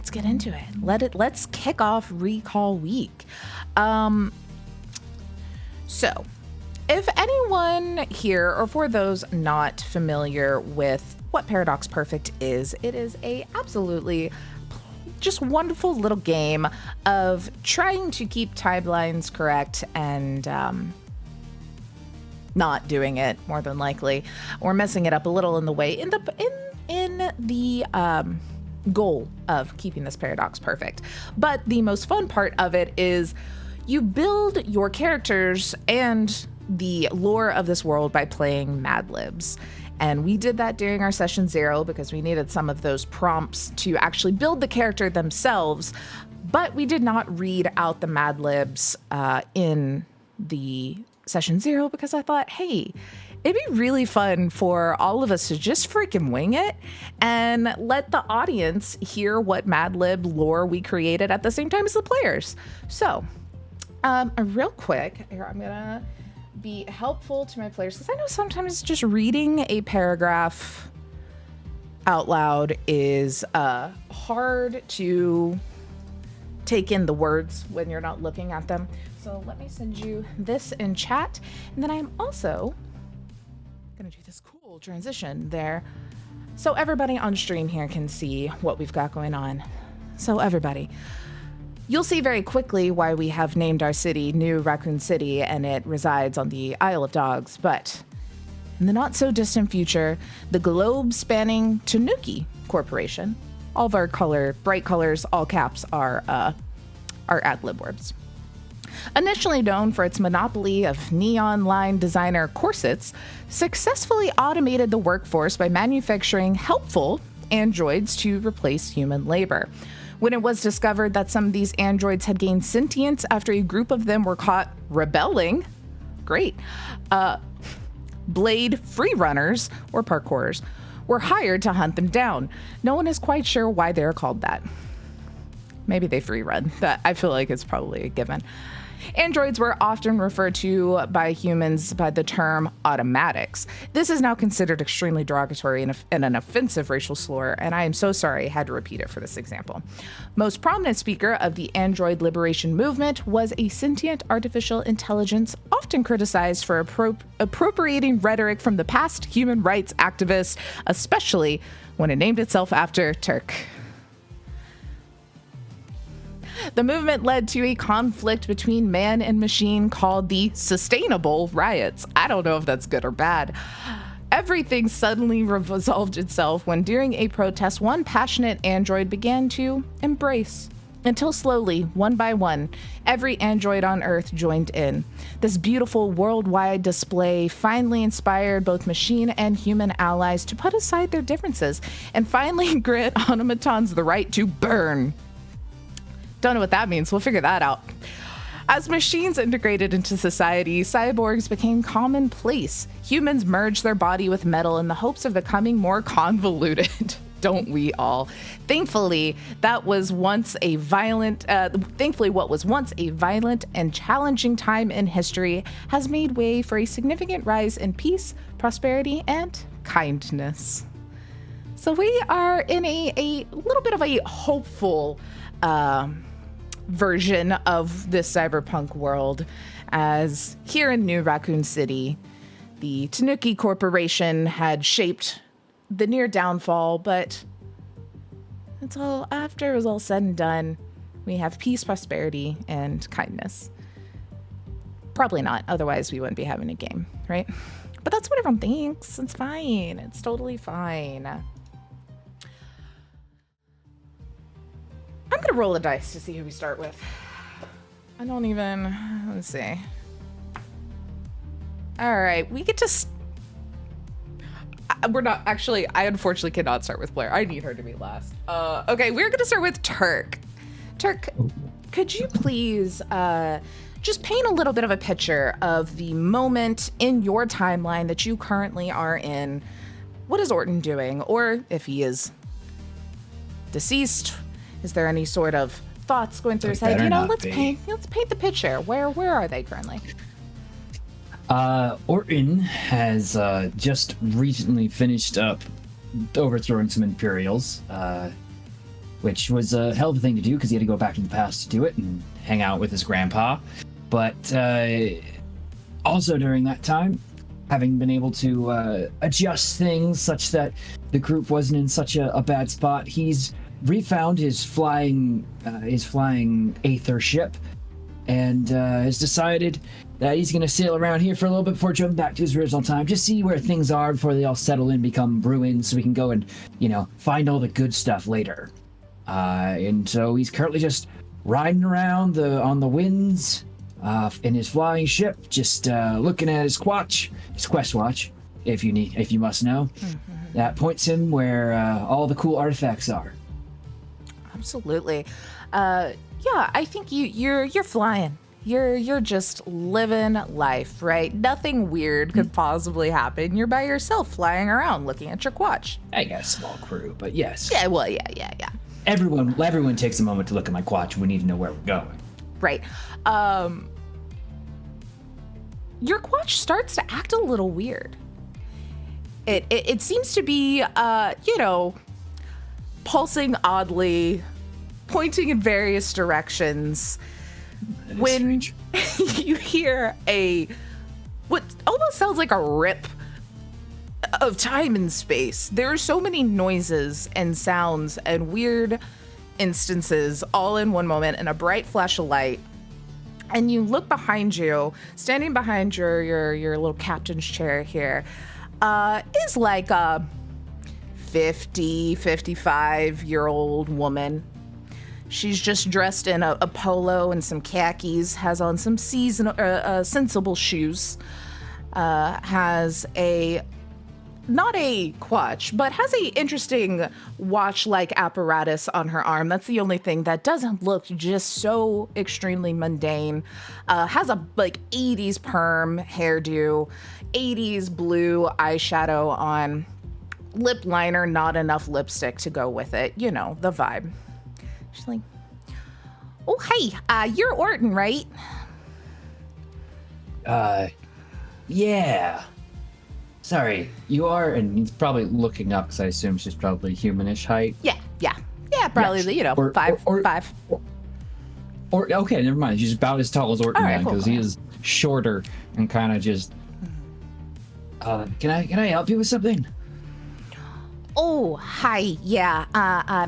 let's get into it. Let's kick off Recall Week. So, if anyone here, or for those not familiar with what Paradox Perfect is, it is a absolutely just wonderful little game of trying to keep timelines correct and not doing it, more than likely, or messing it up a little in the way in the goal of keeping this paradox perfect. But the most fun part of it is you build your characters and the lore of this world by playing Mad Libs. And we did that during our session 0 because we needed some of those prompts to actually build the character themselves. But we did not read out the Mad Libs in the session 0 because I thought, hey, it'd be really fun for all of us to just freaking wing it and let the audience hear what Mad Lib lore we created at the same time as the players. So, real quick, here I'm gonna be helpful to my players because I know sometimes just reading a paragraph out loud is hard to take in the words when you're not looking at them. So let me send you this in chat, and then I'm also gonna do this cool transition there so everybody on stream here can see what we've got going on. So everybody, you'll see very quickly why we have named our city New Raccoon City, and it resides on the Isle of Dogs. But in the not so distant future, the globe-spanning Tanuki Corporation, all of our bright colors, all caps, are ad lib words. Initially known for its monopoly of neon line designer corsets, successfully automated the workforce by manufacturing helpful androids to replace human labor. When it was discovered that some of these androids had gained sentience after a group of them were caught rebelling, Blade free runners, or parkourers, were hired to hunt them down. No one is quite sure why they're called that. Maybe they free run. That I feel like it's probably a given. Androids were often referred to by humans by the term automatics. This is now considered extremely derogatory and an offensive racial slur, and I am so sorry I had to repeat it for this example. Most prominent speaker of the android liberation movement was a sentient artificial intelligence often criticized for appropriating rhetoric from the past human rights activists, especially when it named itself after Turk. The movement led to a conflict between man and machine called the Sustainable Riots. I don't know if that's good or bad. Everything suddenly resolved itself when, during a protest, one passionate android began to embrace. Until slowly, one by one, every android on Earth joined in. This beautiful worldwide display finally inspired both machine and human allies to put aside their differences and finally grant automatons the right to burn. Don't know what that means. We'll figure that out. As machines integrated into society, cyborgs became commonplace. Humans merged their body with metal in the hopes of becoming more convoluted. Don't we all? Thankfully, what was once a violent and challenging time in history has made way for a significant rise in peace, prosperity, and kindness. So we are in a little bit of a hopeful version of this cyberpunk world, as here in New Raccoon City, the Tanuki Corporation had shaped the near downfall, but after it was all said and done, we have peace, prosperity, and kindness. Probably not, otherwise we wouldn't be having a game, right? But that's what everyone thinks. It's fine. It's totally fine. I'm gonna roll a dice to see who we start with. Let's see. All right, we get to, we're not, actually, I unfortunately cannot start with Blair. I need her to be last. Okay, we're gonna start with Turk. Turk, could you please just paint a little bit of a picture of the moment in your timeline that you currently are in? What is Orton doing? Or if he is deceased, is there any sort of thoughts going through his head? Let's paint the picture. Where are they currently? Orton has just recently finished up overthrowing some Imperials. which was a hell of a thing to do because he had to go back to the past to do it and hang out with his grandpa. But also during that time, having been able to adjust things such that the group wasn't in such a bad spot, he's refound his flying Aether ship and has decided that he's going to sail around here for a little bit before jumping back to his original time, just see where things are before they all settle in, become ruins, so we can go and, find all the good stuff later. And so he's currently just riding around on the winds in his flying ship, just looking at his quest watch, if you must know. Mm-hmm. That points him where all the cool artifacts are. Absolutely. Yeah, I think you're flying. You're just living life, right? Nothing weird could possibly happen. You're by yourself flying around looking at your quatch. I got a small crew, but yes. Yeah, well, yeah. Everyone takes a moment to look at my quatch. We need to know where we're going. Right. Your quatch starts to act a little weird. It seems to be, pulsing oddly, pointing in various directions. When you hear what almost sounds like a rip of time and space, there are so many noises and sounds and weird instances all in one moment in a bright flash of light. And you look behind you, standing behind your little captain's chair here, is like a 55-year-old woman. She's just dressed in a polo and some khakis, has on some sensible shoes, has not a quatch, but has a interesting watch-like apparatus on her arm. That's the only thing that doesn't look just so extremely mundane. Has a 80s perm hairdo, 80s blue eyeshadow on, lip liner, not enough lipstick to go with it. You know, the vibe. She's like, oh, hey, you're Orton, right? Yeah. Sorry, you are, and he's probably looking up because I assume she's probably humanish height. Yeah, probably, five. Or okay, never mind. She's about as tall as Orton then, because he is shorter and kind of just. Can I help you with something? Oh, hi. Yeah.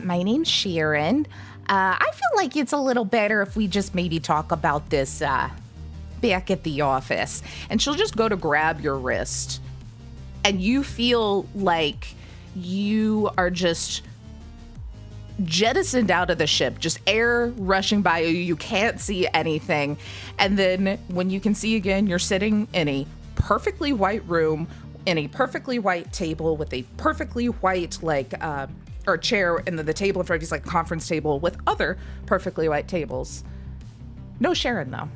My name's Sharon. I feel like it's a little better if we just maybe talk about this back at the office. And she'll just go to grab your wrist. And you feel like you are just jettisoned out of the ship, just air rushing by you. You can't see anything. And then when you can see again, you're sitting in a perfectly white room, in a perfectly white table with a perfectly white, or chair, and then the table in front of you is like a conference table with other perfectly white tables. No Sharon, though.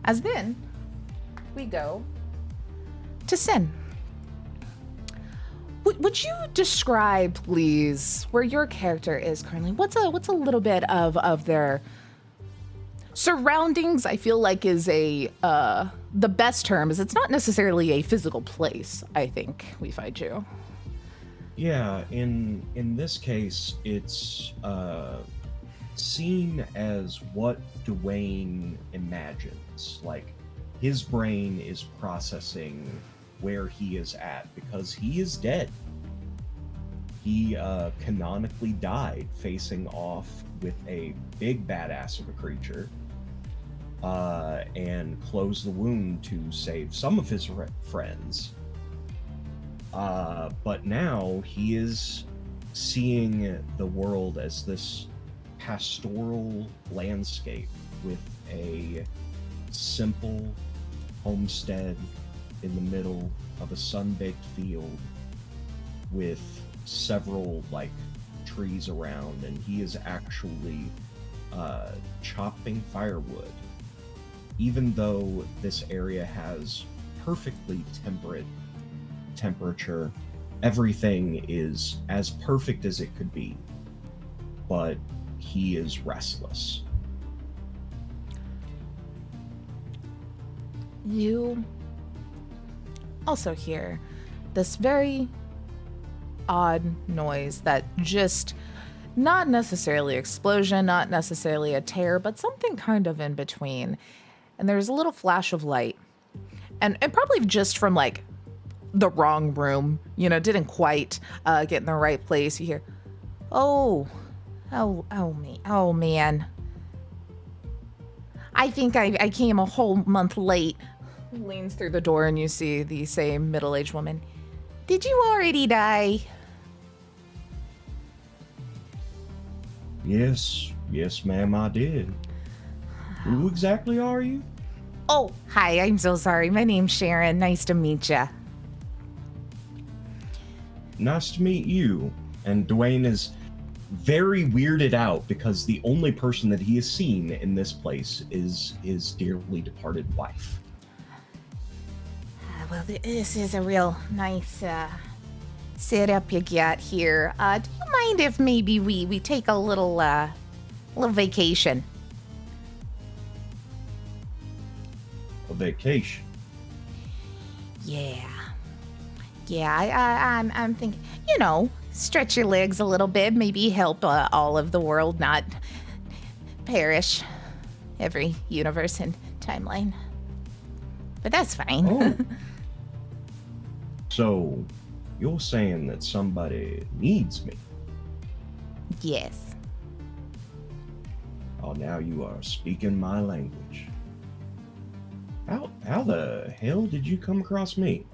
As then, we go to Sin. Would you describe, please, where your character is currently? What's a little bit of their surroundings? I feel like is the best term. Is it's not necessarily a physical place. I think we find you. Yeah, in this case, it's seen as what Dwayne imagines. Like, his brain is processing where he is at because he is dead. He canonically died facing off with a big badass of a creature and closed the wound to save some of his friends. But now he is seeing the world as this pastoral landscape with a simple homestead in the middle of a sun-baked field with several trees around, and he is actually chopping firewood. Even though this area has perfectly temperate temperature, everything is as perfect as it could be, but he is restless. You also hear this very odd noise that just Not necessarily explosion, not necessarily a tear, but something kind of in between. And there's a little flash of light. And probably just from like the wrong room, didn't quite get in the right place. You hear, oh man. I think I came a whole month late. Leans through the door and you see the same middle-aged woman. Did you already die? Yes, ma'am, I did. Who exactly are you? Oh, hi, I'm so sorry. My name's Sharon. Nice to meet ya. Nice to meet you. And Dwayne is very weirded out because the only person that he has seen in this place is his dearly departed wife. Well, this is a real nice setup you got here. Do you mind if maybe we take a little vacation? A vacation? Yeah, I'm thinking, stretch your legs a little bit, maybe help all of the world not perish. Every universe and timeline. But that's fine. Oh. So, you're saying that somebody needs me? Yes. Oh, now you are speaking my language. How the hell did you come across me?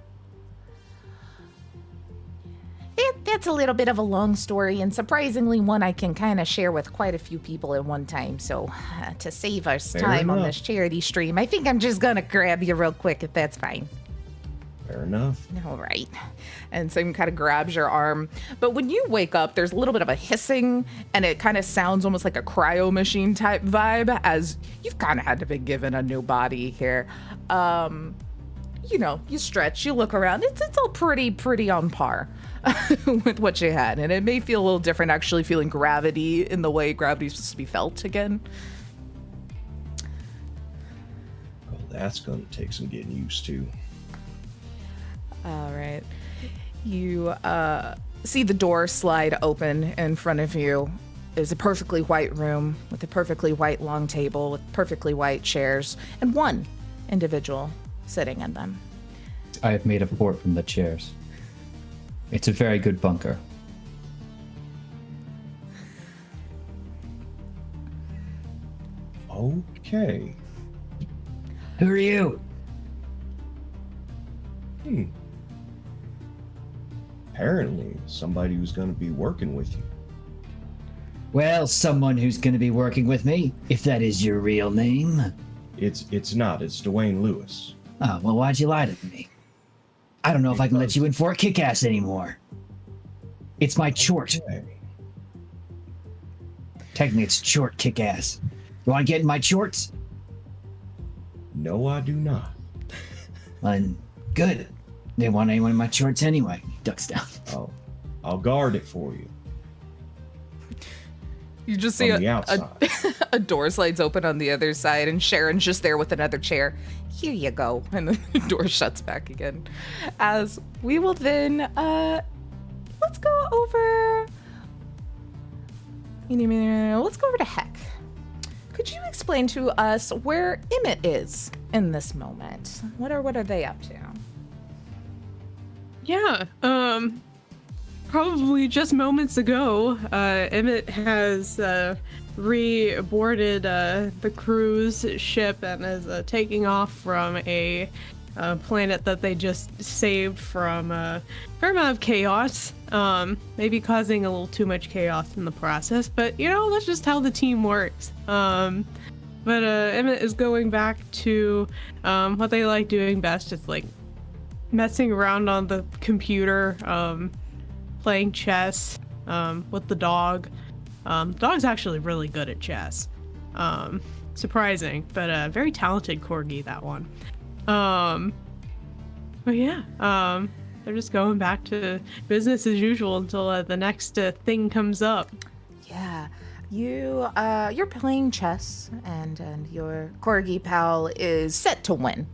That's a little bit of a long story, and surprisingly one I can kind of share with quite a few people at one time. So, to save us Fair time on enough. this charity stream, I think I'm just gonna grab you real quick if that's fine. Fair enough. All right. And Sam kind of grabs your arm. But when you wake up, there's a little bit of a hissing, and it kind of sounds almost like a cryo machine type vibe, as you've kind of had to be given a new body here. You stretch, you look around. It's all pretty on par with what you had. And it may feel a little different, actually feeling gravity in the way gravity's supposed to be felt again. Well, that's gonna take some getting used to. All right. You see the door slide open in front of you. Is a perfectly white room with a perfectly white long table with perfectly white chairs and one individual sitting in them. I have made a fort from the chairs. It's a very good bunker. Okay. Who are you? Apparently, somebody who's gonna be working with you. Well, someone who's going to be working with me, if that is your real name. It's not. It's Dwayne Lewis. Oh, well, why'd you lie to me? I don't know if I can let you in Fort Kickass anymore. It's my chort. Okay. Technically, it's chort Kickass. You want to get in my chorts? No, I do not. Well, then, good. They didn't want anyone in my chorts anyway. He ducks down. I'll guard it for you. You just see From the outside. a door slides open on the other side, and Sharon's just there with another chair. Here you go. And then the door shuts back again. As we will then, let's go over to Heck. Could you explain to us where Emmett is in this moment? What are they up to? Yeah, probably just moments ago, Emmett has reboarded the cruise ship and is taking off from a planet that they just saved from a fair amount of chaos, maybe causing a little too much chaos in the process, but that's just how the team works. But Emmett is going back to what they like doing best. It's like messing around on the computer, playing chess with the dog. The dog's actually really good at chess. Surprising, but a very talented corgi, that one. But yeah, they're just going back to business as usual until the next thing comes up. Yeah, you're playing chess, and your corgi pal is set to win.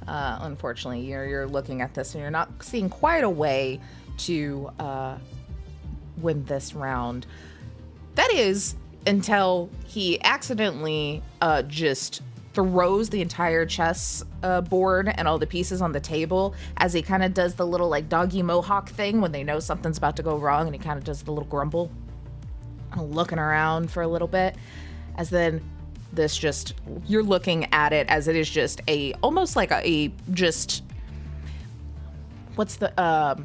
Unfortunately, you're looking at this and you're not seeing quite a way to win this round. That is until he accidentally just throws the entire chess board and all the pieces on the table as he kind of does the little like doggy mohawk thing when they know something's about to go wrong, and he kind of does the little grumble, looking around for a little bit, as then this just, you're looking at it as it is just a almost like a just what's the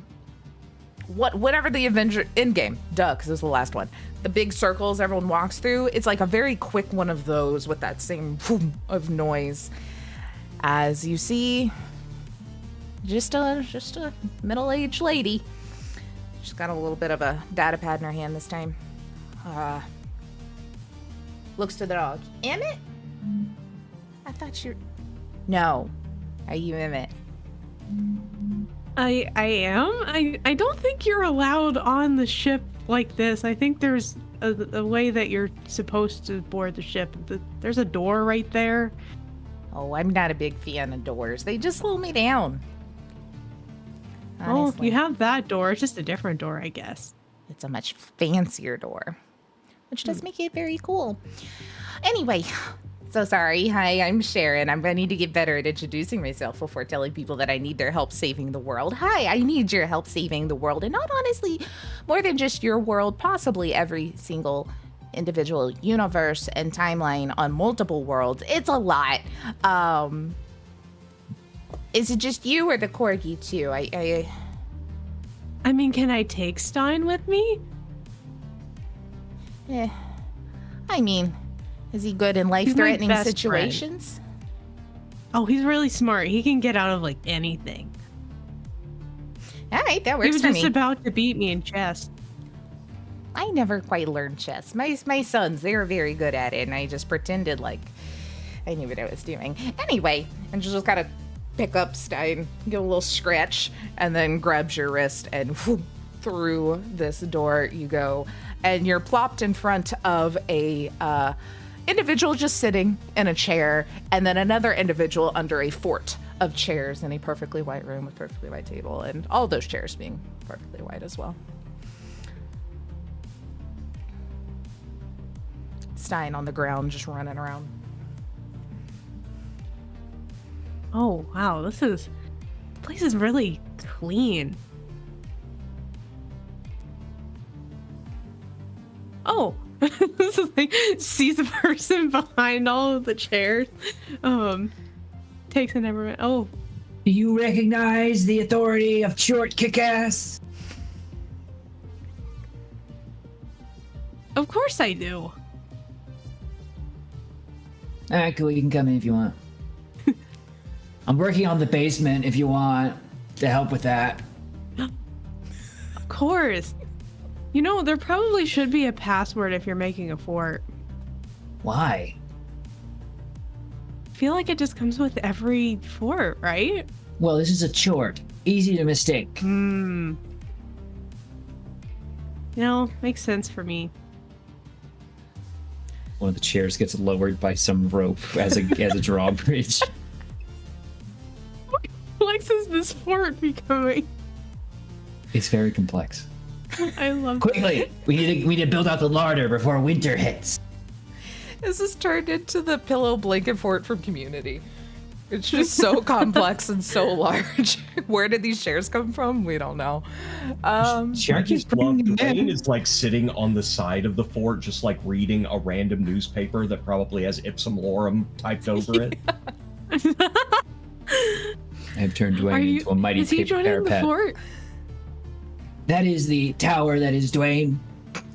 whatever the Avenger Endgame, because it was the last one, the big circles everyone walks through, it's like a very quick one of those with that same boom of noise as you see just a middle-aged lady. She's got a little bit of a data pad in her hand this time. Looks to the dog. Emmett? I thought you're... No. Are you Emmett? I am? I don't think you're allowed on the ship like this. I think there's a way that you're supposed to board the ship. There's a door right there. Oh, I'm not a big fan of doors. They just slow me down. Oh, Honestly. you have that door. It's just a different door, I guess. It's a much fancier door, which does make it very cool. Anyway, so sorry. Hi, I'm Sharon. I need to get better at introducing myself before telling people that I need their help saving the world. Hi, I need your help saving the world. And not honestly more than just your world, possibly every single individual universe and timeline on multiple worlds. It's a lot. Is it just you or the corgi too? I mean, can I take Stein with me? I mean, is he good in life-threatening best situations? Oh, he's really smart. He can get out of like anything. All right, that He works was for just me. about to beat me in chess. I never quite learned chess. My sons, they were very good at it, and I just pretended like I knew what I was doing. Anyway, and just gotta pick up Stein, give a little scratch, and then grabs your wrist, and whoop, through this door you go, and you're plopped in front of a individual just sitting in a chair, and then another individual under a fort of chairs in a perfectly white room with perfectly white table, and all those chairs being perfectly white as well. Stein on the ground just running around. Oh, wow. This place is really clean. Oh, this is like, sees a person behind all of the chairs. Takes a never. Oh, Do you recognize the authority of Short Kickass? of course I do. Alright, cool, you can come in if you want. I'm working on the basement if you want to help with that. Of course. You know, there probably should be a password if you're making a fort. Why? I feel like it just comes with every fort, right? Well, this is a chort. Easy to mistake. You know, makes sense for me. One of the chairs gets lowered by some rope as a drawbridge. What is this fort becoming? It's very complex. I love Quickly, we need to build out the larder before winter hits. This is turned into the pillow blanket fort from Community. It's just so complex and so large. Where did these chairs come from? We don't know. Sharky's Well, bringing them Dwayne in. is like sitting on the side of the fort, just like reading a random newspaper that probably has Ipsum Lorem typed over it. I've turned Dwayne into a mighty Is he paper joining the parapet. fort? That is the tower that is Dwayne.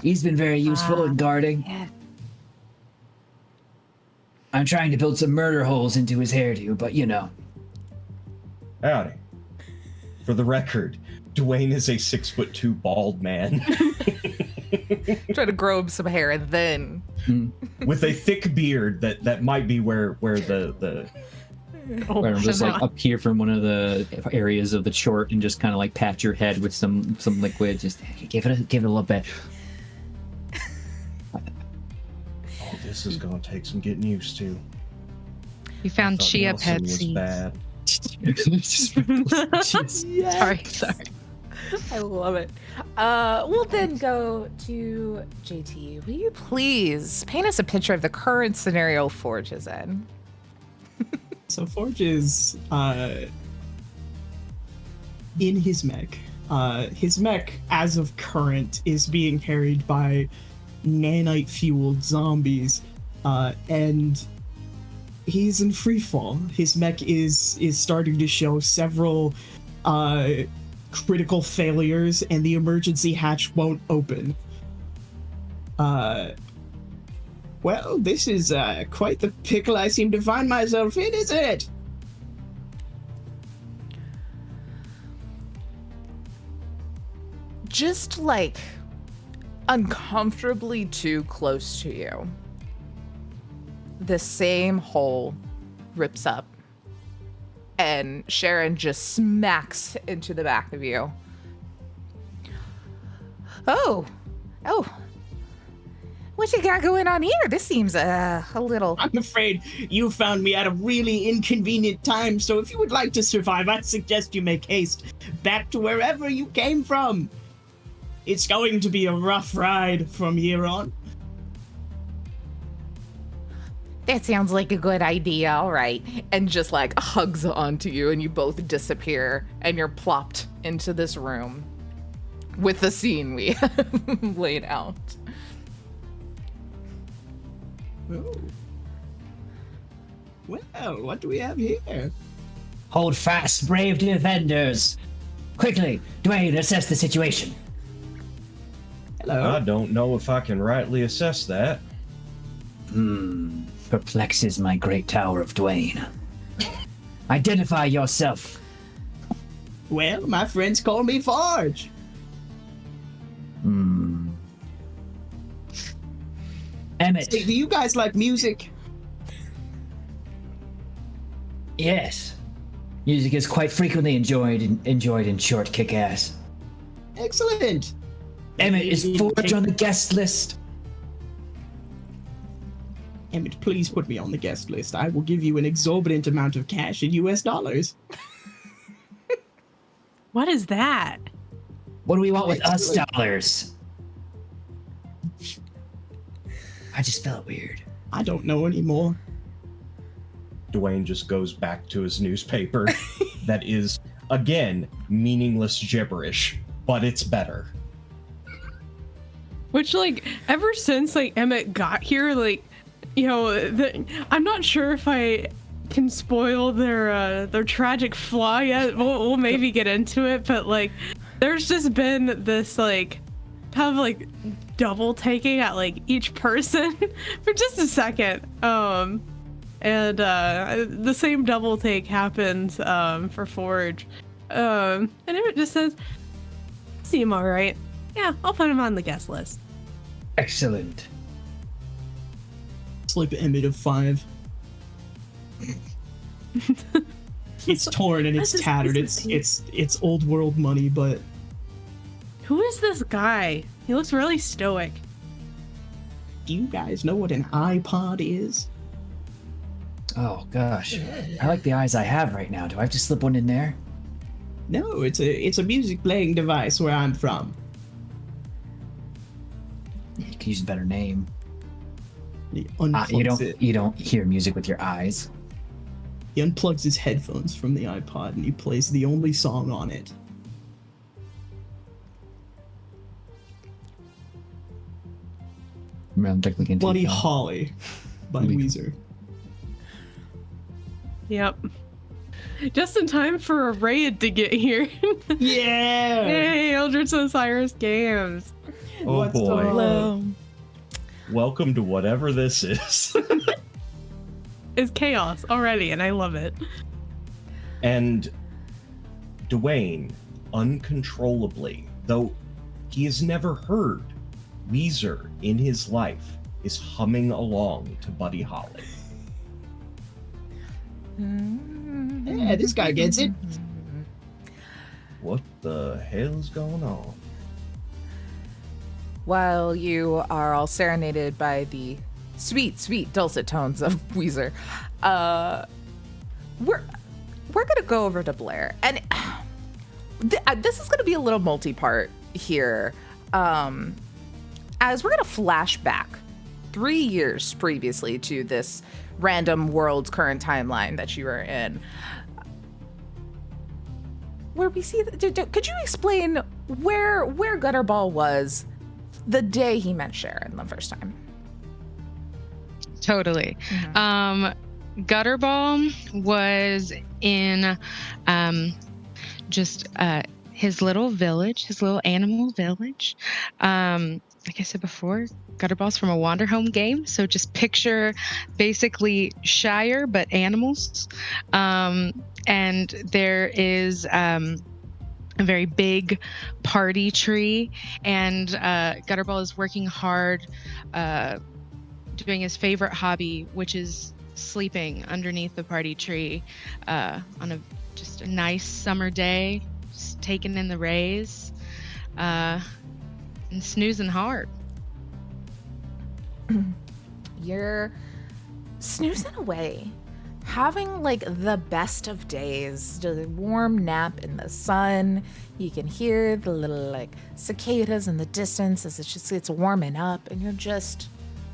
He's been very useful in guarding. Yeah. I'm trying to build some murder holes into his hairdo, but you know. Howdy. For the record, Dwayne is a 6'2" bald man Try to grow him some hair and then with a thick beard that might be where the Oh, Where I'm just like up here from one of the areas of the chort and just kind of like pat your head with some liquid. Just give it a little bit. oh, this is gonna take some getting used to. You found Thought chia Nelson pet was seeds. bad. Jeez. Sorry. I love it. We'll then go to JT. Will you please paint us a picture of the current scenario Forge is in? So Forge is in his mech. His mech, as of current, is being carried by nanite-fueled zombies, and he's in freefall. His mech is starting to show several critical failures, and the emergency hatch won't open. Well, this is quite the pickle I seem to find myself in, isn't it? Just like uncomfortably too close to you, the same hole rips up and Sharon just smacks into the back of you. Oh, what you got going on here? This seems a little... I'm afraid you found me at a really inconvenient time, so if you would like to survive, I'd suggest you make haste back to wherever you came from. It's going to be a rough ride from here on. That sounds like a good idea. All right. And just like hugs onto you and you both disappear and you're plopped into this room with the scene we have laid out. Oh. Well, what do we have here? Hold fast, brave defenders. Quickly, Dwayne, assess the situation. Hello. I don't know if I can rightly assess that. Perplexes my great tower of Dwayne. Identify yourself. Well, my friends call me Forge. Emmett. Hey, do you guys like music? Yes. Music is quite frequently enjoyed in short kick-ass. Excellent. Emmett, is Forge on the guest list? Emmett, please put me on the guest list. I will give you an exorbitant amount of cash in US dollars. What is that? What do we want with us dollars? I just felt weird. I don't know anymore. Dwayne just goes back to his newspaper that is, again, meaningless gibberish, but it's better. Which, like, ever since, like, Emmett got here, like, you know, I'm not sure if I can spoil their tragic flaw yet. We'll maybe get into it, but, like, there's just been this, like, kind of, like, double taking at, like, each person for just a second. And the same double take happened for Forge. And it just says, seem all right. Yeah, I'll put him on the guest list. Excellent. Slip Emmett of 5. It's torn and it's tattered. It's old world money, but Who is this guy? He looks really stoic. do you guys know what an iPod is? Oh gosh. I like the eyes I have right now. Do I have to slip one in there? No, it's a music playing device where I'm from. You could use a better name. He unplugs You don't hear music with your eyes. He unplugs his headphones from the iPod and he plays the only song on it. I'm technically Bloody Holly by Weezer. Yep. Just in time for a raid to get here. Yeah! Hey, Eldritch Osiris Games. Oh What's boy. up? Hello. Welcome to whatever this is. It's chaos already, and I love it. And Dwayne, uncontrollably, though he has never heard Weezer in his life, is humming along to Buddy Holly. Yeah, this guy gets it. What the hell's going on? While you are all serenaded by the sweet, sweet dulcet tones of Weezer, we're gonna go over to Blair. And this is going to be a little multi-part here, as we're going to flash back 3 years previously to this random world's current timeline that you are in, where we see could you explain where Gutterball was the day he met Sharon the first time? Totally. Gutterball was in just his little village, his little animal village. Like I said before, Gutterball's from a Wanderhome game, so just picture basically Shire but animals. And there is a very big party tree, and Gutterball is working hard, doing his favorite hobby, which is sleeping underneath the party tree on just a nice summer day, just taking in the rays and snoozing hard. You're snoozing away, having like the best of days, just a warm nap in the sun. You can hear the little like cicadas in the distance as it's warming up, and you're just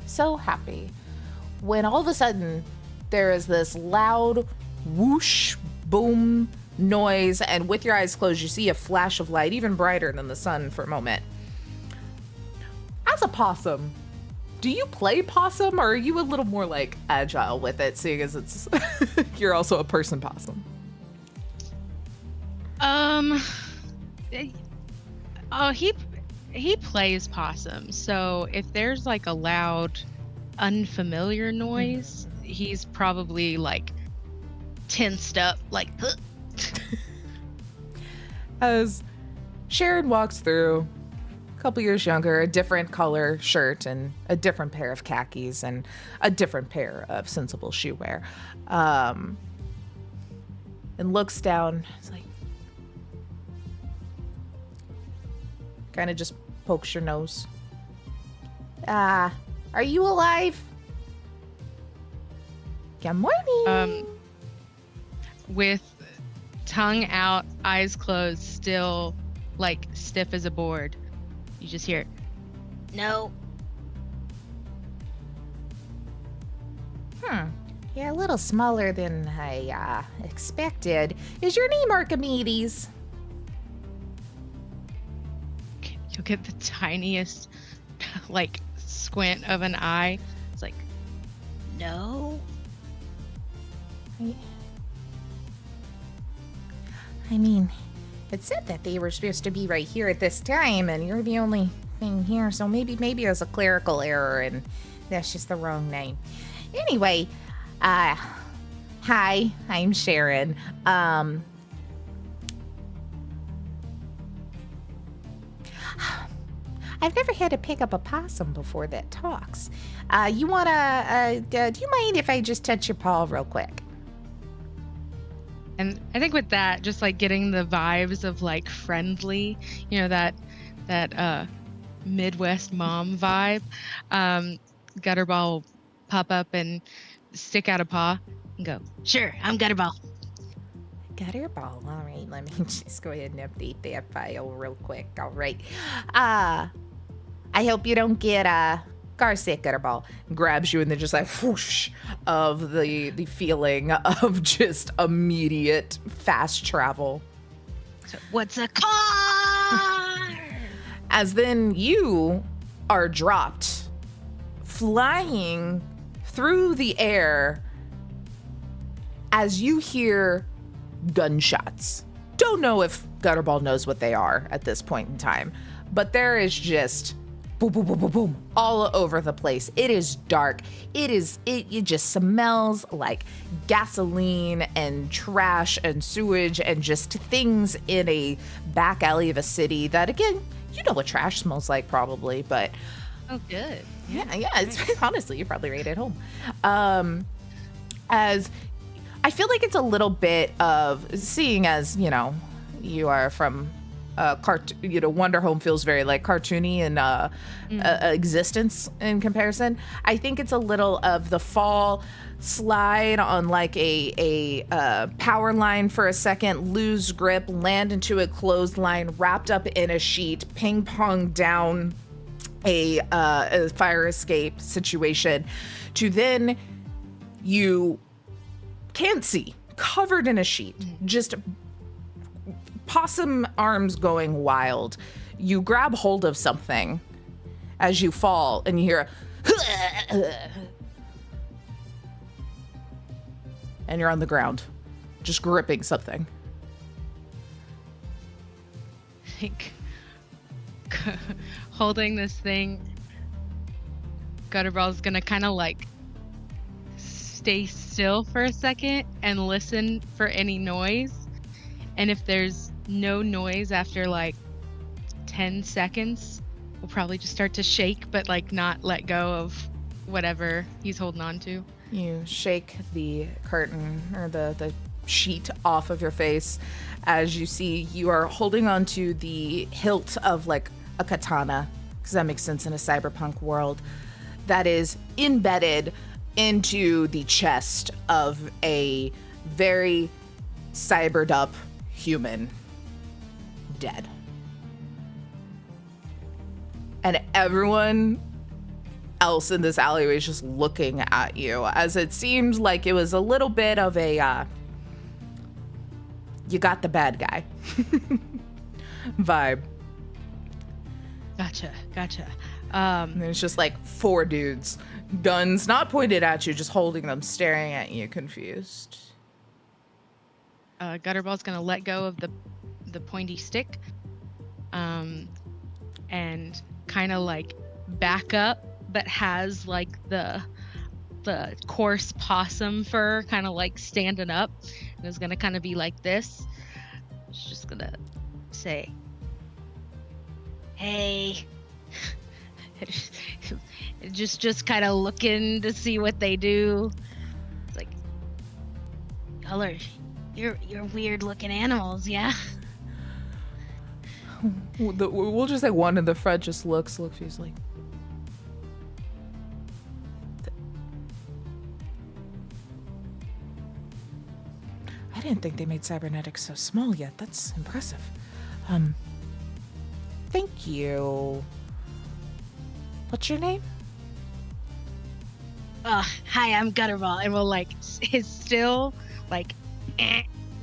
so happy when all of a sudden there is this loud whoosh boom noise, and with your eyes closed you see a flash of light even brighter than the sun for a moment. As a possum, do you play possum, or are you a little more like agile with it, seeing as it's you're also a person possum? He plays possum, so if there's like a loud unfamiliar noise, he's probably like tensed up, like As Sharon walks through, a couple years younger, a different color shirt and a different pair of khakis and a different pair of sensible shoe wear, and looks down. It's like, kind of just pokes your nose. Are you alive? Good morning. With tongue out, eyes closed, still like stiff as a board. You just hear, no. You're a little smaller than I expected. Is your name Archimedes? You'll get the tiniest like squint of an eye. It's like, no. I mean, it said that they were supposed to be right here at this time, and you're the only thing here, so maybe it was a clerical error, and that's just the wrong name. Anyway, hi, I'm Sharon. I've never had to pick up a possum before that talks. Do you mind if I just touch your paw real quick? And I think with that, just like getting the vibes of like friendly, you know, that Midwest mom vibe, Gutterball will pop up and stick out a paw and go, sure, I'm Gutterball. Gutterball. All right, let me just go ahead and update that file real quick. All right. I hope you don't get car sick, Gutterball. Grabs you and then just like whoosh of the feeling of just immediate fast travel. So what's a car? As then you are dropped, flying through the air as you hear gunshots. Don't know if Gutterball knows what they are at this point in time, but there is just boom, boom, boom, boom, boom, all over the place. It is dark. It just smells like gasoline and trash and sewage and just things in a back alley of a city that, again, you know what trash smells like probably, but Oh, good. yeah, it's honestly, you're probably right at home. As I feel like it's a little bit of, seeing as, you know, you are from Wonder Home feels very like cartoony and existence in comparison. I think it's a little of the fall, slide on like a power line for a second, lose grip, land into a clothesline, wrapped up in a sheet, ping pong down a fire escape situation, to then you can't see, covered in a sheet, just possum arms going wild. You grab hold of something as you fall, and you hear and you're on the ground, just gripping something. Like, holding this thing, Gutterball's gonna kind of like stay still for a second and listen for any noise. And if there's no noise after like 10 seconds, we'll probably just start to shake, but like not let go of whatever he's holding on to. You shake the curtain or the sheet off of your face as you see you are holding onto the hilt of like a katana, because that makes sense in a cyberpunk world, that is embedded into the chest of a very cybered up human, dead. And everyone else in this alleyway is just looking at you, as it seems like it was a little bit of a you got the bad guy vibe. Gotcha. And it's just like 4 dudes, guns not pointed at you, just holding them, staring at you, confused. Gutterball's gonna let go of the pointy stick, and kind of like back up, but has like the coarse possum fur kind of like standing up, and is gonna kind of be like this. It's just gonna say, "Hey," just kind of looking to see what they do. It's like, "Color, you're weird looking animals, yeah." We'll just say one in the front just looks, he's like, I didn't think they made cybernetics so small yet. That's impressive. Thank you. What's your name? Hi, I'm Gutterball, and we'll like is still like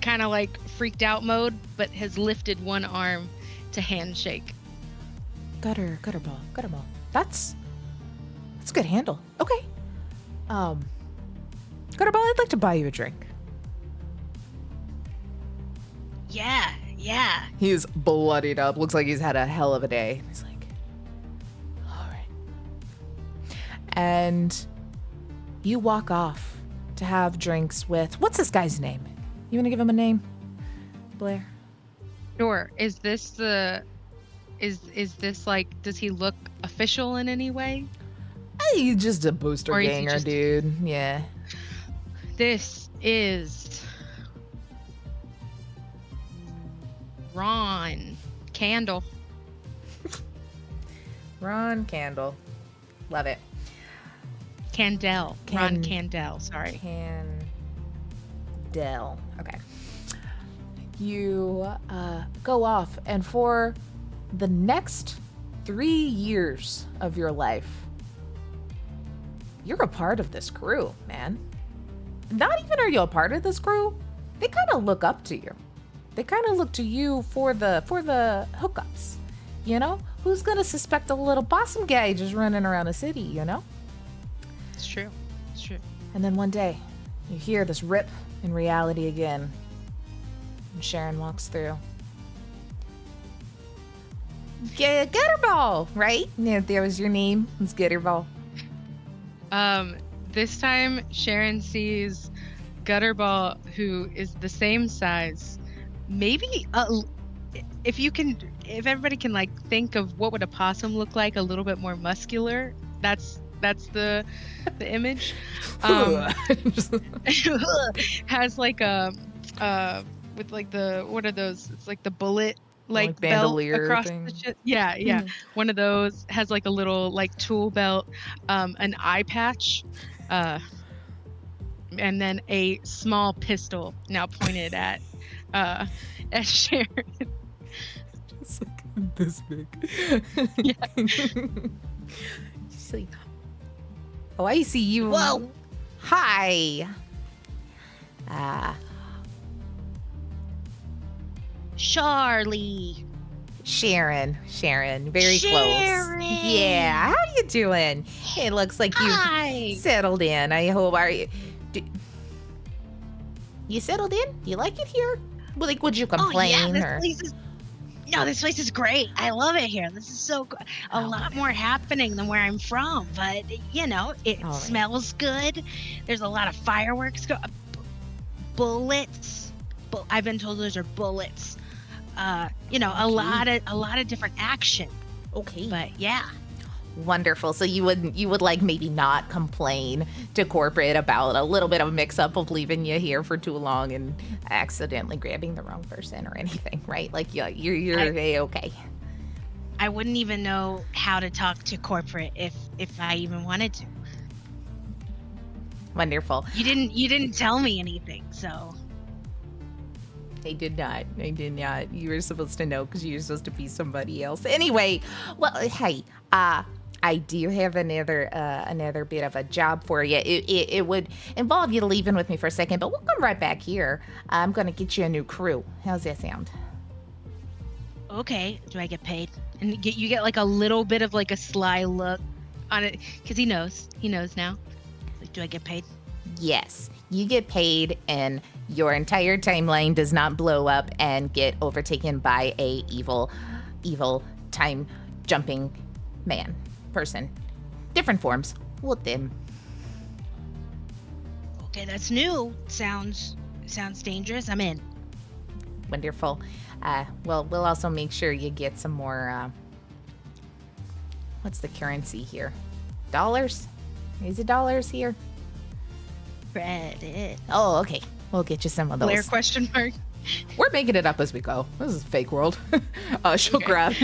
kind of like freaked out mode, but has lifted one arm to handshake. Gutterball. That's a good handle. Okay. Gutterball, I'd like to buy you a drink. Yeah. He's bloodied up. Looks like he's had a hell of a day. He's like, all right. And you walk off to have drinks with, what's this guy's name? You want to give him a name, Blair? Sure. Is this like, does he look official in any way? He's just a booster Or is he ganger, just- dude. Yeah. This is Ron Candle. Ron Candle. Love it. Candell. Ron Candell, sorry. Candell. Okay. You go off, and for the next 3 years of your life, you're a part of this crew, man. Not even are you a part of this crew, they kind of look up to you. They kind of look to you for the hookups, you know? Who's gonna suspect a little possum guy just running around the city, you know? It's true. And then one day, you hear this rip in reality again. And Sharon walks through. Gutterball, right? Yeah, there was your name. It's Gutterball. This time Sharon sees Gutterball, who is the same size. Maybe if everybody can like think of what would a possum look like, a little bit more muscular. That's the image. Has like a with like the, what are those? It's like the bullet like belt bandolier across thing. the chest. Yeah, yeah. One of those has like a little like tool belt, an eye patch, and then a small pistol now pointed at Sharon. It's like this big. Yeah. She's like, oh, I see you. Whoa. Hi. Charlie. Sharon, very Sharon. close. Yeah, how you doing? It looks like you Hi. settled in. I hope. Are you? You settled in? You like it here? Well, like, would you complain Oh, yeah, or? this place is great. I love it here. This is so good. A lot more happening than where I'm from, but you know, it All right. smells good. There's a lot of fireworks. Bullets. I've been told those are bullets. You know, a lot of different action. Okay. But yeah. Wonderful. So you would like maybe not complain to corporate about a little bit of a mix up of leaving you here for too long and accidentally grabbing the wrong person or anything, right? Like you're okay. I wouldn't even know how to talk to corporate if I even wanted to. Wonderful. You didn't tell me anything, so I did not. You were supposed to know because you were supposed to be somebody else. Anyway, well, hey, I do have another bit of a job for you. It would involve you leaving with me for a second, but we'll come right back here. I'm gonna get you a new crew. How's that sound? okay. Do I get paid? And you get like a little bit of like a sly look on it because he knows now. Like, do I get paid? Yes, you get paid, and your entire timeline does not blow up and get overtaken by a evil time jumping person. Different forms. With them. Okay, that's new. Sounds dangerous. I'm in. Wonderful. Well, we'll also make sure you get some more. What's the currency here? Dollars? Is it dollars here? Credit. Oh, okay. We'll get you some of those. Blair question mark. We're making it up as we go. This is a fake world. She'll grab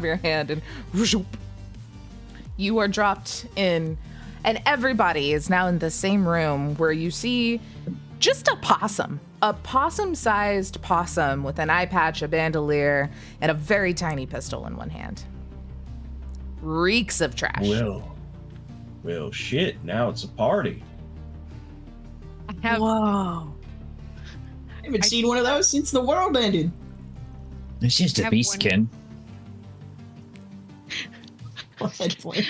your hand and whoop. You are dropped in, and everybody is now in the same room where you see just a possum-sized possum with an eye patch, a bandolier, and a very tiny pistol in one hand. Reeks of trash. Well, shit. Now it's a party. I have Whoa. I haven't seen one of those since the world ended. It's just a Have beastkin. Go ahead, Blaine.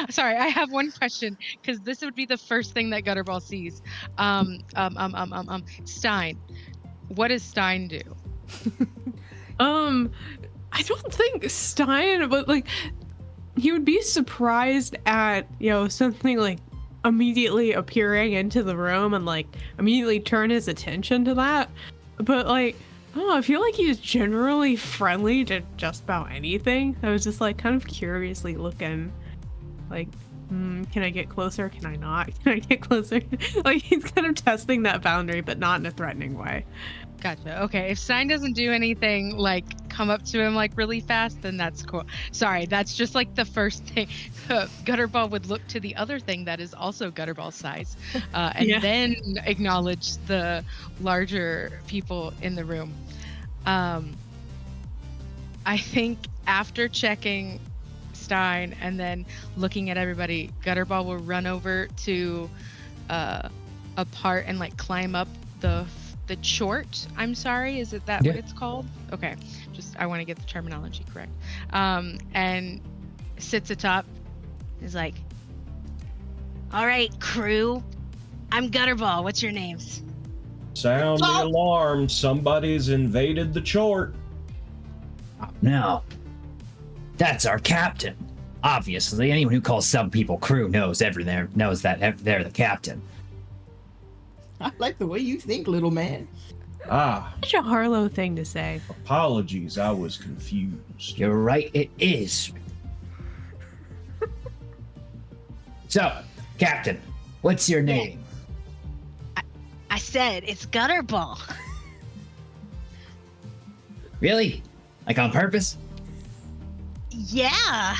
Sorry, I have one question because this would be the first thing that Gutterball sees. Stein. What does Stein do? I don't think Stein, but like, he would be surprised at, something like immediately appearing into the room and like immediately turn his attention to that. But like, I don't know, I feel like he's generally friendly to just about anything. I was just like kind of curiously looking like, can I get closer? Can I not? Can I get closer? Like he's kind of testing that boundary, but not in a threatening way. Gotcha. Okay, if Stein doesn't do anything like come up to him like really fast, then that's cool. Sorry, that's just like the first thing. Gutterball would look to the other thing that is also Gutterball's size, and Yeah. then acknowledge the larger people in the room. I think after checking Stein and then looking at everybody, Gutterball will run over to a part and like climb up the chort. I'm sorry, is it that Yeah. what it's called? Okay, just I want to get the terminology correct. And sits atop. Is like, all right, crew. I'm Gutterball. What's your names? Sound the alarm. Somebody's invaded the chort. No. That's our captain. Obviously, anyone who calls some people crew knows that they're the captain. I like the way you think, little man. Such a Harlow thing to say. Apologies, I was confused. You're right, it is. So, Captain, what's your name? I said it's Gutterball. Really? Like on purpose? Yeah.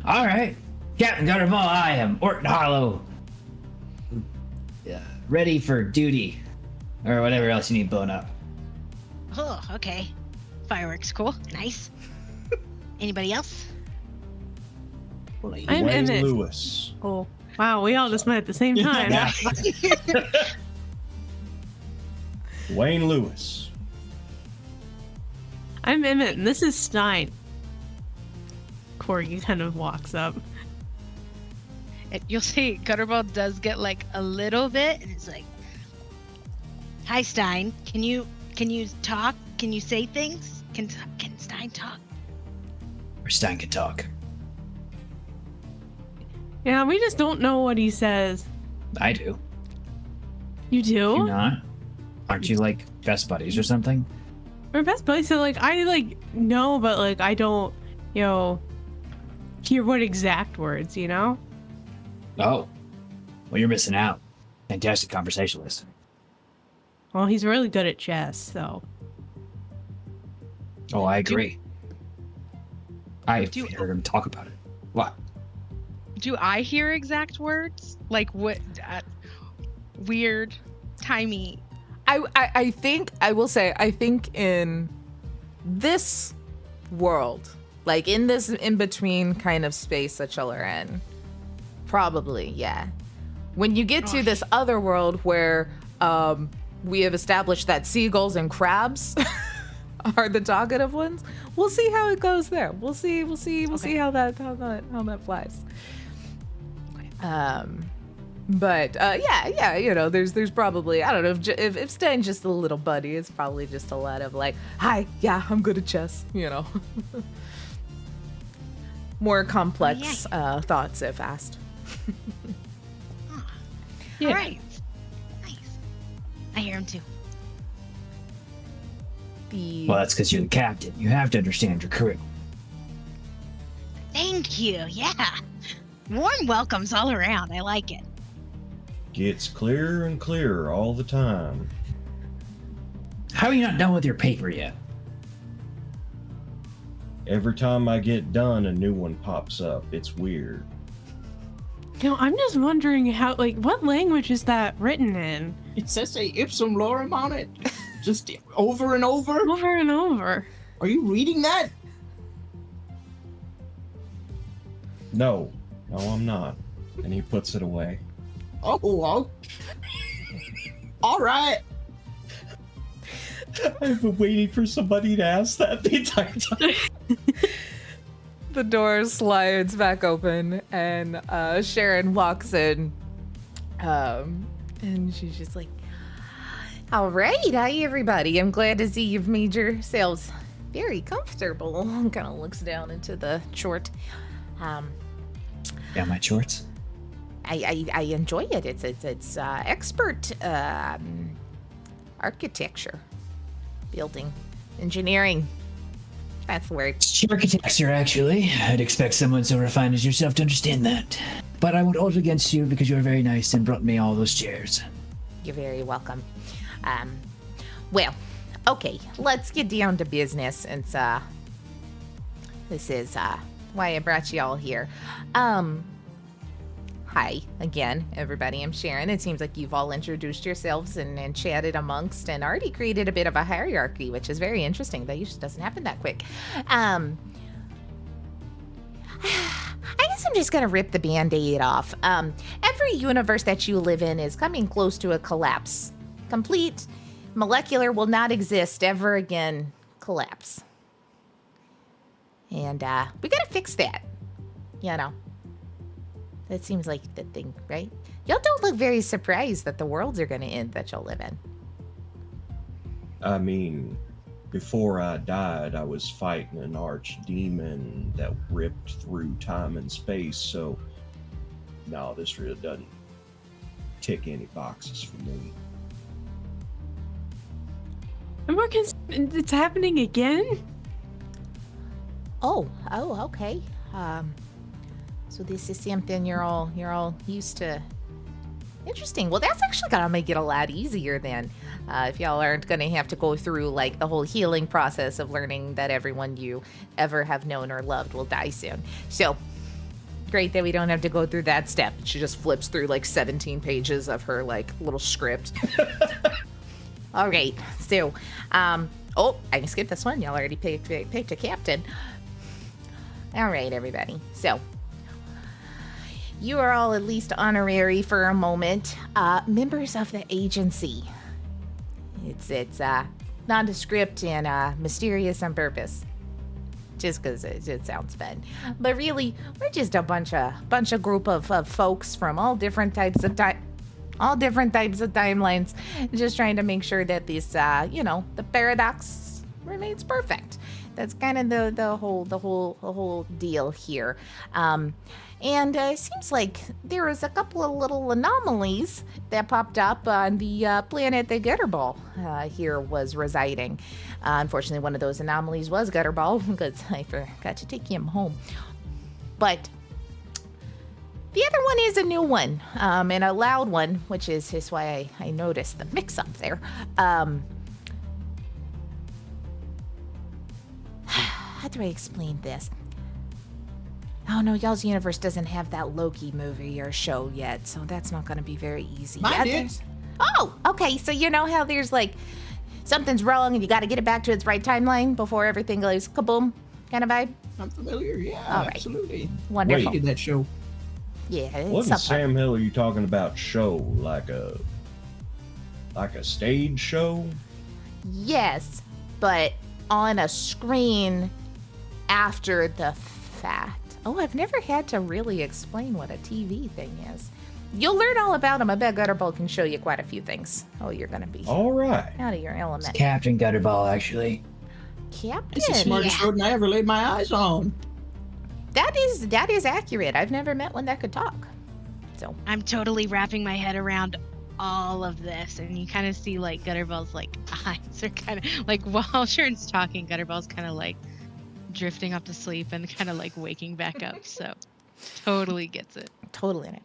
All right. Captain Gutterball, I am Orton Hollow. Ready for duty. Or whatever else you need blown up. Oh, okay. Fireworks, cool. Nice. Anybody else? I'm Wayne Emmett. Lewis. Oh, wow, we all just met at the same time. Wayne Lewis. I'm Emmett, and this is Stein. Corgi kind of walks up. You'll see Gutterball does get like a little bit, and it's like, Hi, Stein. Can you talk? Can you say things? Can Stein talk? Or Stein can talk. Yeah, we just don't know what he says. I do. You do? You not? Aren't you like best buddies or something? We're best buddies, so like I like know, but like I don't, hear what exact words, Oh. Well, you're missing out. Fantastic conversationalist. Well, he's really good at chess, so. Oh, I agree. I've Do- heard him talk about it. What? do I hear exact words? Like what? Weird, timey. I think I will say I think in this world, like in this in between kind of space that y'all are in, probably yeah. When you get to this other world where we have established that seagulls and crabs are the talkative ones, we'll see how it goes there. We'll see how that flies. But yeah, there's probably, I don't know, if Stein's just a little buddy, it's probably just a lot of like, hi, yeah, I'm good at chess, More complex thoughts if asked. Yeah. All right. Nice. I hear him too. Well, that's because you're the captain. You have to understand your crew. Thank you. Yeah. Warm welcomes all around. I like it. Gets clearer and clearer all the time. How are you not done with your paper yet? Every time I get done, a new one pops up. It's weird. I'm just wondering how, like, what language is that written in? It says a ipsum lorem on it. Just over and over. Over and over. Are you reading that? No, I'm not. And he puts it away. Oh, well. All right. I've been waiting for somebody to ask that the entire time. The door slides back open and Sharon walks in. And she's just like, all right, hi everybody. I'm glad to see you've made yourselves very comfortable. And kind of looks down into the short. Yeah, my shorts. I enjoy it. It's expert architecture, building, engineering. That's the word. It's architecture, actually. I'd expect someone so refined as yourself to understand that. But I won't hold it against you because you were very nice and brought me all those chairs. You're very welcome. Well, okay, let's get down to business. And this is why I brought you all here. Hi again, everybody. I'm Sharon. It seems like you've all introduced yourselves and chatted amongst and already created a bit of a hierarchy, which is very interesting. That usually doesn't happen that quick. I guess I'm just gonna rip the band-aid off. Every universe that you live in is coming close to a collapse. Complete molecular will not exist ever again collapse. And we gotta fix that. That seems like the thing, right? Y'all don't look very surprised that the worlds are gonna end that y'all live in. I mean, before I died, I was fighting an archdemon that ripped through time and space, so no, this really doesn't tick any boxes for me. I'm more concerned it's happening again? Oh, okay. So this is something you're all used to Interesting. Well, that's actually gonna make it a lot easier then. If y'all aren't gonna have to go through like the whole healing process of learning that everyone you ever have known or loved will die soon. So great that we don't have to go through that step. She just flips through like 17 pages of her like little script. All right. So, oh, I can skip this one. Y'all already picked a captain. All right, everybody. So you are all at least honorary for a moment. Members of the agency. It's nondescript and mysterious on purpose. Just because it sounds fun. But really, we're just a bunch of group of folks from all different types of timelines, just trying to make sure that this, the paradox remains perfect. That's kind of the whole deal here. And it seems like there was a couple of little anomalies that popped up on the planet that Gutterball here was residing. Unfortunately, one of those anomalies was Gutterball because I forgot to take him home. But the other one is a new one, and a loud one, which is why I noticed the mix-up there. How do I explain this? Oh no, y'all's universe doesn't have that Loki movie or show yet, so that's not going to be very easy. Mine did. Oh, okay. So you know how there's like something's wrong and you got to get it back to its right timeline before everything goes kaboom, kind of vibe. I'm familiar. Yeah, All right. absolutely. Wonderful. I did that show. Yeah, it's What in something. Sam Hill are you talking about? Show like a stage show? Yes, but on a screen after the fact. Oh, I've never had to really explain what a TV thing is. You'll learn all about them. I bet Gutterball can show you quite a few things. Oh, you're gonna be All right. out of your element. Captain Gutterball, actually. Captain. It's the smartest rodent I ever laid my eyes on. That is accurate. I've never met one that could talk. So I'm totally wrapping my head around all of this, and you kind of see like Gutterball's like eyes are kind of like while Sharon's talking, Gutterball's kind of like drifting off to sleep and kind of like waking back up. So totally gets it. totally in it.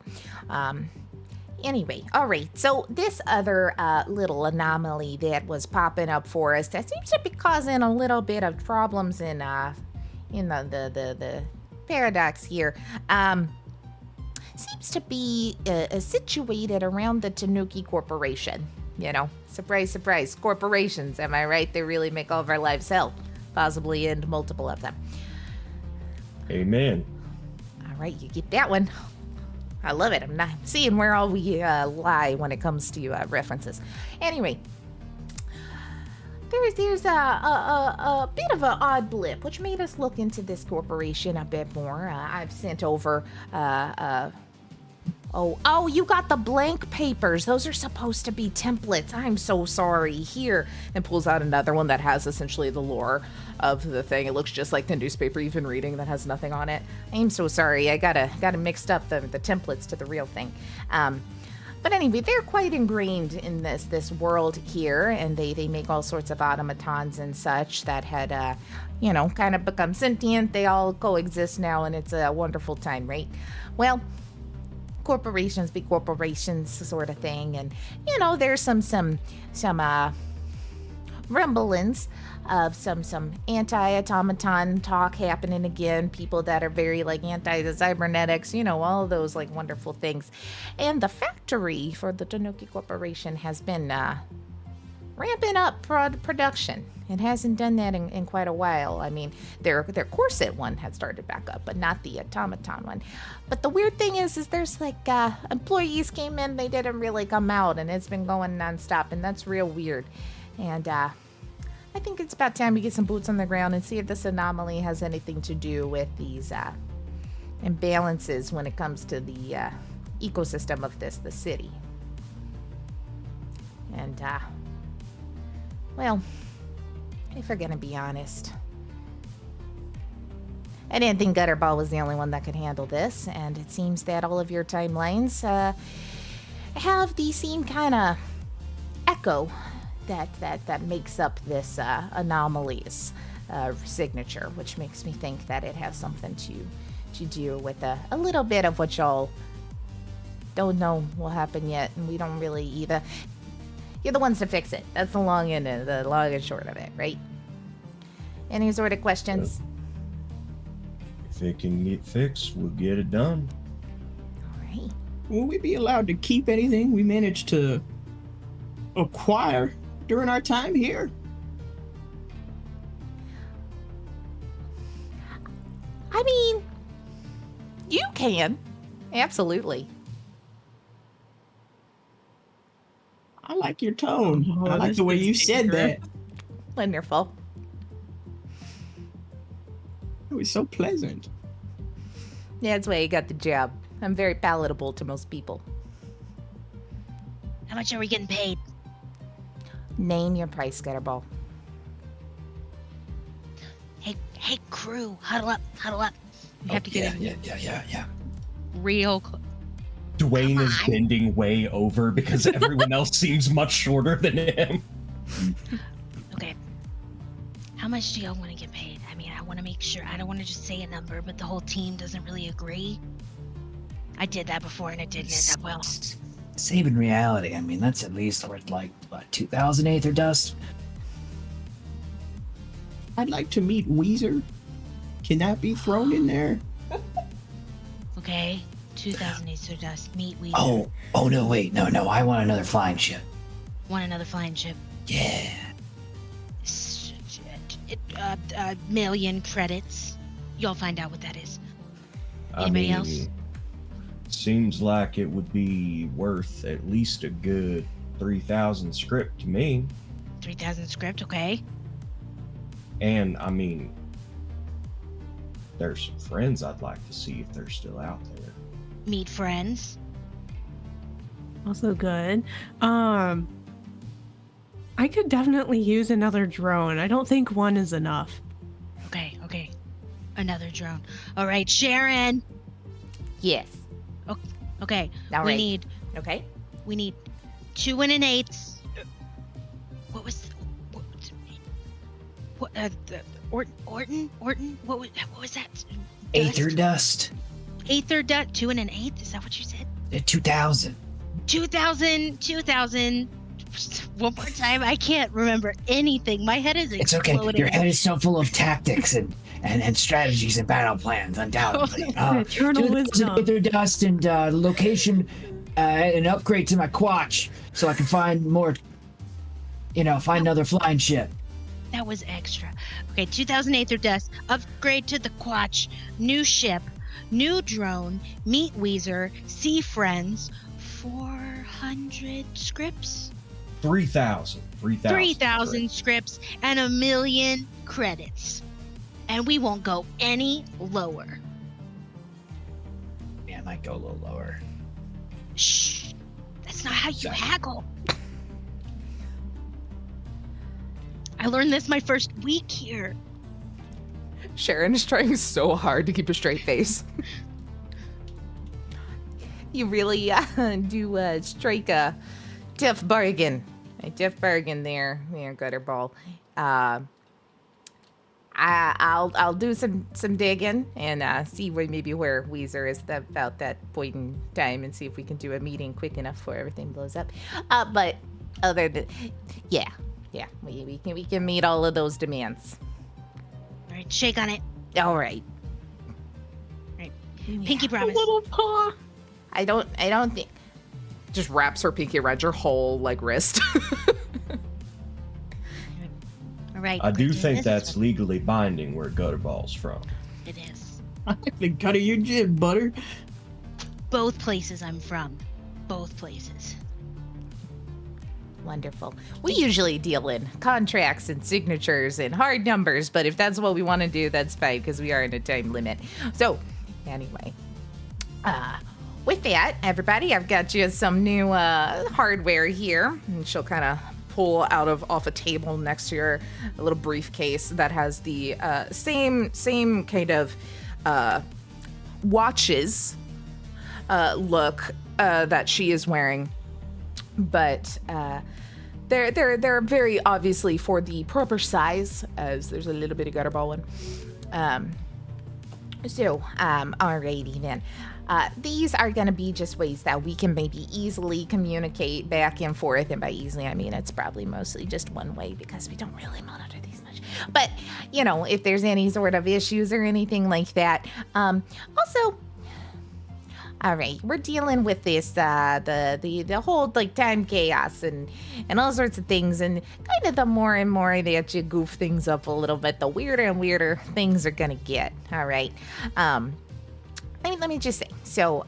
Anyway, all right. So this other little anomaly that was popping up for us that seems to be causing a little bit of problems in the paradox here. Seems to be situated around the Tanuki Corporation. You know, surprise, surprise. Corporations, am I right? They really make all of our lives hell. Possibly end multiple of them. Amen. All right, you get that one. I love it. I'm not seeing where all we lie when it comes to references. Anyway, there's a bit of an odd blip, which made us look into this corporation a bit more. I've sent over. Oh, you got the blank papers. Those are supposed to be templates. I'm so sorry. Here, and pulls out another one that has essentially the lore of the thing. It looks just like the newspaper you've been reading that has nothing on it. I'm so sorry. I gotta mixed up the templates to the real thing. But anyway, they're quite ingrained in this world here, and they make all sorts of automatons and such that had, kind of become sentient. They all coexist now, and it's a wonderful time, right? Well, corporations be corporations sort of thing, and there's some rumblings of some anti-automaton talk happening again, people that are very like anti-cybernetics, all of those like wonderful things. And the factory for the Tanuki Corporation has been ramping up production. It hasn't done that in quite a while. I mean, their corset one had started back up, but not the automaton one. But the weird thing is there's like employees came in, they didn't really come out, and it's been going nonstop, and that's real weird. And I think it's about time we get some boots on the ground and see if this anomaly has anything to do with these imbalances when it comes to the ecosystem of the city. And well, if we're gonna be honest, I didn't think Gutterball was the only one that could handle this, and it seems that all of your timelines have the same kind of echo that makes up this anomaly's signature, which makes me think that it has something to do with a little bit of what y'all don't know what happened yet, and we don't really either. You're the ones to fix it. That's the long and short of it, right? Any sort of questions? If it can get fixed, we'll get it done. All right. Will we be allowed to keep anything we managed to acquire during our time here? I mean, you can. Absolutely. I like your tone. Oh, I like this the way is you said that. Wonderful. It was so pleasant. Yeah, that's why you got the job. I'm very palatable to most people. How much are we getting paid? Name your price, Gutterball. Hey, crew, huddle up. We have to get in Yeah. real close. Dwayne is Come on. bending way over because everyone else seems much shorter than him. Okay. How much do y'all want to get paid? I mean, I want to make sure. I don't want to just say a number, but the whole team doesn't really agree. I did that before and it didn't end up well. Saving reality. I mean, that's at least worth like what, 2,000 Aether Dust. I'd like to meet Weezer. Can that be thrown in there? Okay. 2,000 Aether Dust. Meet Weezer. Oh no, wait, no. I want another flying ship. Want another flying ship? Yeah. A million credits. Y'all find out what that is. I Anybody mean, else? Seems like it would be worth at least a good 3,000 script to me. 3,000 script, okay. And I mean, there's some friends I'd like to see if they're still out there. Meet friends. Also good. I could definitely use another drone. I don't think one is enough. Okay. Another drone. All right, Sharon. Yes. Okay. All we right. need Okay. 2 and an 8. What was Orton? What was that? Aether Dust. Aether dust. 2 and an 8. Is that what you said? 2,000. 2,000. One more time. I can't remember anything. My head is It's exploding. okay. Your head is so full of tactics and strategies and battle plans, undoubtedly. Eternal 2,000 wisdom. Aether Dust and location, an upgrade to my Quatch so I can find more. Find another flying ship. That was extra. Okay, 2,000 Aether Dust. Upgrade to the Quatch. New ship. New drone. Meet Weezer. See friends. 400 scripts. 3,000. 3,000 scripts and 1 million credits. And we won't go any lower. Yeah, I might go a little lower. Shh. That's not how you Sorry. haggle. I learned this my first week here. Sharon is trying so hard to keep a straight face. You really do strike a tough bargain. A tough bargain there, Gutterball. I'll do some digging and see where Weezer is about that point in time and see if we can do a meeting quick enough before everything blows up. But other than, yeah, we can meet all of those demands. All right, shake on it. All right. Pinky promise. Little paw. I don't think. Just wraps her pinky around your whole wrist. All right. I do Christian, think this that's is legally binding where Gutterball's from. what it is. I like the cut of your jib, butter. Both places I'm from. Both places. Wonderful. We usually deal in contracts and signatures and hard numbers, but if that's what we want to do, that's fine because we are in a time limit. So, anyway, with that, everybody, I've got you some new hardware here, and she'll kind of pull off a table next to her a little briefcase that has the same kind of watches look that she is wearing, but they're very obviously for the proper size, as there's a little bit of Gutterball one. So alrighty then. These are going to be just ways that we can maybe easily communicate back and forth. And by easily, I mean it's probably mostly just one way because we don't really monitor these much. But, you know, if there's any sort of issues or anything like that. Also, all right, we're dealing with this, the whole, like, time chaos and all sorts of things. And kind of the more and more that you goof things up a little bit, the weirder and weirder things are going to get. All right. Let me just say, so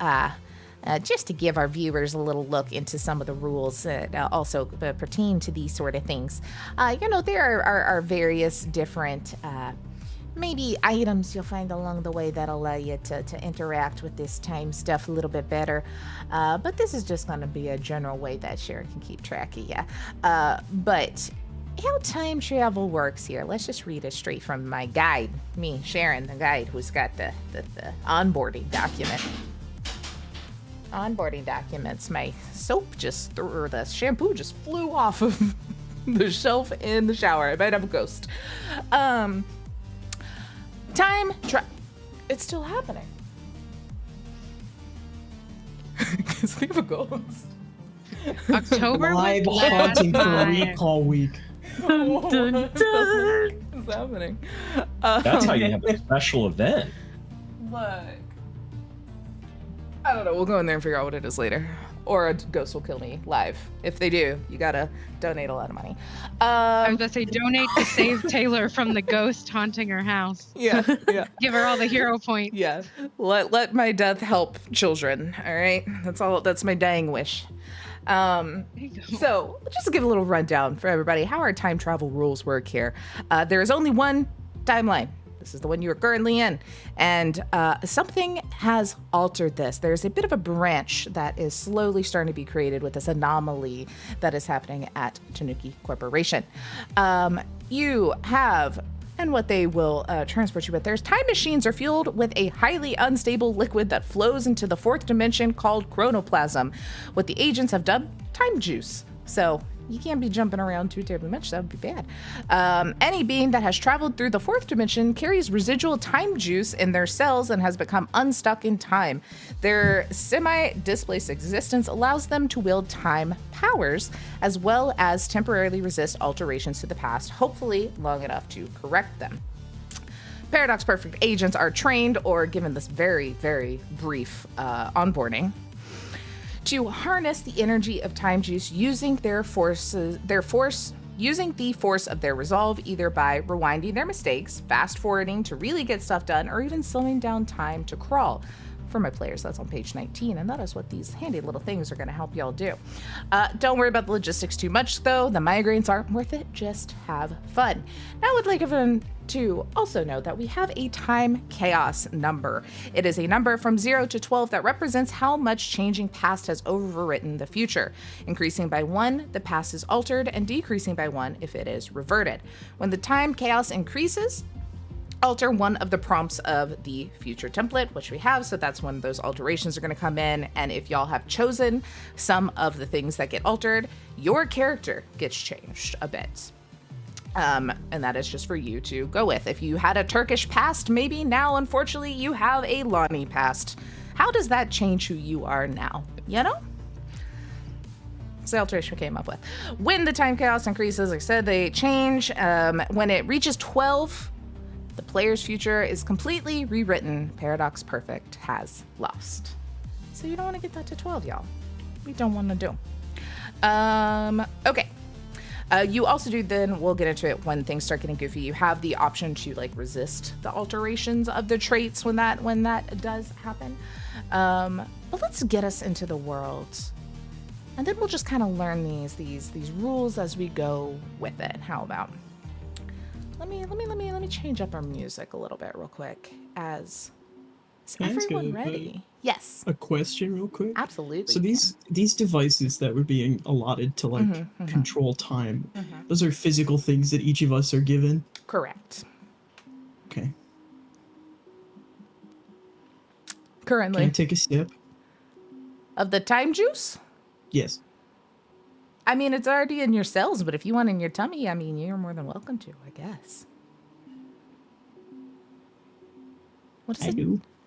just to give our viewers a little look into some of the rules that also pertain to these sort of things, there are various different maybe items you'll find along the way that allow you to interact with this time stuff a little bit better. But this is just going to be a general way that Sharon can keep track of you. But how time travel works here, let's just read it straight from my guide. Me, Sharon, the guide, who's got the onboarding document. Onboarding documents. My soap or the shampoo just flew off of the shelf in the shower. I might have a ghost. It's still happening. Because we have a ghost. October Live was last haunting for a time. week all week. Dun, dun, dun. What's happening? That's how you have a special event. Look. I don't know. We'll go in there and figure out what it is later. Or a ghost will kill me live. If they do, you gotta donate a lot of money. I was about to say, donate to save Taylor from the ghost haunting her house. Yeah. Give her all the hero points. Yeah. Let my death help children. All right. That's my dying wish. There you go. So just to give a little rundown for everybody, how our time travel rules work here. There is only one timeline. This is the one you are currently in. And something has altered this. There's a bit of a branch that is slowly starting to be created with this anomaly that is happening at Tanuki Corporation. You have, and what they will transport you with, there's time machines are fueled with a highly unstable liquid that flows into the fourth dimension called chronoplasm, what the agents have dubbed time juice. So you can't be jumping around too terribly much. That would be bad. Any being that has traveled through the fourth dimension carries residual time juice in their cells and has become unstuck in time. Their semi-displaced existence allows them to wield time powers, as well as temporarily resist alterations to the past, hopefully long enough to correct them. Paradox Perfect agents are trained or given this very, very brief onboarding to harness the energy of time juice using the force of their resolve, either by rewinding their mistakes, fast forwarding to really get stuff done, or even slowing down time to crawl. For my players, that's on page 19, and that is what these handy little things are going to help y'all do. Don't worry about the logistics too much, though. The migraines aren't worth it. Just have fun. Now, I would like everyone to also know that we have a time chaos number. It is a number from 0 to 12 that represents how much changing past has overwritten the future. Increasing by 1, the past is altered, and decreasing by 1 if it is reverted. When the time chaos increases, alter one of the prompts of the future template, which we have, so that's when those alterations are going to come in. And if y'all have chosen some of the things that get altered, your character gets changed a bit. And that is just for you to go with. If you had a Turkish past, maybe now, unfortunately, you have a Lonnie past. How does that change who you are now? You know? It's the alteration we came up with. When the time chaos increases, like I said, they change. When it reaches 12, the player's future is completely rewritten. Paradox Perfect has lost. So you don't want to get that to 12, y'all. We don't want to do. Okay. You also do then, we'll get into it when things start getting goofy. You have the option to like resist the alterations of the traits when that does happen. But let's get us into the world. And then we'll just kind of learn these rules as we go with it. How about? Let me change up our music a little bit real quick. Is everyone ready? Yes. A question real quick? Absolutely. So these devices that were being allotted to like control time, those are physical things that each of us are given? Correct. Okay. Currently. Can I take a sip? Of the time juice? Yes. I mean, it's already in your cells, but if you want in your tummy, I mean, you're more than welcome to, I guess. What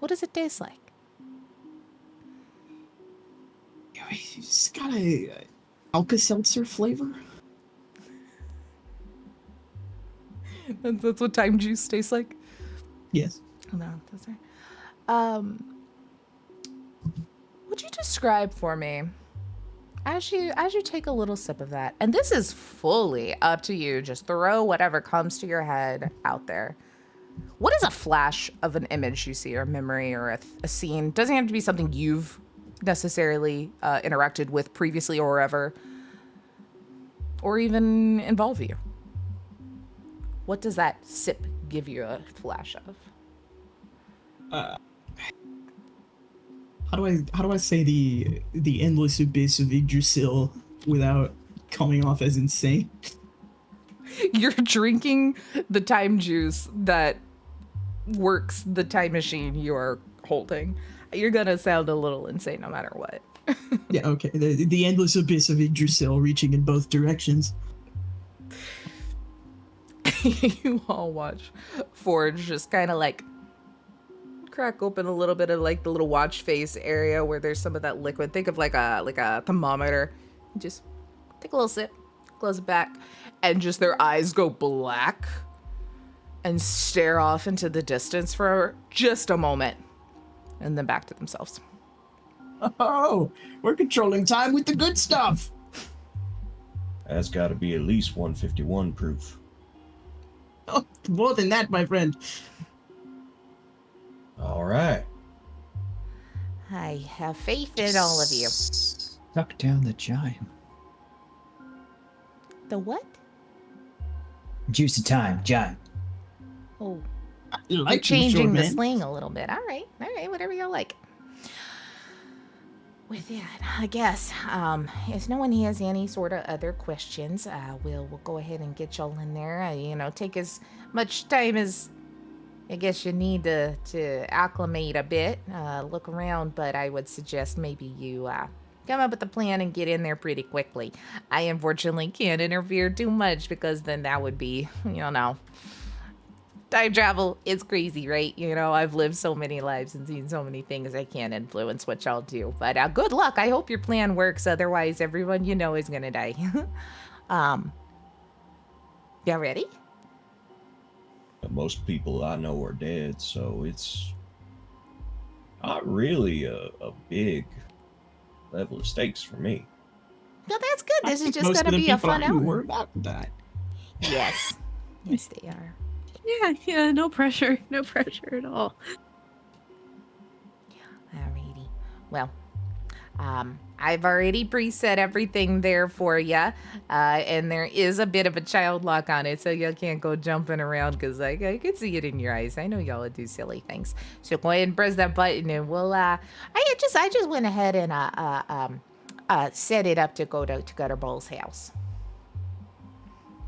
does it taste like? It's got a Alka-Seltzer flavor. That's what time juice tastes like. Yes. No, that's right. Would you describe for me as you take a little sip of that, and this is fully up to you, just throw whatever comes to your head out there. What is a flash of an image you see, or memory, or a scene? Doesn't have to be something you've necessarily interacted with previously or ever, or even involve you. What does that sip give you a flash of? How do I say the endless abyss of Yggdrasil without coming off as insane? You're drinking the time juice that works the time machine you're holding. You're gonna sound a little insane no matter what. Yeah, okay. The endless abyss of Yggdrasil reaching in both directions. You all watch Forge just kind of like crack open a little bit of like the little watch face area where there's some of that liquid. Think of like a thermometer. Just take a little sip, close it back, and just their eyes go black and stare off into the distance for just a moment, and then back to themselves. Oh, we're controlling time with the good stuff. That's got to be at least 151 proof. Oh, more than that, my friend. All right. I have faith in all of you. Suck down the chime. The what? Juice of time, chime. Oh, I you're like changing the man. slang a little bit. All right, whatever you like. With that, I guess, if no one has any sort of other questions, we'll go ahead and get y'all in there. Take as much time as I guess you need to acclimate a bit, look around, but I would suggest maybe you come up with a plan and get in there pretty quickly. I unfortunately can't interfere too much because then that would be, time travel is crazy, right? I've lived so many lives and seen so many things. I can't influence what y'all do. But good luck. I hope your plan works. Otherwise, everyone you know is gonna die. Y'all ready? Most people I know are dead, so it's not really a big level of stakes for me. Well, that's good. This is just Most gonna of the be a people fun I knew outing. were about to die. Yes. Yes, they are. Yeah, no pressure at all. Alrighty. Well, I've already preset everything there for you, and there is a bit of a child lock on it, so you can't go jumping around because I can see it in your eyes. I know y'all would do silly things. So go ahead and press that button, and we'll. I just went ahead and set it up to go to Gutterball's house.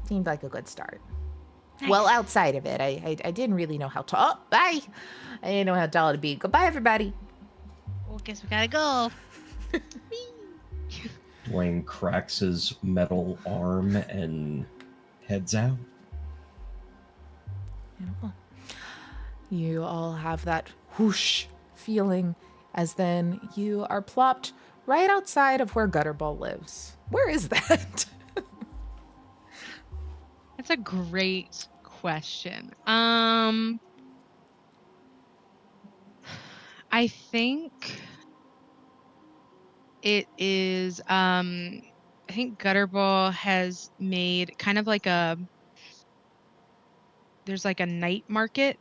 Seemed like a good start. Nice. Well, outside of it, I didn't really know how tall. Oh, bye. I didn't know how tall to be. Goodbye, everybody. Well, guess we gotta go. Dwayne cracks his metal arm and heads out. Beautiful. You all have that whoosh feeling as then you are plopped right outside of where Gutterball lives. Where is that? That's a great question. I think it is I think Gutterball has made kind of like there's like a night market,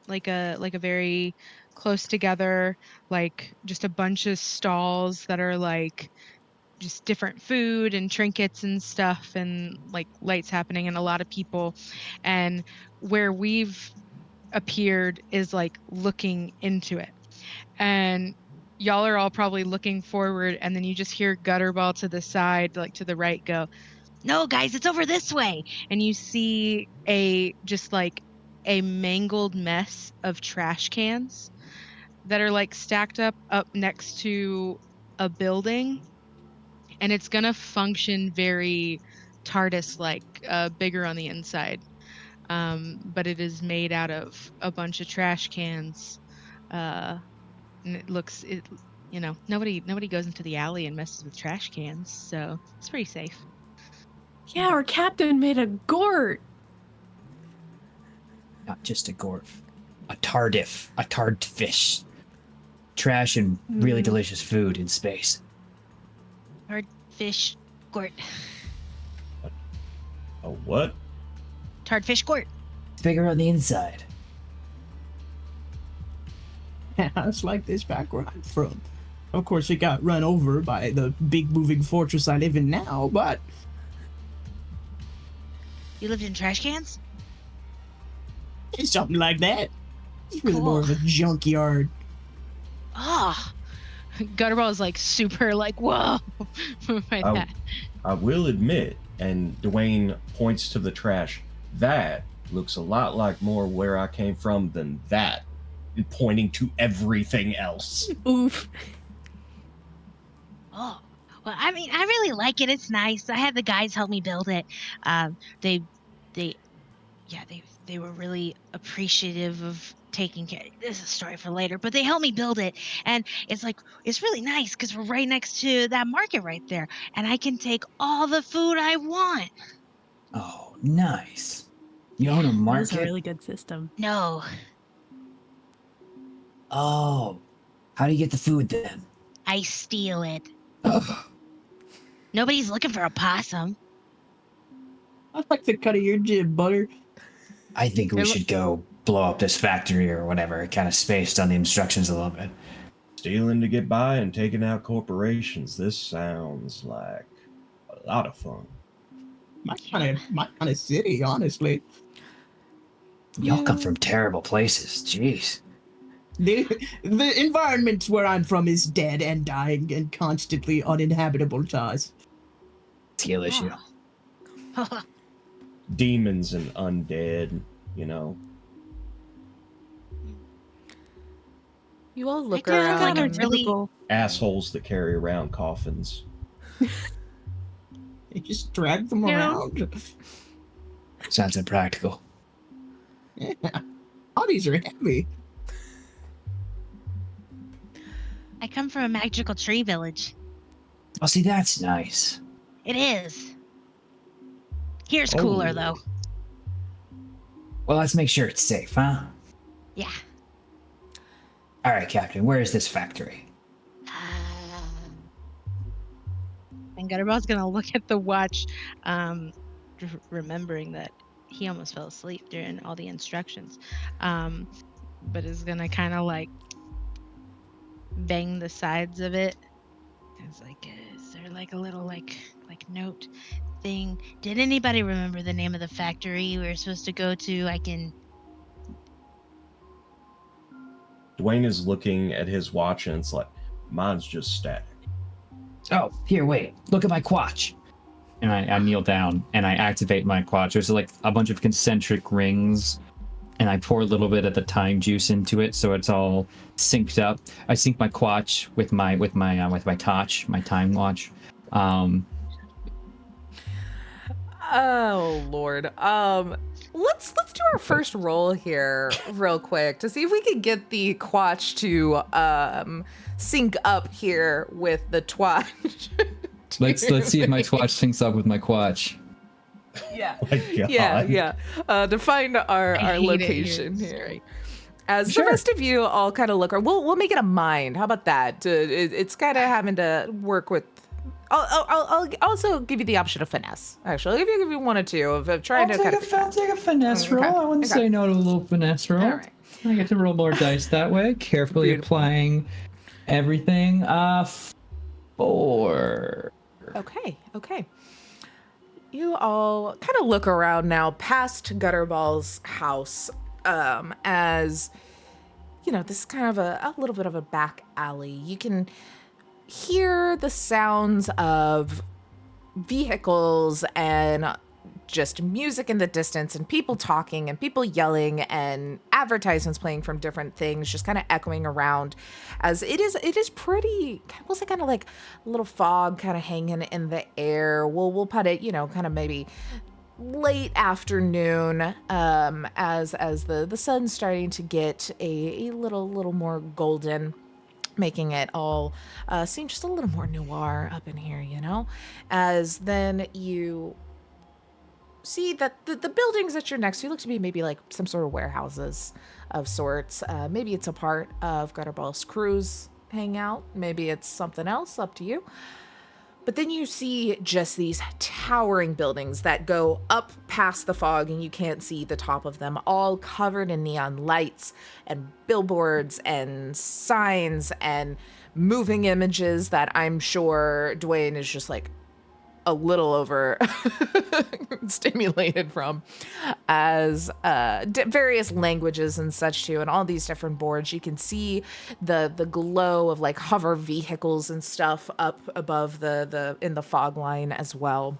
like a very close together, like just a bunch of stalls that are like just different food and trinkets and stuff and like lights happening and a lot of people. And where we've appeared is like looking into it. And y'all are all probably looking forward and then you just hear Gutterball to the side, like to the right, go, "No, guys, it's over this way." And you see just like a mangled mess of trash cans that are like stacked up next to a building, and it's gonna function very TARDIS like, bigger on the inside. But it is made out of a bunch of trash cans, and you know, nobody goes into the alley and messes with trash cans, so it's pretty safe. Yeah, our captain made a gort. Not just a gorf. A tardif. A tard fish. Trash and really delicious food in space. Hard fish gort. A what? Tarred fish gort. It's bigger on the inside. Yeah, it's like this back where I'm from. Of course, it got run over by the big moving fortress I live in now, but You lived in trash cans? it's something like that. It's really more of a junkyard. Oh, Gutterball is like super like, whoa by Oh. that. I will admit, and Dwayne points to the trash, that looks a lot like more where I came from than that, pointing to everything else. Oof. oh. Well, I mean, I really like it. It's nice. I had the guys help me build it. They were really appreciative of taking care. This is a story for later, but they helped me build it, and it's really nice because we're right next to that market right there, and I can take all the food I want. Oh, nice. You own a That's market? a really good system. No, Oh. How do you get the food then? I steal it. Ugh. Nobody's looking for a possum. I like the cut of your jib, Butter. I think we It should go blow up this factory or whatever. It kind of spaced on the instructions a little bit. Stealing to get by and taking out corporations. This sounds like a lot of fun. My kind of city, honestly. Y'all come from terrible places. Jeez. The environment where I'm from is dead and dying and constantly uninhabitable, Taz. Skill issue. Demons and undead, you know. You all look I kinda around. like a really- Typical. Assholes that carry around coffins. You just drag them Yeah. around. Sounds impractical. Yeah. Bodies are heavy. I come from a magical tree village. Oh, see, that's nice. It is. Here's Oh. cooler though. Well, let's make sure it's safe, huh? Yeah. All right, Captain, where is this factory? And Gutterball's gonna look at the watch, remembering that he almost fell asleep during all the instructions, but is gonna kind of like bang the sides of it. It's like, is there like a little like note thing? Did anybody remember the name of the factory we were supposed to go to? I can. Dwayne is looking at his watch and it's like, mine's just static. Oh, here, wait. Look at my quatch. And I kneel down and I activate my quatch. There's like a bunch of concentric rings, and I pour a little bit of the time juice into it, so it's all synced up. I sync my quatch with my touch, my time watch. Oh Lord. Let's do our first roll here real quick to see if we can get the quatch to sync up here with the twatch. Let's see if my twatch syncs up with my quatch. Yeah. My God. Yeah. To find our hate it location here. here. Straight. As Sure. the rest of you all kind of look, we'll make it a mind. How about that? It's kind of having to work with. I'll also give you the option of finesse. Actually, if you wanted to, of trying to kind of. I'll take a finesse Okay, roll. I wouldn't okay. say no to a little finesse roll. All right. I get to roll more dice that way, carefully Beautiful. applying everything. 4. Okay. You all kind of look around now past Gutterball's house, as you know, this is kind of a little bit of a back alley. You can hear the sounds of vehicles and just music in the distance and people talking and people yelling and advertisements playing from different things just kind of echoing around, as it is pretty, we'll say, kind of like a little fog kind of hanging in the air. We'll put it, you know, kind of maybe late afternoon, as the sun's starting to get a little more golden. making it all seem just a little more noir up in here, you know? As then you see that the buildings that you're next to look to be maybe like some sort of warehouses of sorts. Maybe it's a part of Gutterball's crew's hangout. Maybe it's something else, up to you. But then you see just these towering buildings that go up past the fog and you can't see the top of them, all covered in neon lights and billboards and signs and moving images that I'm sure Dwayne is just like a little over stimulated from, as various languages and such too, and all these different boards. You can see the glow of like hover vehicles and stuff up above the in the fog line, as well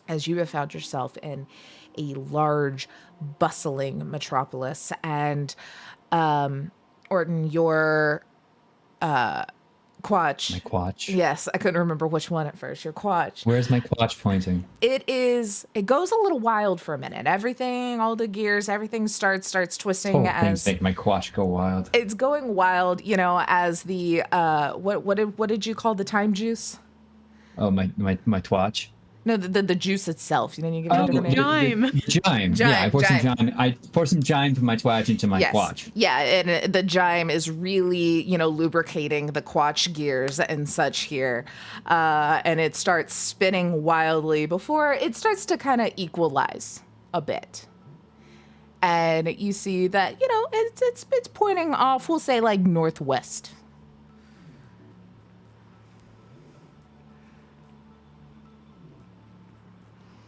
as you have found yourself in a large bustling metropolis. And Orton, your Quatch. My quatch. Yes, I couldn't remember which one at first. Your Quatch. Where's my quatch pointing? It goes a little wild for a minute. Everything, all the gears, everything starts twisting Whole as things make my quatch go wild. it's going wild, you know, as the what did you call the time juice? Oh, my twatch. No, the juice itself. You know, you give it a different name. Jime. Jime. Yeah, I pour some jime. I pour some jime from my twatch into my Yes. quatch. Yeah, and the Jime is really, you know, lubricating the Quatch gears and such here. And it starts spinning wildly before it starts to kind of equalize a bit. And you see that, you know, it's pointing off, we'll say like northwest.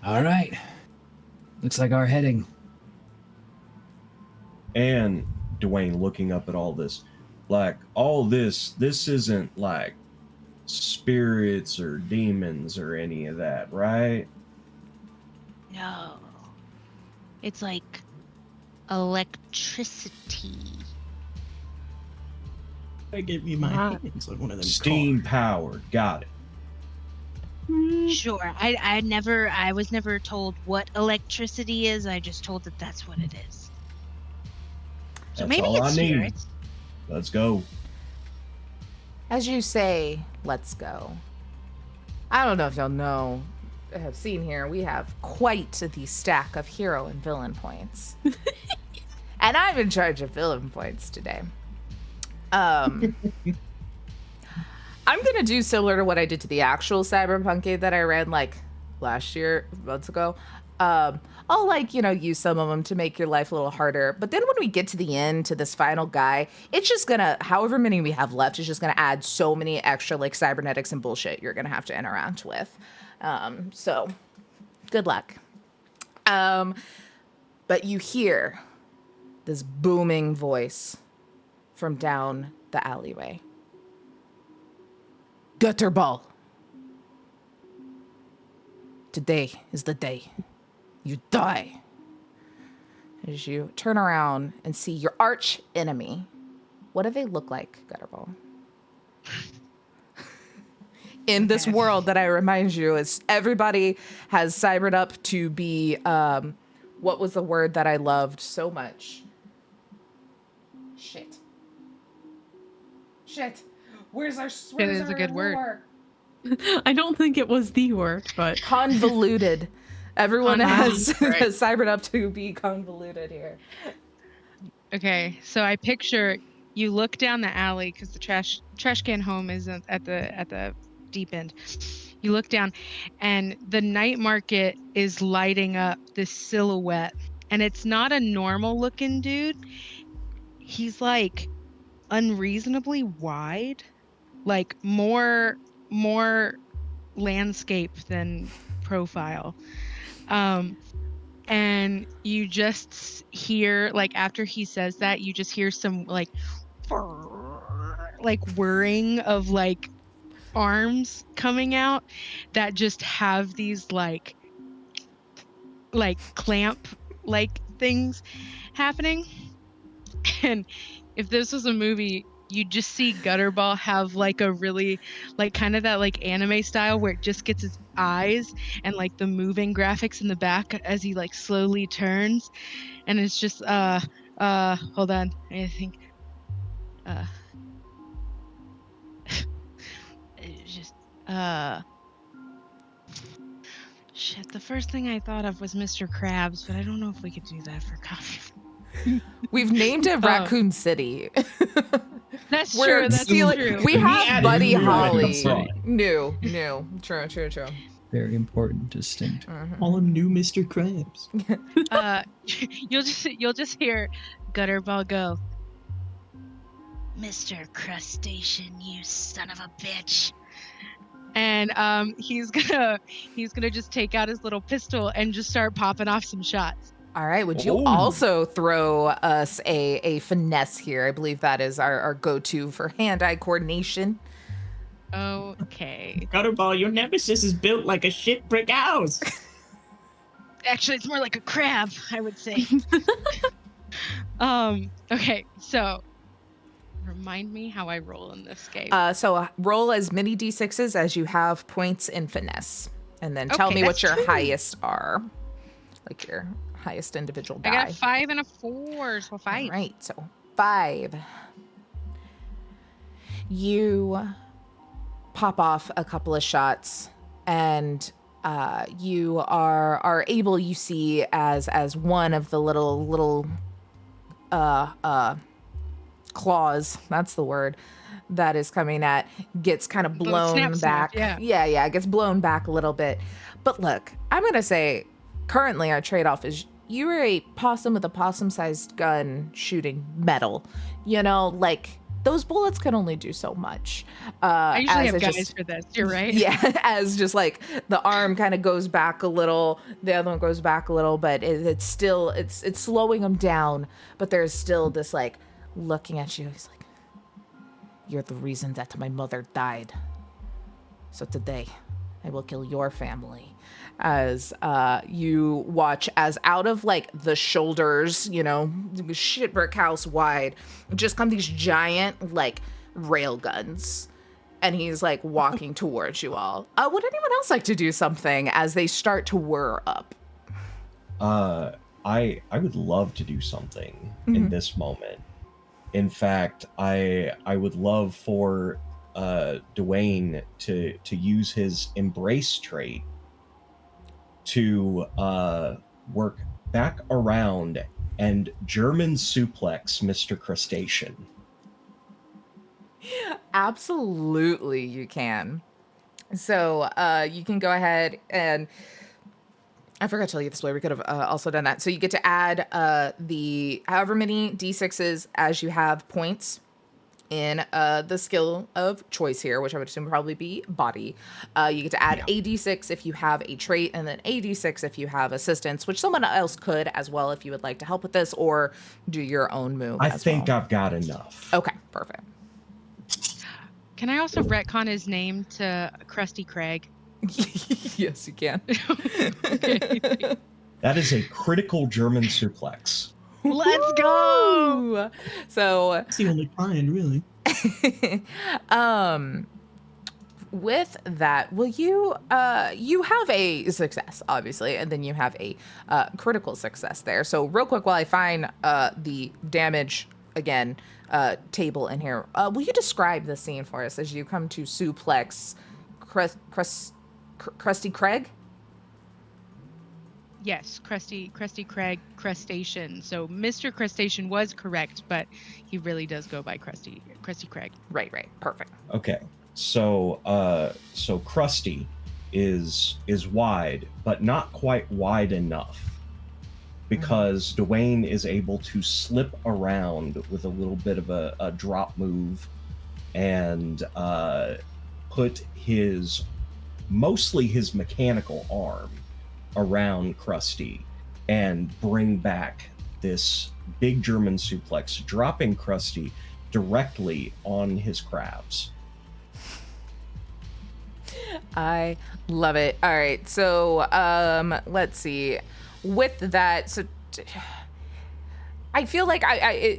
All right. Looks like our heading. And Dwayne looking up at all this, like all this isn't like spirits or demons or any of that, right? No. It's like electricity. I give you my Wow. hands on one of them. Steam powered. Got it. Sure. I was never told what electricity is. I just told that that's what it is. So That's maybe all it's I need. spirits. Let's go. As you say, let's go. I don't know if y'all have seen here, we have quite the stack of hero and villain points. And I'm in charge of villain points today. I'm gonna do similar to what I did to the actual Cyberpunk that I ran like last year, months ago. I'll like, you know, use some of them to make your life a little harder. But then when we get to the end, to this final guy, it's just gonna, however many we have left, is just gonna add so many extra like cybernetics and bullshit you're gonna have to interact with. So good luck. But you hear this booming voice from down the alleyway. Gutterball. Today is the day you die. As you turn around and see your arch enemy. What do they look like, Gutterball? In this world that I remind you is everybody has cybered up to be, what was the word that I loved so much? Shit. Where's is a good word. lore? I don't think it was the word, but Convoluted. Everyone has Right. cybered up to be convoluted here. Okay, so I picture you look down the alley because the trash can home is at the deep end. You look down, and the night market is lighting up this silhouette, and it's not a normal looking dude. He's like unreasonably wide, like more landscape than profile. And you just hear, like, after he says that, you just hear some like whirring of like arms coming out that just have these like clamp like things happening. And if this was a movie, you'd just see Gutterball have like a really like kind of that like anime style where it just gets his eyes and like the moving graphics in the back as he like slowly turns, and it's just hold on, I think Uh, shit. The first thing I thought of was Mr. Krabs, but I don't know if we could do that for coffee. We've named it Raccoon City. That's We're true. That's stealing- true. We have added Buddy new Holly. items on. New. True. Very important, distinct. Mhm. Call him new Mr. Krabs. You'll just hear Gutterball go, Mr. Crustacean, you son of a bitch. And he's gonna just take out his little pistol and just start popping off some shots. All right. Would you Ooh. also throw us a finesse here? I believe that is our go-to for hand-eye coordination. Okay. Gutterball, your nemesis is built like a shit brick house. Actually, it's more like a crab, I would say. Okay, so remind me how I roll in this game. So roll as many d6s as you have points in finesse, and then tell Okay, me what that's your true. highest are, like your highest individual die. I got a 5 and a 4, so 5. All right, so 5. You pop off a couple of shots, and you are able, you see, as one of the little claws, that's the word, that is coming at, gets kind of Little blown snap, back. yeah. It gets blown back a little bit. But look, I'm gonna say currently our trade-off is you are a possum with a possum-sized gun shooting metal. You know, like those bullets can only do so much. I usually as have it guys just- for this. You're right. Yeah, as just like the arm kind of goes back a little, the other one goes back a little, but it's still it's slowing them down. But there's still this like looking at you. He's like, "You're the reason that my mother died. So today, I will kill your family." As you watch as out of like the shoulders, you know, shit brick house wide, just come these giant like rail guns. And he's like walking towards you all. Would anyone else like to do something as they start to whir up? I would love to do something in this moment. In fact, I would love for Dwayne to use his embrace trait to work back around and German suplex Mr. Crustacean. Absolutely, you can. So you can go ahead and I forgot to tell you this way. We could have also done that. So you get to add the however many d6s as you have points in the skill of choice here, which I would assume would probably be body. You get to add a d6 if you have a trait, and then a d6 if you have assistance, which someone else could as well if you would like to help with this or do your own move. I as think well. I've got enough. Okay, perfect. Can I also retcon his name to Krusty Krag? Yes, you can. That is a critical German suplex. Let's go! Woo! So That's the only kind, really. with that, will you you have a success obviously, and then you have a critical success there. So real quick, while I find the damage again table in here, will you describe the scene for us as you come to suplex Krusty Krag? Yes, Krusty Krag Crustacean. So Mr. Crustacean was correct, but he really does go by Krusty Krag. Right, perfect. Okay. So so Krusty is wide, but not quite wide enough. Because Dwayne is able to slip around with a little bit of a drop move and put mostly his mechanical arm around Krusty and bring back this big German suplex, dropping Krusty directly on his crabs. I love it. All right, so let's see. With that, so I feel like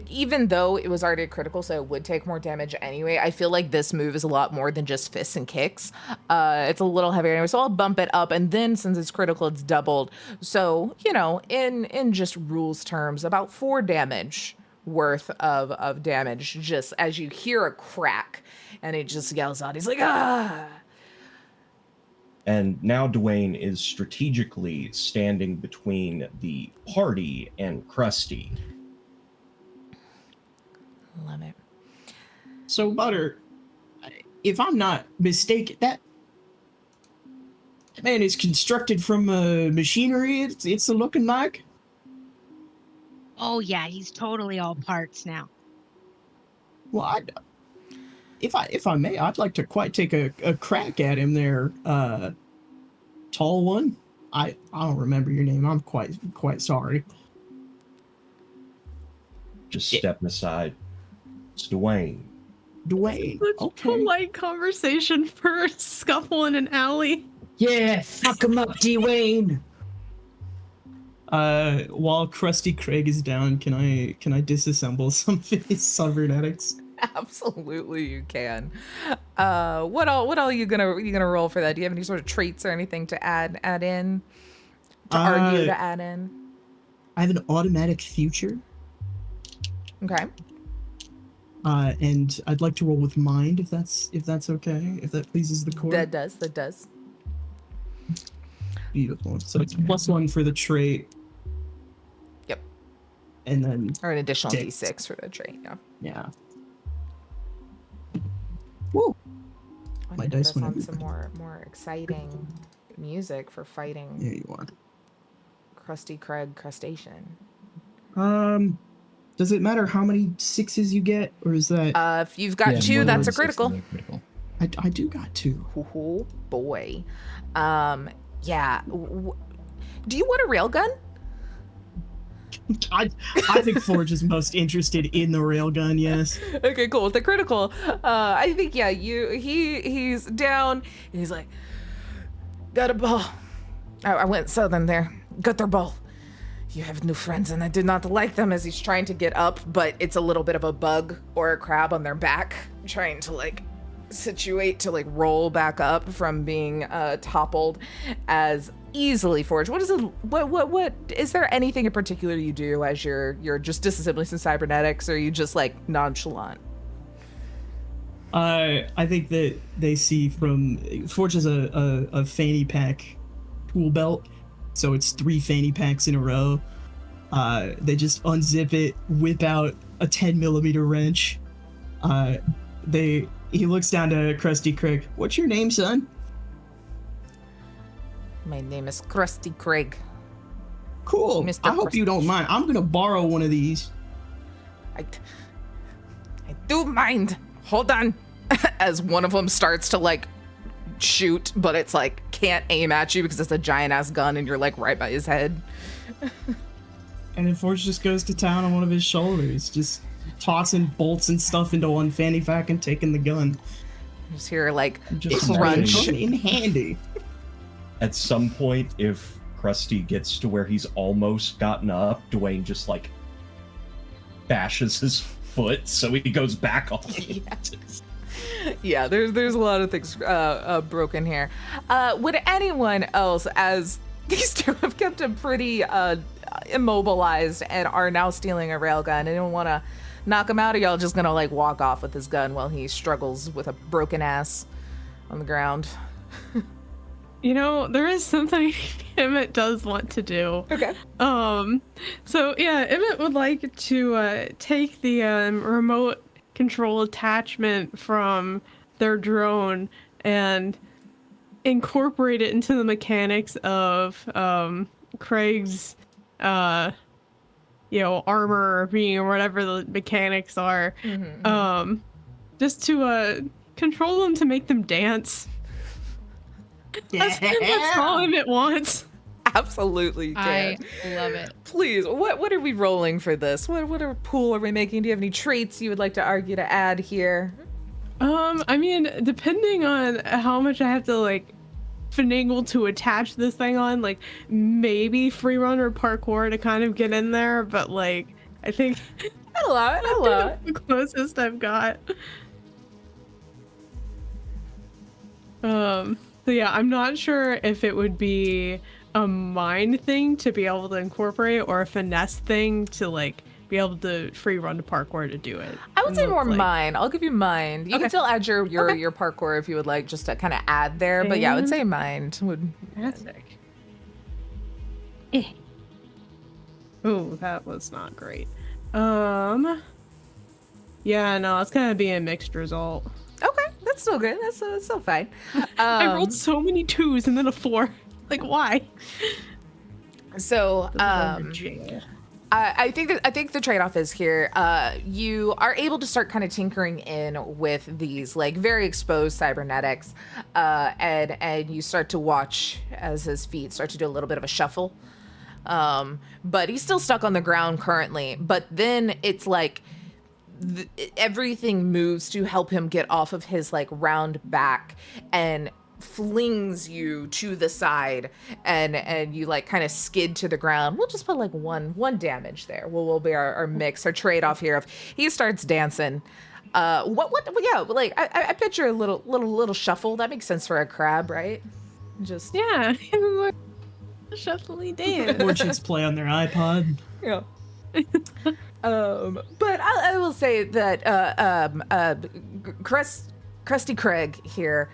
even though it was already a critical, so it would take more damage anyway, I feel like this move is a lot more than just fists and kicks. It's a little heavier anyway, so I'll bump it up, and then since it's critical, it's doubled. So, you know, in just rules terms, about 4 damage worth of damage just as you hear a crack, and he just yells out, he's like, ah! And now Dwayne is strategically standing between the party and Krusty. Love it. So, Butter, if I'm not mistaken, that man is constructed from machinery. It's looking like. Oh yeah, he's totally all parts now. Well, if I may, I'd like to quite take a crack at him there, tall one. I don't remember your name. I'm quite sorry. Just stepping aside. It's Dwayne. Dwayne. Such Okay. polite conversation for a scuffle in an alley. Yeah, fuck him up, Dwayne. While Krusty Craig is down, can I disassemble some of his cybernetics? Absolutely, you can. What all are you gonna roll for that? Do you have any sort of traits or anything to add in? To argue to add in? I have an automatic future, Okay. and I'd like to roll with mind if that's okay, if that pleases the court. That does. Beautiful. So it's +1 for the trait. Yep. And then Or an additional Six. D6 for the trait, yeah. yeah. Woo. I My need to dice put went on some everywhere. more exciting music for fighting There you are. Krusty Craig crustacean. Does it matter how many 6s you get, or is that If you've got Yeah, 2, more that's than a 6 is critical. a critical. I do got 2. Oh boy. Yeah. Do you want a railgun? I think Forge is most interested in the railgun. Yes. Okay, cool. With the critical, I think he's down and he's like, got a ball. I went southern there. Got their ball. You have new friends and I did not like them, as he's trying to get up, but it's a little bit of a bug or a crab on their back, trying to like situate to like roll back up from being toppled as easily. Forge, what is there anything in particular you do as you're just disassembling some cybernetics, or are you just like nonchalant? I think that they see from Forge has a fanny pack tool belt, so it's 3 fanny packs in a row. They just unzip it, whip out a 10mm wrench. He looks down to Krusty Craig. What's your name, son? My name is Krusty Craig. Cool. Mr. I hope you don't mind. I'm gonna borrow one of these. I do mind. Hold on. As one of them starts to like shoot, but it's like can't aim at you because it's a giant ass gun and you're like right by his head. And then Forge just goes to town on one of his shoulders, just tossing bolts and stuff into one fanny pack and taking the gun. You just hear like Just crunch. imagining- In handy. At some point, if Krusty gets to where he's almost gotten up, Dwayne just like bashes his foot, so he goes back on it. Yeah, there's a lot of things broken here. Would anyone else, as these two have kept him pretty immobilized and are now stealing a railgun, anyone want to knock him out, or y'all just gonna like walk off with his gun while he struggles with a broken ass on the ground? You know, there is something Emmett does want to do. Okay. So yeah, Emmett would like to take the remote control attachment from their drone and incorporate it into the mechanics of Craig's armor or being or whatever the mechanics are. Just to control them, to make them dance. That's all Emmett wants. Absolutely, you can. I love it. Please, what are we rolling for this? What pool are we making? Do you have any traits you would like to argue to add here? I mean, depending on how much I have to like finagle to attach this thing on, like maybe free run or parkour to kind of get in there, but like I think I love it. the closest I've got. So yeah, I'm not sure if it would be a mind thing to be able to incorporate or a finesse thing to like be able to free run to parkour to do it. I would say And more it's like- mind. I'll give you mind. You can Okay. still add your parkour if you would like, just to kind of add there. But yeah, I would say mind would. Fantastic. Ooh, that was not great. Yeah, no, it's gonna be a mixed result. Okay, that's still good. That's still fine. I rolled so many 2s and then a 4. Like, why? So Jail. I think the trade-off is here. You are able to start kind of tinkering in with these like very exposed cybernetics, and you start to watch as his feet start to do a little bit of a shuffle. But he's still stuck on the ground currently. But then it's like everything moves to help him get off of his like round back and flings you to the side, and you like kind of skid to the ground. We'll just put like one damage there. Will be our mix, our trade-off here of he starts dancing. What yeah, like I picture a little shuffle. That makes sense for a crab, right? Just Yeah. Shuffly dance. Orchids play on their iPod. yeah. But I will say that Krusty Craig here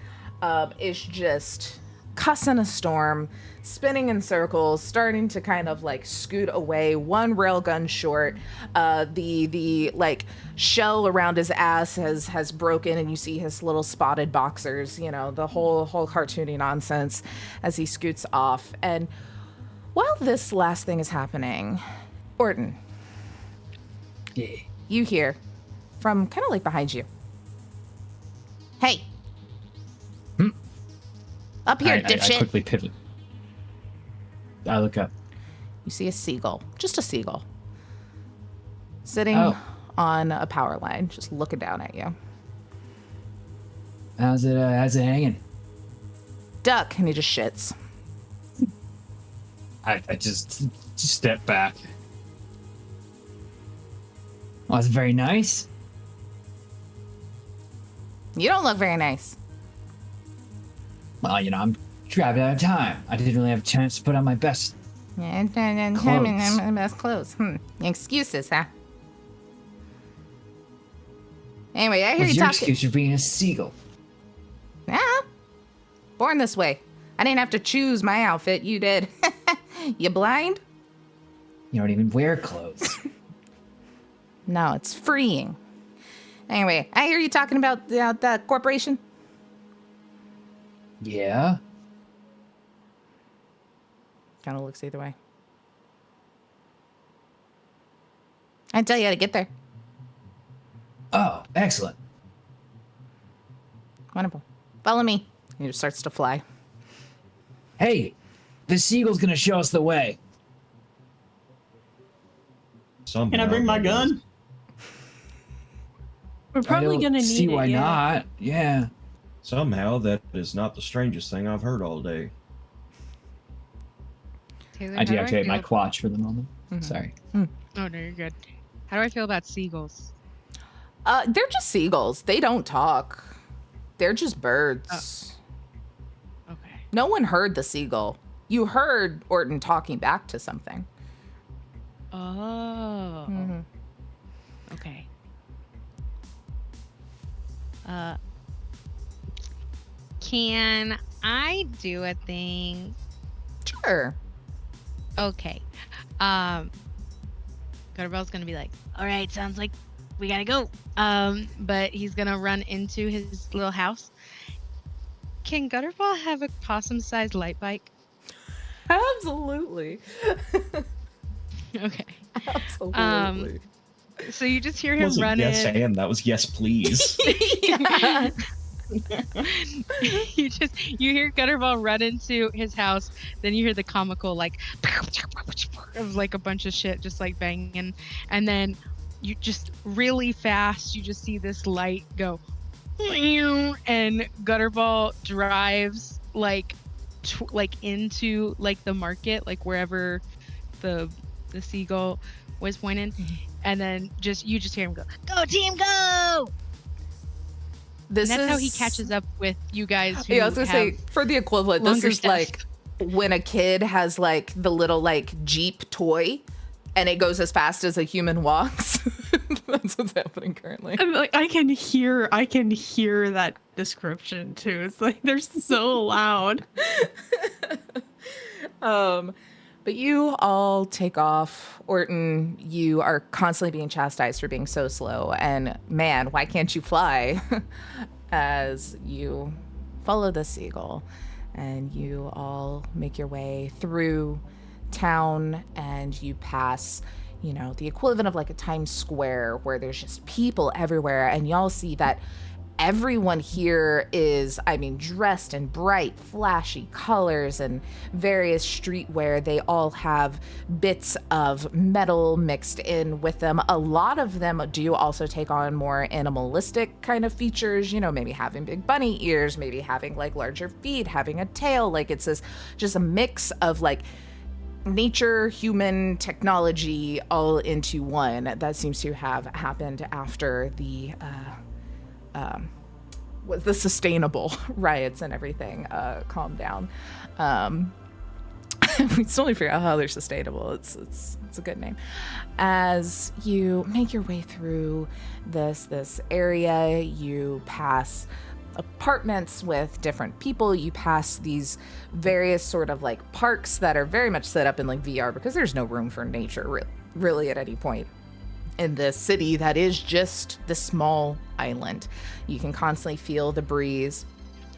is just cussing a storm, spinning in circles, starting to kind of like scoot away, one railgun short. The like shell around his ass has broken, and you see his little spotted boxers. You know, the whole cartoony nonsense as he scoots off. And while this last thing is happening, Orton, Yeah. you hear from kind of like behind you. Hey. Up here, I dipshit. quickly pivot. I look up. You see a seagull, just a seagull, sitting Oh. on a power line, just looking down at you. How's it hanging? Duck, and he just shits. I just step back. Oh, that's very nice. You don't look very nice. Well, you know, I'm trapped out of time. I didn't really have a chance to put on my best. And Clothes. best clothes. Excuses, huh? Anyway, I hear What's you your talking. excuse for being a seagull? Ah, born this way. I didn't have to choose my outfit. You did. You blind? You don't even wear clothes. No, it's freeing. Anyway, I hear you talking about the corporation. Yeah. Kind of looks either way. I tell you how to get there. Oh, excellent. Wonderful. Follow me. He just starts to fly. Hey, the seagull's gonna show us the way. Somehow, Can I bring my that is- gun? We're probably I don't gonna need see it. why yeah. not. Yeah. Somehow, that is not the strangest thing I've heard all day. Taylor, I how do deactivate my feel- quatch for the moment. Mhm. Sorry. Oh no, you're good. How do I feel about seagulls? They're just seagulls. They don't talk. They're just birds. Okay. No one heard the seagull. You heard Orton talking back to something. Oh. Mhm. Okay. Can I do a thing? Sure. Okay. Gutterbell's gonna be like, all right, sounds like we gotta go. But he's gonna run into his little house. Can Gutterball have a possum-sized light bike? Absolutely. Okay. Absolutely. So you just hear It him wasn't running. yes and, that was yes please. Yeah. you hear Gutterball run into his house, then you hear the comical like of like a bunch of shit just like banging, and then you just really fast you just see this light go and Gutterball drives like into like the market, like wherever the seagull was pointing, and then you just hear him go team go. This And that's how he is- catches up with you guys who Yeah, I was gonna say have for the equivalent, this longer is stuff. like when a kid has like the little like Jeep toy and it goes as fast as a human walks. That's what's happening currently. And like I can hear that description too. It's like they're so loud. But you all take off. Orton, you are constantly being chastised for being so slow. And man, why can't you fly? As you follow the seagull and you all make your way through town and you pass, you know, the equivalent of like a Times Square where there's just people everywhere. And y'all see that everyone here is, I mean, dressed in bright, flashy colors and various streetwear. They all have bits of metal mixed in with them. A lot of them do also take on more animalistic kind of features, you know, maybe having big bunny ears, maybe having like larger feet, having a tail. Like it's this just a mix of like nature, human, technology all into one. That seems to have happened after the was the sustainable riots and everything calmed down. We still need to figure out how they're sustainable. It's a good name. As you make your way through this area, you pass apartments with different people. You pass these various sort of like parks that are very much set up in like VR because there's no room for nature really at any point in this city that is just the small island. You can constantly feel the breeze.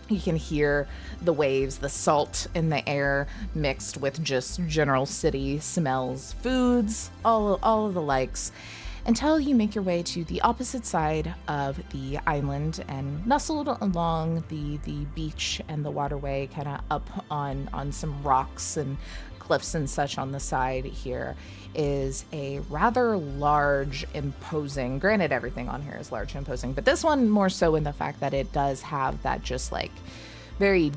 You can hear the waves, the salt in the air mixed with just general city smells, foods, all of the likes, until you make your way to the opposite side of the island and nestled along the beach and the waterway, kind of up on some rocks and cliffs and such on the side here, is a rather large, imposing, granted everything on here is large and imposing, but this one more so in the fact that it does have that just like very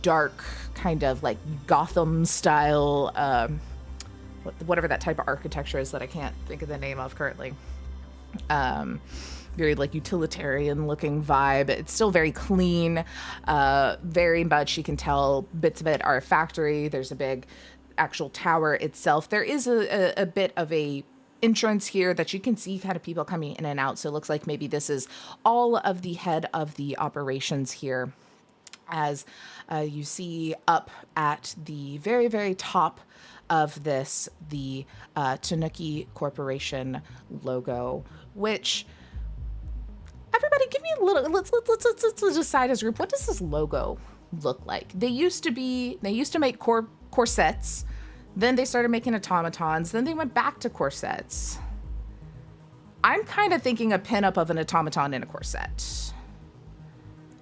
dark kind of like Gotham style, whatever that type of architecture is that I can't think of the name of currently. Very like utilitarian looking vibe. It's still very clean, very much you can tell bits of it are a factory. There's a big actual tower itself. There is a bit of a entrance here that you can see kind of people coming in and out. So it looks like maybe this is all of the head of the operations here. As you see up at the very, very top of this, the Tanuki Corporation logo, which everybody give me a little, let's decide as a group, what does this logo look like? They used to make corsets, then they started making automatons, then they went back to corsets. I'm kind of thinking a pinup of an automaton in a corset.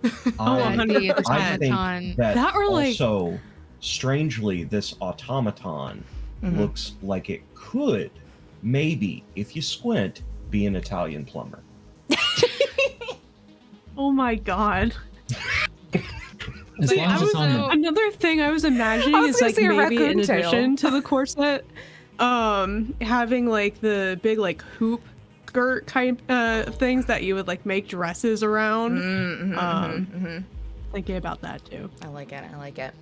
I think automaton. that or like- also, strangely, this automaton looks like it could, maybe, if you squint, be an Italian plumber. Oh my god. As See, long as it's on the another thing I was imagining I was is gonna like say a maybe in raccoon tail. addition to the corset, having like the big like hoop skirt kind of things that you would like make dresses around. Thinking about that too. I like it.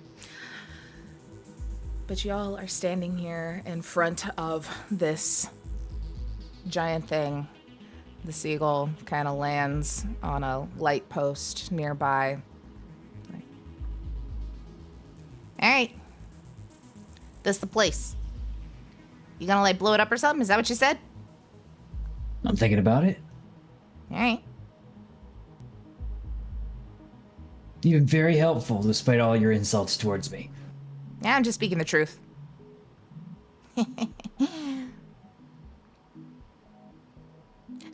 But y'all are standing here in front of this giant thing. The seagull kind of lands on a light post nearby. All right. This the place. You gonna like blow it up or something? Is that what you said? I'm thinking about it. All right. You've been very helpful despite all your insults towards me. Yeah, I'm just speaking the truth.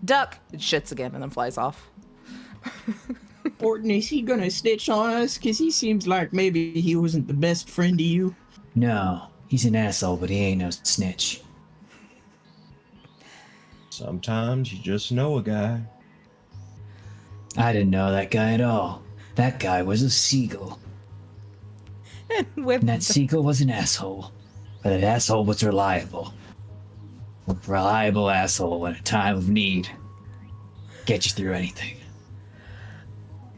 Duck! It shits again and then flies off. Orton, is he gonna snitch on us? Cause he seems like maybe he wasn't the best friend to you. No, he's an asshole, but he ain't no snitch. Sometimes you just know a guy. I didn't know that guy at all. That guy was a seagull. With And that seagull was an asshole. But that asshole was reliable. A reliable asshole in a time of need. Get you through anything.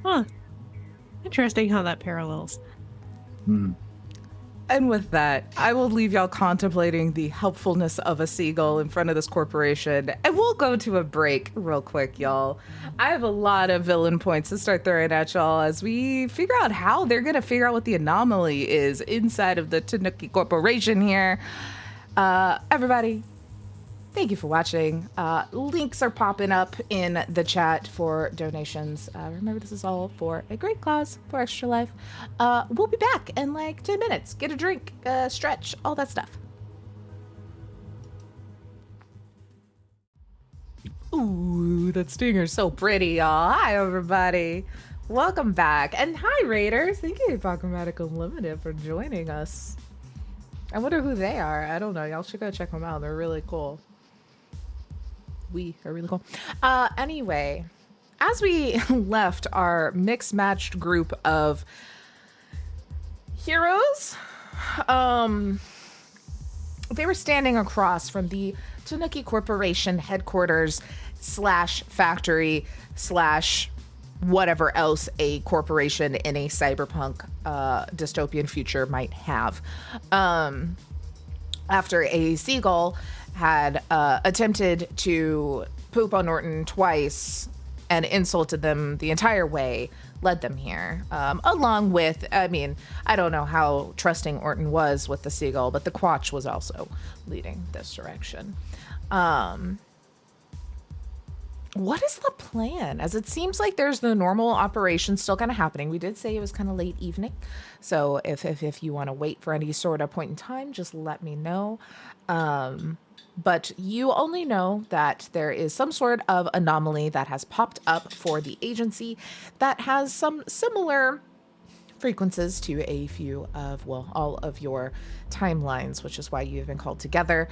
Huh. Interesting how that parallels. And with that, I will leave y'all contemplating the helpfulness of a seagull in front of this corporation. And we'll go to a break real quick, y'all. I have a lot of villain points to start throwing at y'all as we figure out how they're going to figure out what the anomaly is inside of the Tanuki Corporation here. Everybody, thank you for watching. Links are popping up in the chat for donations. Remember, this is all for a great cause, for Extra Life. We'll be back in like 10 minutes. Get a drink, stretch, all that stuff. Ooh, that stinger's so pretty, y'all. Hi, everybody. Welcome back. And hi, Raiders. Thank you, Pokématic Unlimited, for joining us. I wonder who they are. I don't know. Y'all should go check them out. They're really cool. We are really cool. Anyway, as we left our mixed matched group of heroes, they were standing across from the Tanuki Corporation headquarters / factory / whatever else a corporation in a cyberpunk dystopian future might have. After a seagull had attempted to poop on Orton twice and insulted them the entire way, led them here. Along with, I mean, I don't know how trusting Orton was with the seagull, but the Quatch was also leading this direction. What is the plan? As it seems like there's the normal operation still kind of happening. We did say it was kind of late evening. So if you want to wait for any sort of point in time, just let me know. But you only know that there is some sort of anomaly that has popped up for the agency that has some similar frequencies to a few of, well, all of your timelines, which is why you've been called together.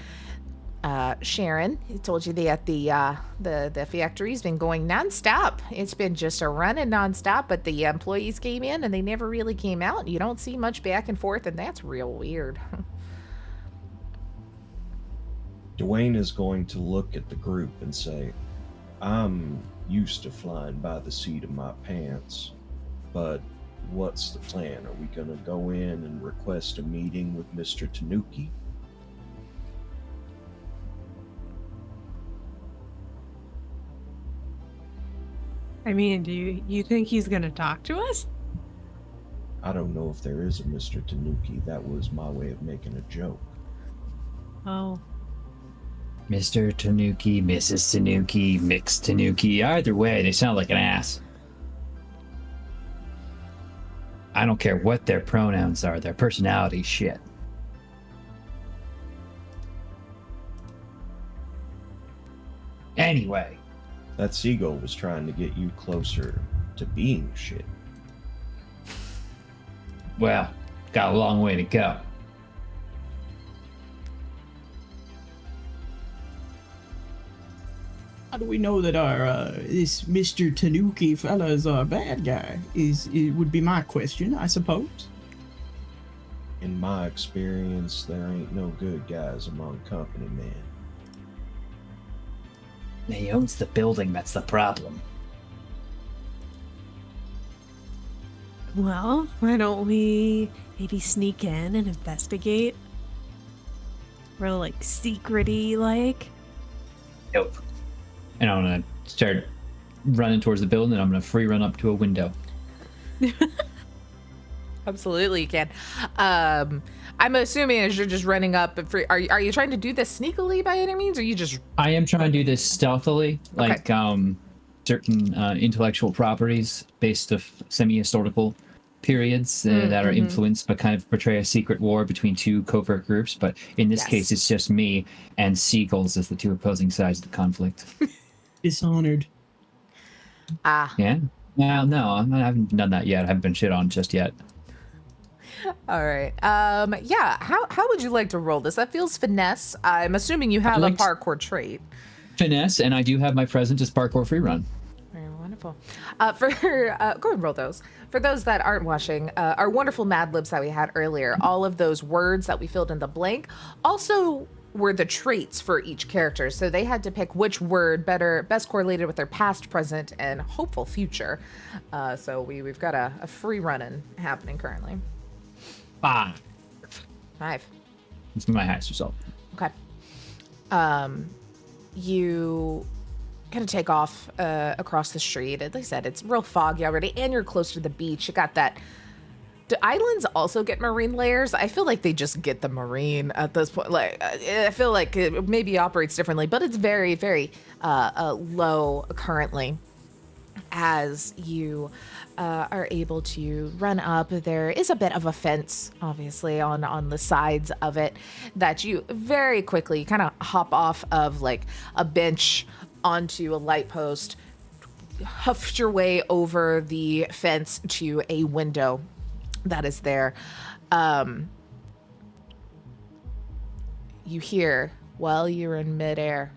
Sharon, he told you that the factory's been going nonstop. It's been just a running nonstop, but the employees came in and they never really came out. You don't see much back and forth, and that's real weird. Dwayne is going to look at the group and say, I'm used to flying by the seat of my pants, but what's the plan? Are we going to go in and request a meeting with Mr. Tanuki? I mean, do you think he's gonna talk to us? I don't know if there is a Mr. Tanuki. That was my way of making a joke. Oh. Mr. Tanuki, Mrs. Tanuki, Mixed Tanuki. Either way, they sound like an ass. I don't care what their pronouns are. Their personality shit. Anyway. That seagull was trying to get you closer to being shit. Well, got a long way to go. How do we know that our this Mr. Tanuki fella is our bad guy? It would be my question, I suppose. In my experience, there ain't no good guys among company men. He owns the building, that's the problem. Well, why don't we maybe sneak in and investigate? Real, like, secret-y, like? Nope. And I'm gonna start running towards the building, and I'm gonna free run up to a window. Absolutely, you can. I'm assuming as you're just running up, are you trying to do this sneakily by any means, or you just? I am trying to do this stealthily, like certain intellectual properties based of semi-historical periods that are influenced but kind of portray a secret war between two covert groups. But in this case, it's just me and seagulls as the two opposing sides of the conflict. Dishonored. Yeah. Well, no, I haven't done that yet. I haven't been shit on just yet. All right. Yeah. How would you like to roll this? That feels finesse. I'm assuming you have a parkour trait. Finesse, and I do have my present as parkour free run. Very wonderful. Go ahead and roll those. For those that aren't watching, our wonderful Mad Libs that we had earlier, all of those words that we filled in the blank also were the traits for each character. So they had to pick which word best correlated with their past, present, and hopeful future. So we've got a free running happening currently. 5. 5. It's my highest result. Okay. You kind of take off across the street. Like I said, it's real foggy already, and you're close to the beach. You got that. Do islands also get marine layers? I feel like they just get the marine at this point. Like, I feel like it maybe operates differently, but it's very, very low currently. As you are able to run up, there is a bit of a fence, obviously, on the sides of it that you very quickly kind of hop off of, like a bench onto a light post, huffed your way over the fence to a window that is there. You hear, while you're in midair,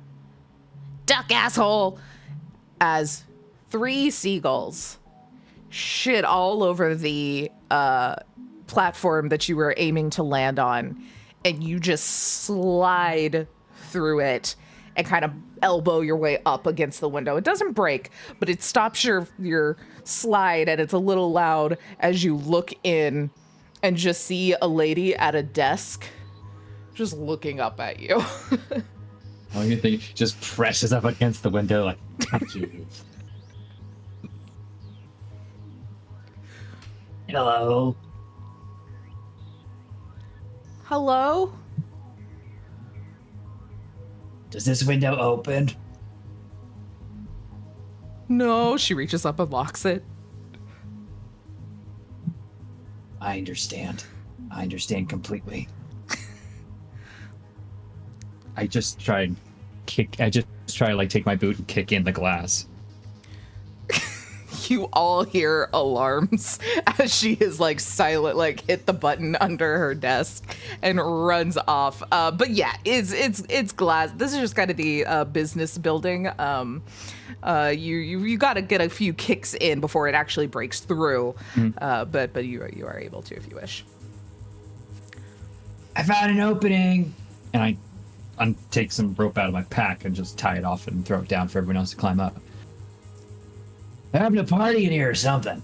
"Duck, asshole!" as 3 seagulls shit all over the platform that you were aiming to land on, and you just slide through it and kind of elbow your way up against the window. It doesn't break, but it stops your slide, and it's a little loud as you look in and just see a lady at a desk just looking up at you. Oh, you think just presses up against the window like, thank you. Hello. Hello? Does this window open? No, she reaches up and locks it. I understand. I understand completely. I just try and like take my boot and kick in the glass. You all hear alarms as she is like silent, like hit the button under her desk and runs off. But yeah, it's glass. This is just kind of the business building. You got to get a few kicks in before it actually breaks through. But you are able to if you wish. I found an opening, and I take some rope out of my pack and just tie it off and throw it down for everyone else to climb up. They're having a party in here or something.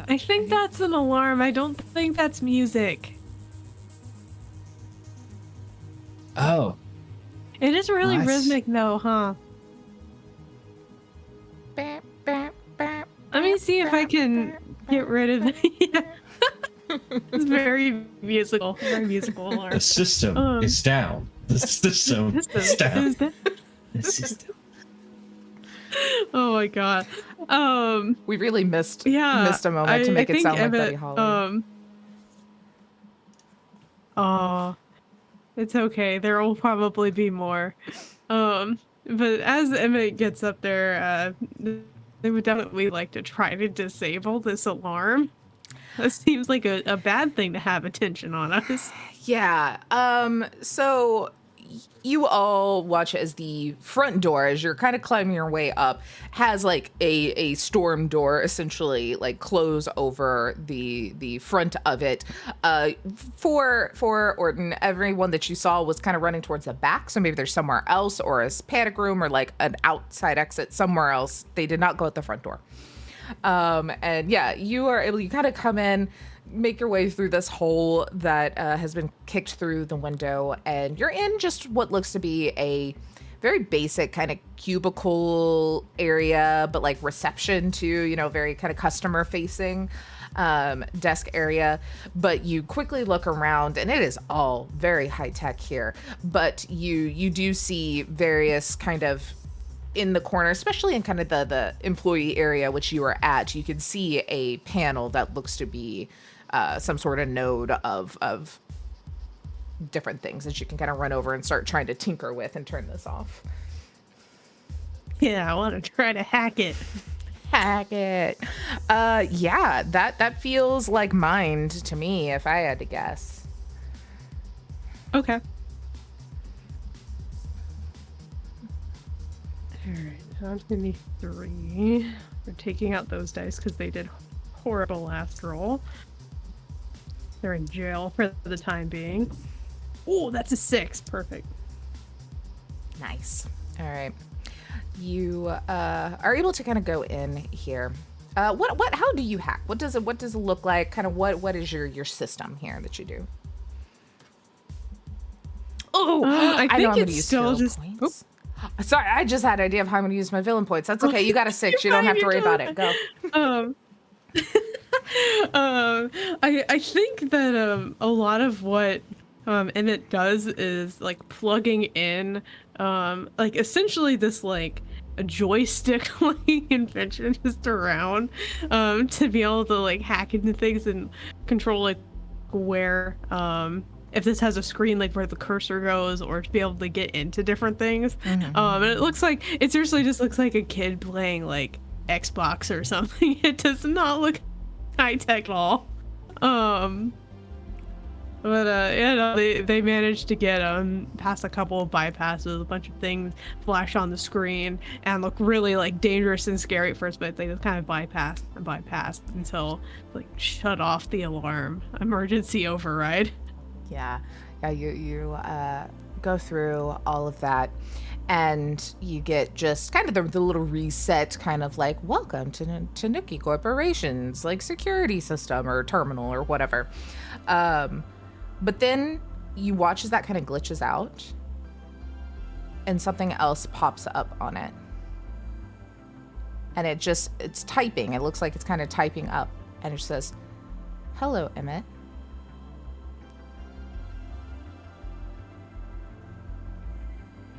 I think that's an alarm. I don't think that's music. Oh. It is really Nice. rhythmic though, huh? Let me see if I can get rid of it. It's very musical. Very musical alarm. The system is down. The system is down. The system. Oh my god. We really missed Yeah. a moment to make it think sound like Buddy Emmett, Holly. Oh, it's okay. There will probably be more. But as Emmett gets up there, they would definitely like to try to disable this alarm. That seems like a bad thing to have attention on us. Yeah. So you all watch as the front door, as you're kind of climbing your way up, has like a storm door essentially like close over the front of it. For Orton, everyone that you saw was kind of running towards the back, so maybe there's somewhere else or a panic room or like an outside exit somewhere else. They did not go at the front door. And yeah, you are able, you kind of come in, make your way through this hole that has been kicked through the window, and you're in just what looks to be a very basic kind of cubicle area, but like reception too, you know, very kind of customer facing desk area. But you quickly look around and it is all very high tech here, but you do see various kind of in the corner, especially in kind of the employee area which you are at, you can see a panel that looks to be some sort of node of different things that you can kind of run over and start trying to tinker with and turn this off. Yeah, I want to try to hack it. Hack it. Yeah, that feels like mind to me if I had to guess. Okay. Alright, that's gonna be 3. We're taking out those dice because they did horrible last roll. They're in jail for the time being. Oh, that's a 6. Perfect. Nice. All right. You are able to kind of go in here. How do you hack? What does it look like? Kind of what is your system here that you do? Oh, I know think I'm gonna it's use still villain just. points. Sorry, I just had an idea of how I'm gonna use my villain points. That's okay. You got a 6. You don't have to worry about it. Go. Um, I think that a lot of what Emmett does is like plugging in like essentially this like a joystick like invention just around to be able to like hack into things and control like where if this has a screen like where the cursor goes, or to be able to get into different things. And it looks like it seriously just looks like a kid playing like Xbox or something. It does not look high tech at all. But yeah, no, they managed to get past a couple of bypasses, a bunch of things flash on the screen and look really like dangerous and scary at first, but they just kind of bypassed until like shut off the alarm, emergency override. Yeah, you go through all of that, and you get just kind of the little reset, kind of like welcome to Tanuki Corporation's like security system or terminal or whatever. But then you watch as that kind of glitches out, and something else pops up on it, and it's typing. It looks like it's kind of typing up, and it says, "Hello, Emmett.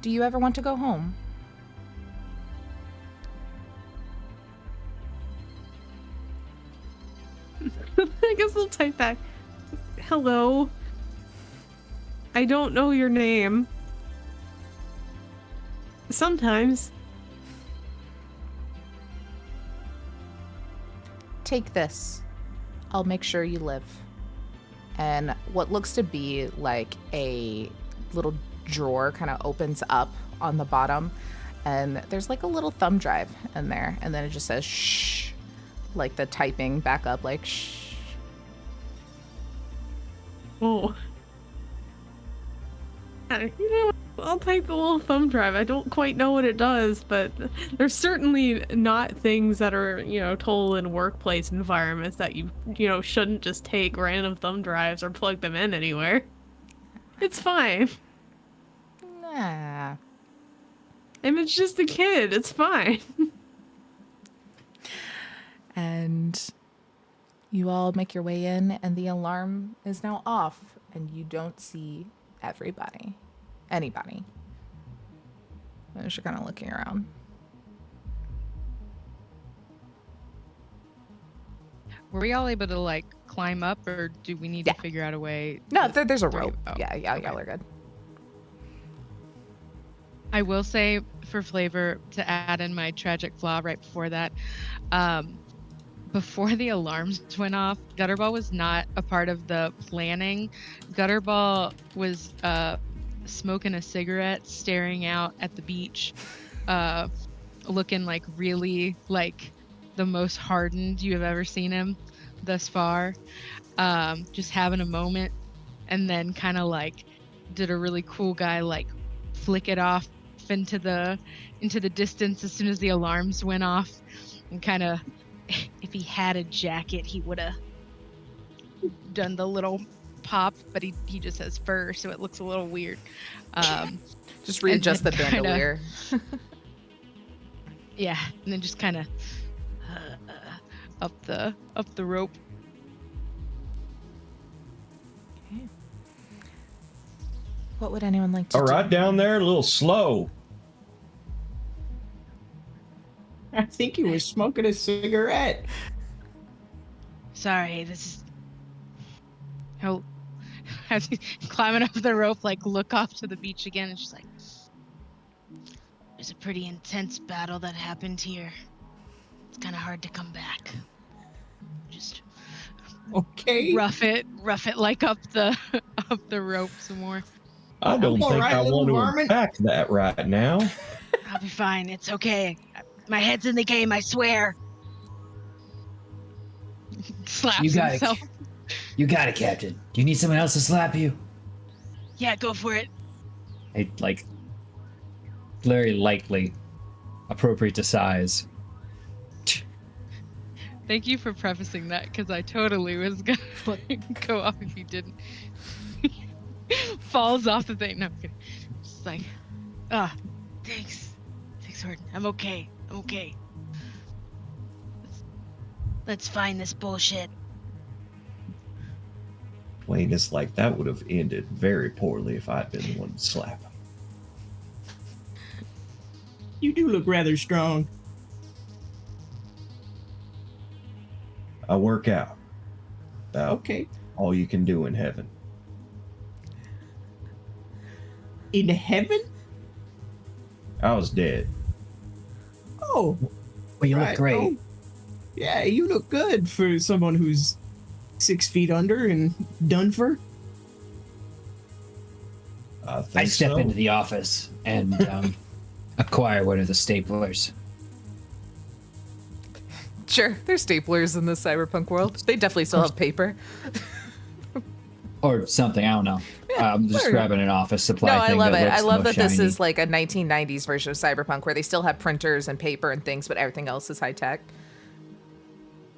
Do you ever want to go home?" I guess I'll type back. Hello. I don't know your name. Sometimes. Take this. I'll make sure you live. And what looks to be like a little drawer kind of opens up on the bottom, and there's like a little thumb drive in there, and then it just says shh, like the typing back up, like shh. Oh. You know, I'll take the little thumb drive. I don't quite know what it does, but there's certainly not things that are, you know, total in workplace environments that you shouldn't just take random thumb drives or plug them in anywhere. It's fine. Nah. And it's just a kid. It's fine. And you all make your way in, and the alarm is now off, and you don't see anybody. As you're kind of looking around. Were we all able to like climb up, or do we need to figure out a way? No, there's a rope. Oh, Yeah, okay. y'all are good. I will say, for flavor, to add in my tragic flaw right before that, before the alarms went off, Gutterball was not a part of the planning. Gutterball was smoking a cigarette, staring out at the beach, looking like really like the most hardened you have ever seen him thus far. Just having a moment, and then kind of like did a really cool guy like flick it off into the distance as soon as the alarms went off, and kind of, if he had a jacket, he would have done the little pop, but he just has fur, so it looks a little weird. Just readjust the bandolier. Yeah, and then just kind of up the rope. Okay. What would anyone like to All do? right, down there, a little slow. I think he was smoking a cigarette. Sorry, this is. He'll, as he's climbing up the rope, like look off to the beach again, and she's like, "There's a pretty intense battle that happened here. It's kind of hard to come back. Just Okay. rough it like up the rope some more. I don't All think right, I little want to varmint. unpack that right now. I'll be fine. It's okay. My head's in the game. I swear." Slaps You got himself. it. You got it, Captain. Do you need someone else to slap you? Yeah, go for it. I like very lightly appropriate to size. Thank you for prefacing that, because I totally was gonna like, go off if you didn't. Falls off the thing. No, I'm kidding. Just like, thanks. Thanks, Horton. I'm okay. I'm okay. Let's find this bullshit. Wayne is like, that would have ended very poorly if I'd been the one to slap him. You do look rather strong. I work out. About Okay. all you can do in heaven. In heaven? I was dead. Oh, Well, you right. look great. Oh, yeah, you look good for someone who's 6 feet under and done for. I think I step so. into the office and acquire one of the staplers. Sure, there's staplers in the cyberpunk world. They definitely still have paper. Or something, I don't know. I'm just sure. grabbing an office supply No, I thing love that it. looks I the love most that this shiny. is like a 1990s version of cyberpunk where they still have printers and paper and things, but everything else is high tech.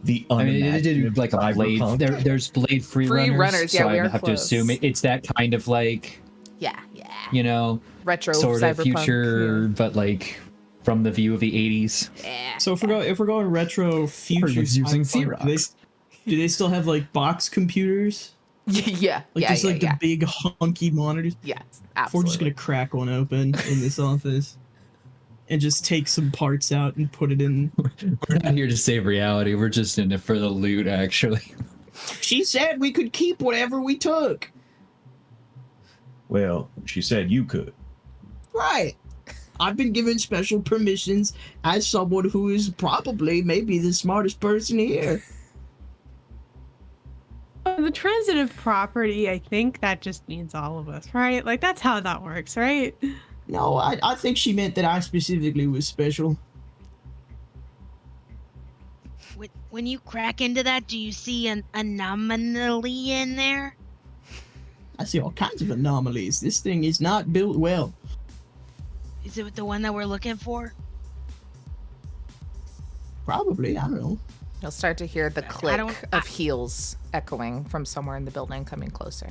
The I mean, it did unimaginative like a blade. cyberpunk. There's blade free Free runners. runners, yeah, so we I are have to assume close. it's that kind of like, Yeah. you know, Retro sort of cyberpunk. future, but like from the view of the 80s. Yeah. So if we're going retro future, was using cyberpunk, do they still have like box computers? Yeah. Like Yeah. just Yeah. like Yeah. the big hunky monitors? Yes, We're absolutely. just gonna crack one open in this office and just take some parts out and put it in. We're not here to save reality. We're just in it for the loot, actually. She said we could keep whatever we took. Well, she said you could. Right. I've been given special permissions as someone who is probably maybe the smartest person here. The transitive property, I think that just means all of us, right? Like, that's how that works, right? No, I think she meant that I specifically was special. When you crack into that, do you see an anomaly in there? I see all kinds of anomalies. This thing is not built well. Is it the one that we're looking for? Probably, I don't know. You'll start to hear the click don't- of heels echoing from somewhere in the building coming closer.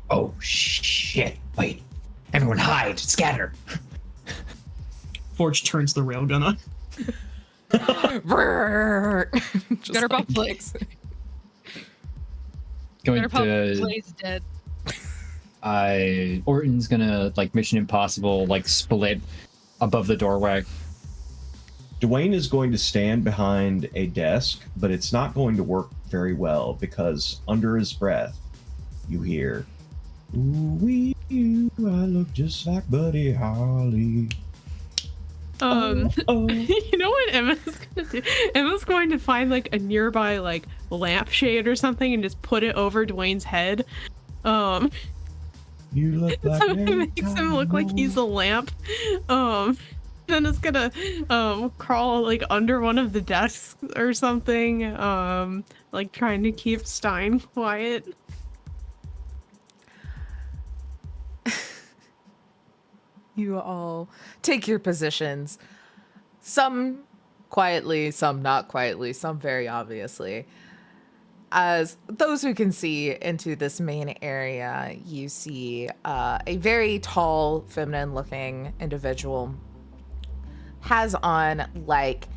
Oh shit! Wait, everyone hide, scatter. Forge turns the railgun on. Just Gutterball like plays. Going Gutterball to plays dead. Orton's gonna like Mission Impossible like split above the doorway. Dwayne is going to stand behind a desk, but it's not going to work very well because under his breath, you hear, "Ooh wee, I look just like Buddy Holly." Oh. Oh. You know what Emma's gonna do? Emma's going to find like a nearby like lampshade or something and just put it over Dwayne's head. You look like So it makes him look like he's a lamp. Then it's gonna crawl like under one of the desks or something. Like trying to keep Stein quiet. You all take your positions. Some quietly, some not quietly, some very obviously. As those who can see into this main area, you see a very tall, feminine-looking individual has on like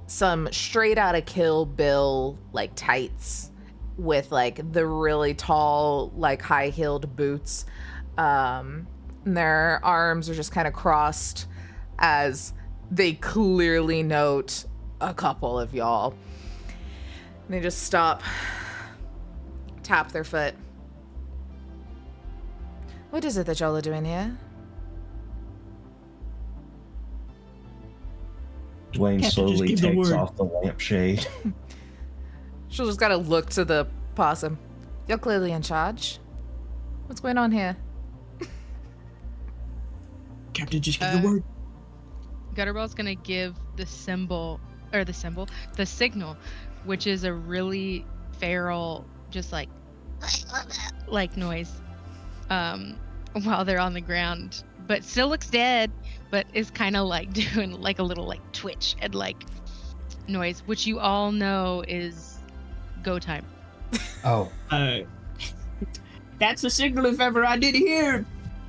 some straight out of Kill Bill like tights with like the really tall, like high-heeled boots. And their arms are just kind of crossed as they clearly note a couple of y'all. And they just stop, tap their foot. What is it that y'all are doing here? Dwayne Captain, just slowly give the takes word. off the lampshade. She'll just gotta look to the possum. You're clearly in charge. What's going on here? Captain, just give the word. Gutterball's gonna give the signal, which is a really feral, just like noise, while they're on the ground, but still looks dead, but is kind of like doing like a little like twitch and like noise, which you all know is go time. Oh, That's a signal if ever I did hear.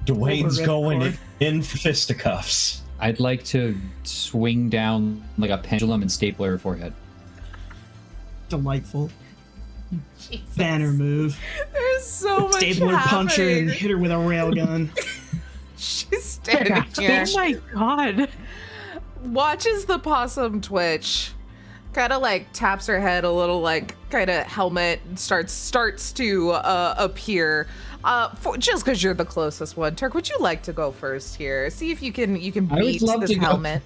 Dwayne's Red going cord. in for fisticuffs. I'd like to swing down like a pendulum and staple her forehead. Delightful. Banner move. There's so much Stapler punch her and happening. hit her with a railgun. She's standing here, Oh my god. watches the possum twitch, kind of like taps her head a little, like kind of helmet starts to appear. Just because you're the closest one, Turk, would you like to go first here? See if you can I would beat love this to go helmet.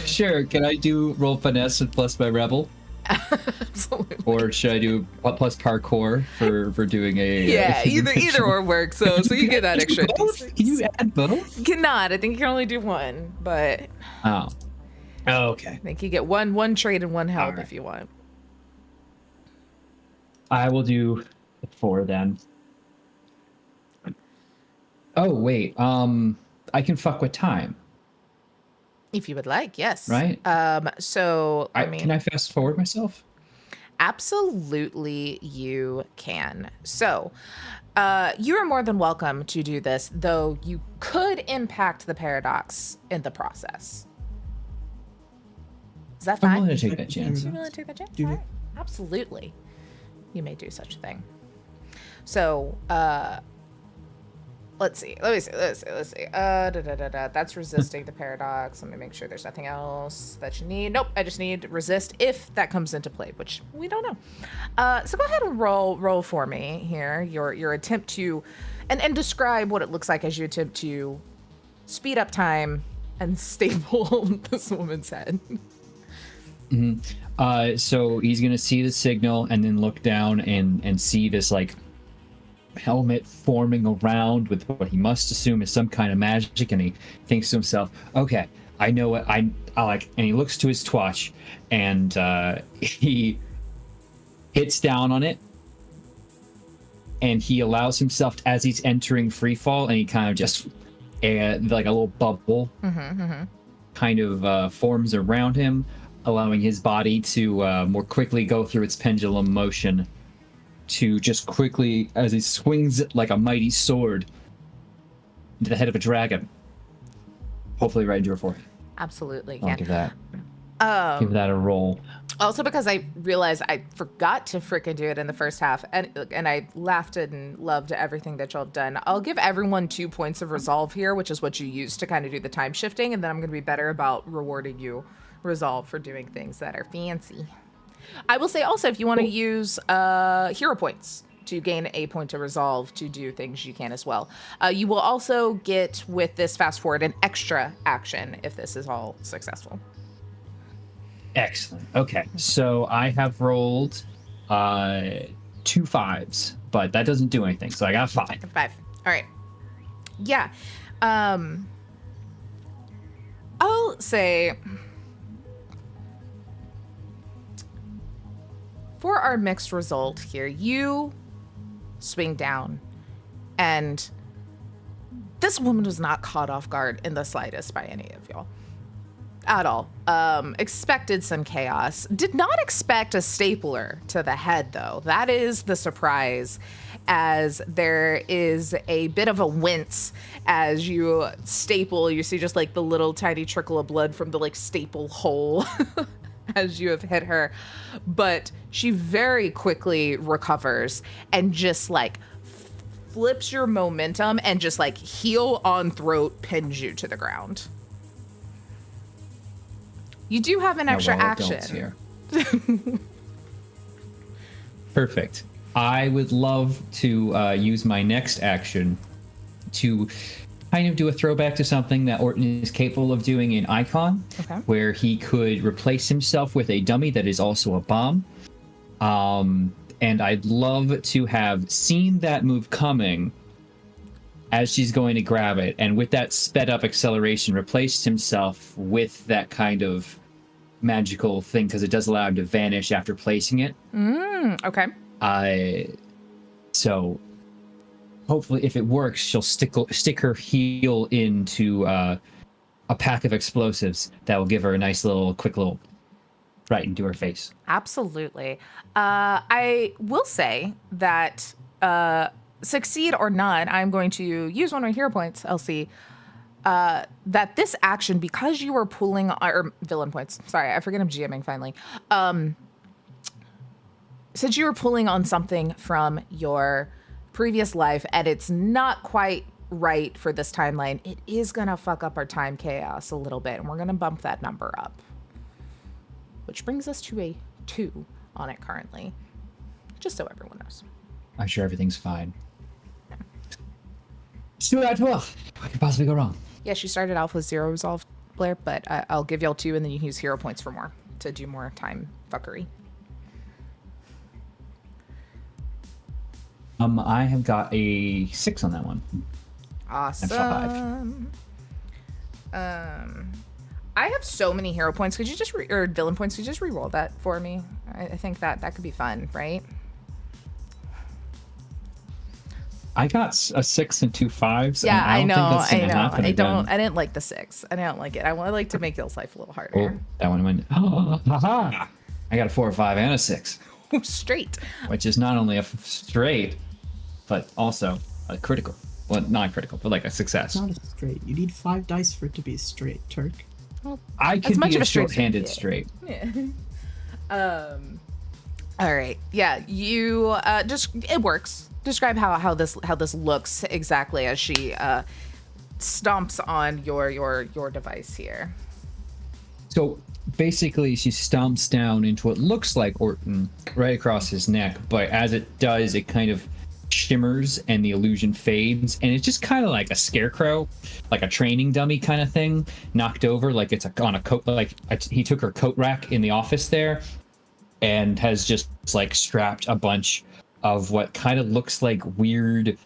Sure. Can I do roll finesse and plus my rebel, Absolutely. or should I do plus parkour for doing a? Yeah, either or works. So you get that extra. Both? Can you add both? Cannot. I think you can only do one, but Oh. Okay. I think you get one trade and one help Alright. if you want. I will do 4 then. Oh wait, I can fuck with time, If you would like, yes. right? So I mean, Can I fast forward myself? absolutely you can. So you are more than welcome to do this, though you could impact the paradox in the process. Is that I'm fine? willing to take that chance. You willing to take that chance? Do All it. right. Absolutely. You may do such a thing. So, let's see. That's resisting the paradox. Let me make sure there's nothing else that you need. Nope, I just need resist if that comes into play, which we don't know. So go ahead and roll for me here. Your attempt to, and describe what it looks like as you attempt to speed up time and staple this woman's head. So he's gonna see the signal and then look down and see this like helmet forming around with what he must assume is some kind of magic, and he thinks to himself, okay, I know what I like, and he looks to his twatch and he hits down on it, and he allows himself as he's entering free fall, and he kind of just like a little bubble kind of forms around him, allowing his body to more quickly go through its pendulum motion to just quickly, as he swings it like a mighty sword into the head of a dragon, hopefully right into her forehead. Absolutely I'll can. give that a roll. Also, because I realized I forgot to frickin' do it in the first half, and I laughed and loved everything that y'all done. I'll give everyone 2 points of resolve here, which is what you use to kind of do the time shifting, and then I'm going to be better about rewarding you resolve for doing things that are fancy. I will say also, if you want to use hero points to gain a point of resolve to do things, you can as well. You will also get, with this fast forward, an extra action if this is all successful. Excellent. Okay, so I have rolled 2 5s, but that doesn't do anything, so I got 5. 5. All right. Yeah. I'll say for our mixed result here, you swing down, and this woman was not caught off guard in the slightest by any of y'all. At all. Expected some chaos. Did not expect a stapler to the head, though. That is the surprise, as there is a bit of a wince as you staple. You see just like the little tiny trickle of blood from the like staple hole as you have hit her. But she very quickly recovers and just like flips your momentum and just like heel on throat pins you to the ground. You do have an extra Now, we're all adults action. here. Perfect. I would love to use my next action to kind of do a throwback to something that Orton is capable of doing in Icon, Okay. where he could replace himself with a dummy that is also a bomb. And I'd love to have seen that move coming as she's going to grab it, and with that sped up acceleration, replaced himself with that kind of magical thing, because it does allow him to vanish after placing it. Okay. So hopefully, if it works, she'll stick her heel into a pack of explosives that will give her a nice little, quick little right into her face. Absolutely. I will say that succeed or not, I'm going to use one of my hero points, Elsie. That this action, because you were pulling, or villain points. Sorry, I forget I'm GMing finally. Since you were pulling on something from your previous life and it's not quite right for this timeline, it is gonna fuck up our time chaos a little bit, and we're gonna bump that number up. Which brings us to a 2 on it currently, just so everyone knows. I'm sure everything's fine. 2 out of 12. What could possibly go wrong? Yeah, she started off with 0 resolve, Blair, but I'll give y'all 2, and then you can use hero points for more to do more time fuckery. I have got a 6 on that one. Awesome. I have so many hero points. Could you just or villain points? Could you just re-roll that for me? I think that could be fun, right? I got a 6 and 2 5s. Yeah, and I don't think that's I gonna know. happen I don't. again. I didn't like the 6. I don't like it. I like to make y'all's life a little harder. Oh, that one went. Oh, haha! I got a 4, a 5, and a 6, Straight. which is not only a straight, but also a critical. Well, not critical, but like a success. It's not a straight. You need 5 dice for it to be straight, Turk. I As could much be of a a straight short-handed yeah. straight. Yeah. All right. Yeah. You just it works. Describe how this looks exactly as she stomps on your device here. So basically, she stomps down into what looks like Orton right across his neck, but as it does, it kind of shimmers and the illusion fades, and it's just kind of like a scarecrow, like a training dummy kind of thing, knocked over like it's on a coat. Like he took her coat rack in the office there, and has just like strapped a bunch of what kind of looks like weird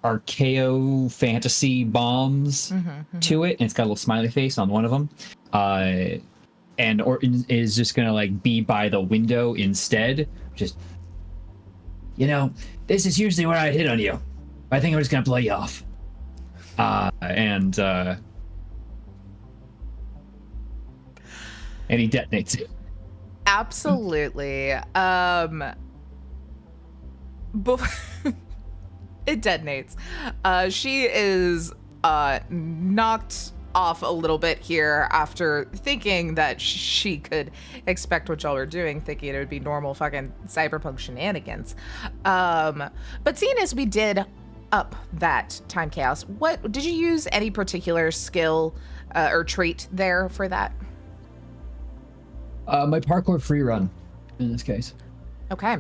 archeo fantasy bombs to it, and it's got a little smiley face on one of them. And Orton is just gonna like be by the window instead. Just, this is usually where I hit on you. I think I'm just gonna blow you off. And he detonates it. Absolutely. It detonates. She is knocked off a little bit here after thinking that she could expect what y'all are doing, thinking it would be normal fucking cyberpunk shenanigans. But seeing as we did up that time chaos, what did you use any particular skill or trait there for that? My parkour free run, in this case. Okay.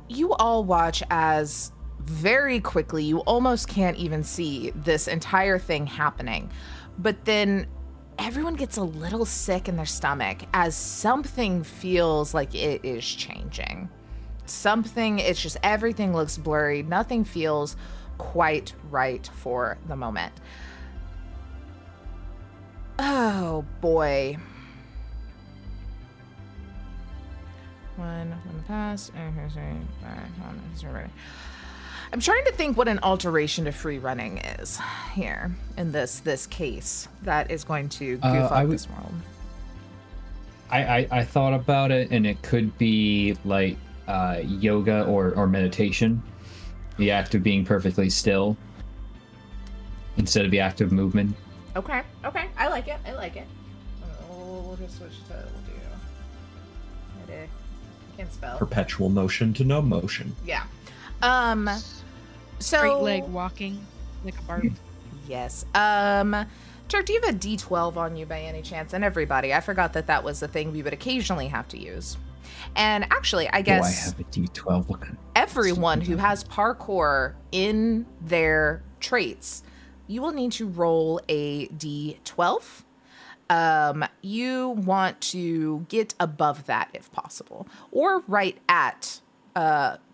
You all watch as very quickly, you almost can't even see this entire thing happening. But then everyone gets a little sick in their stomach as something feels like it is changing. It's just everything looks blurry. Nothing feels quite right for the moment. Oh boy. One in the past. I'm trying to think what an alteration to free running is here in this case that is going to goof up this world. I thought about it, and it could be like yoga or meditation, the act of being perfectly still instead of the act of movement. Okay, I like it. We'll just switch to I can't spell. Perpetual motion to no motion. Yeah. Straight So leg walking like a barb. yes. Turk, do you have a D12 on you by any chance? And everybody, I forgot that was a thing we would occasionally have to use. And actually, I guess I have a D12. What kind of everyone who has parkour in their traits, you will need to roll a D12. You want to get above that if possible, or right at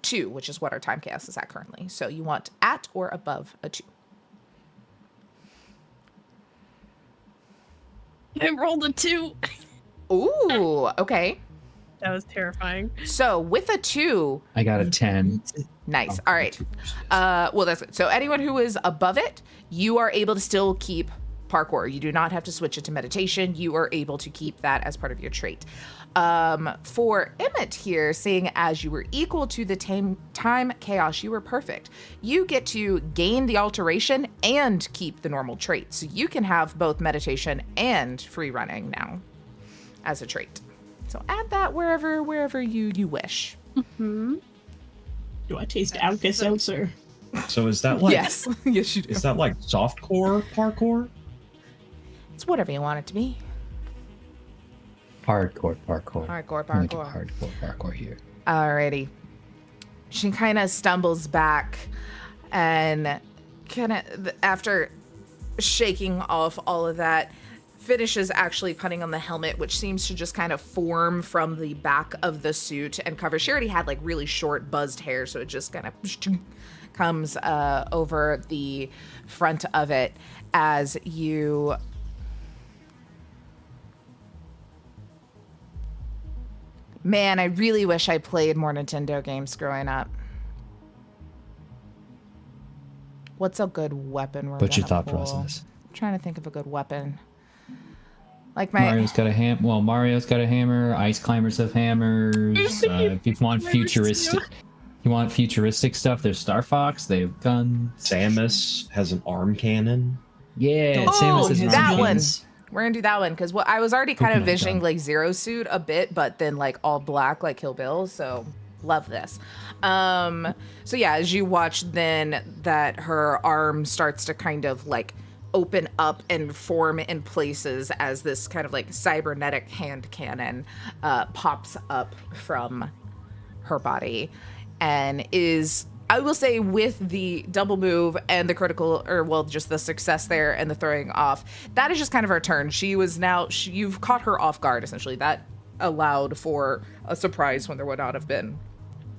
2, which is what our time chaos is at currently. So you want at or above a 2. I rolled a 2. Ooh, okay. That was terrifying. So with a 2, I got a 10. nice. Oh, All right. 2. Well, that's good. So anyone who is above it, you are able to still keep parkour. You do not have to switch it to meditation. You are able to keep that as part of your trait. For Emmett here, seeing as you were equal to the time chaos, you were perfect. You get to gain the alteration and keep the normal trait. So you can have both meditation and free running now as a trait. So add that wherever you wish. Do I taste Alka-Seltzer? So is that like Yes. Yes, you do. is that like softcore parkour? It's whatever you want it to be. Hardcore parkour. Hardcore I'm gonna do parkour. hardcore parkour here. Alrighty. She kind of stumbles back and kind of, after shaking off all of that, finishes actually putting on the helmet, which seems to just kind of form from the back of the suit and cover. She already had like really short buzzed hair, so it just kind of comes over the front of it as you... Man, I really wish I played more Nintendo games growing up. What's a good weapon we're What's your gonna thought pull? process? I'm trying to think of a good weapon. Like my Mario's got a Mario's got a hammer. Ice climbers have hammers. If you want futuristic stuff, there's Star Fox. They have guns. Samus has an arm cannon. Yeah, Oh, Samus is that an one. Cannons. We're gonna do that one because I was already kind of Coconut visioning gun. like Zero Suit a bit, but then like all black like Kill Bill. So love this. So yeah, as you watch then that her arm starts to kind of like open up and form in places as this kind of like cybernetic hand cannon pops up from her body and is, I will say, with the double move and the critical, or well, just the success there and the throwing off, that is just kind of her turn. She was now, you've caught her off guard, essentially. That allowed for a surprise when there would not have been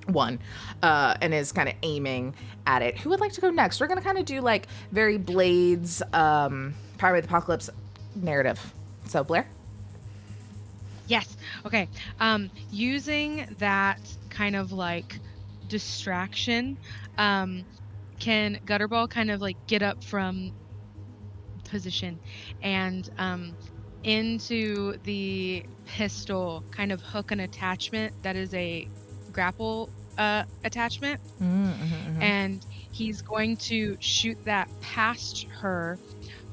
one, and is kind of aiming at it. Who would like to go next? We're going to kind of do like very Blades, Power of the Apocalypse narrative. So, Blair? Yes. Okay. Using that kind of like distraction, can Gutterball kind of like get up from position and into the pistol kind of hook an attachment that is a grapple attachment, and he's going to shoot that past her,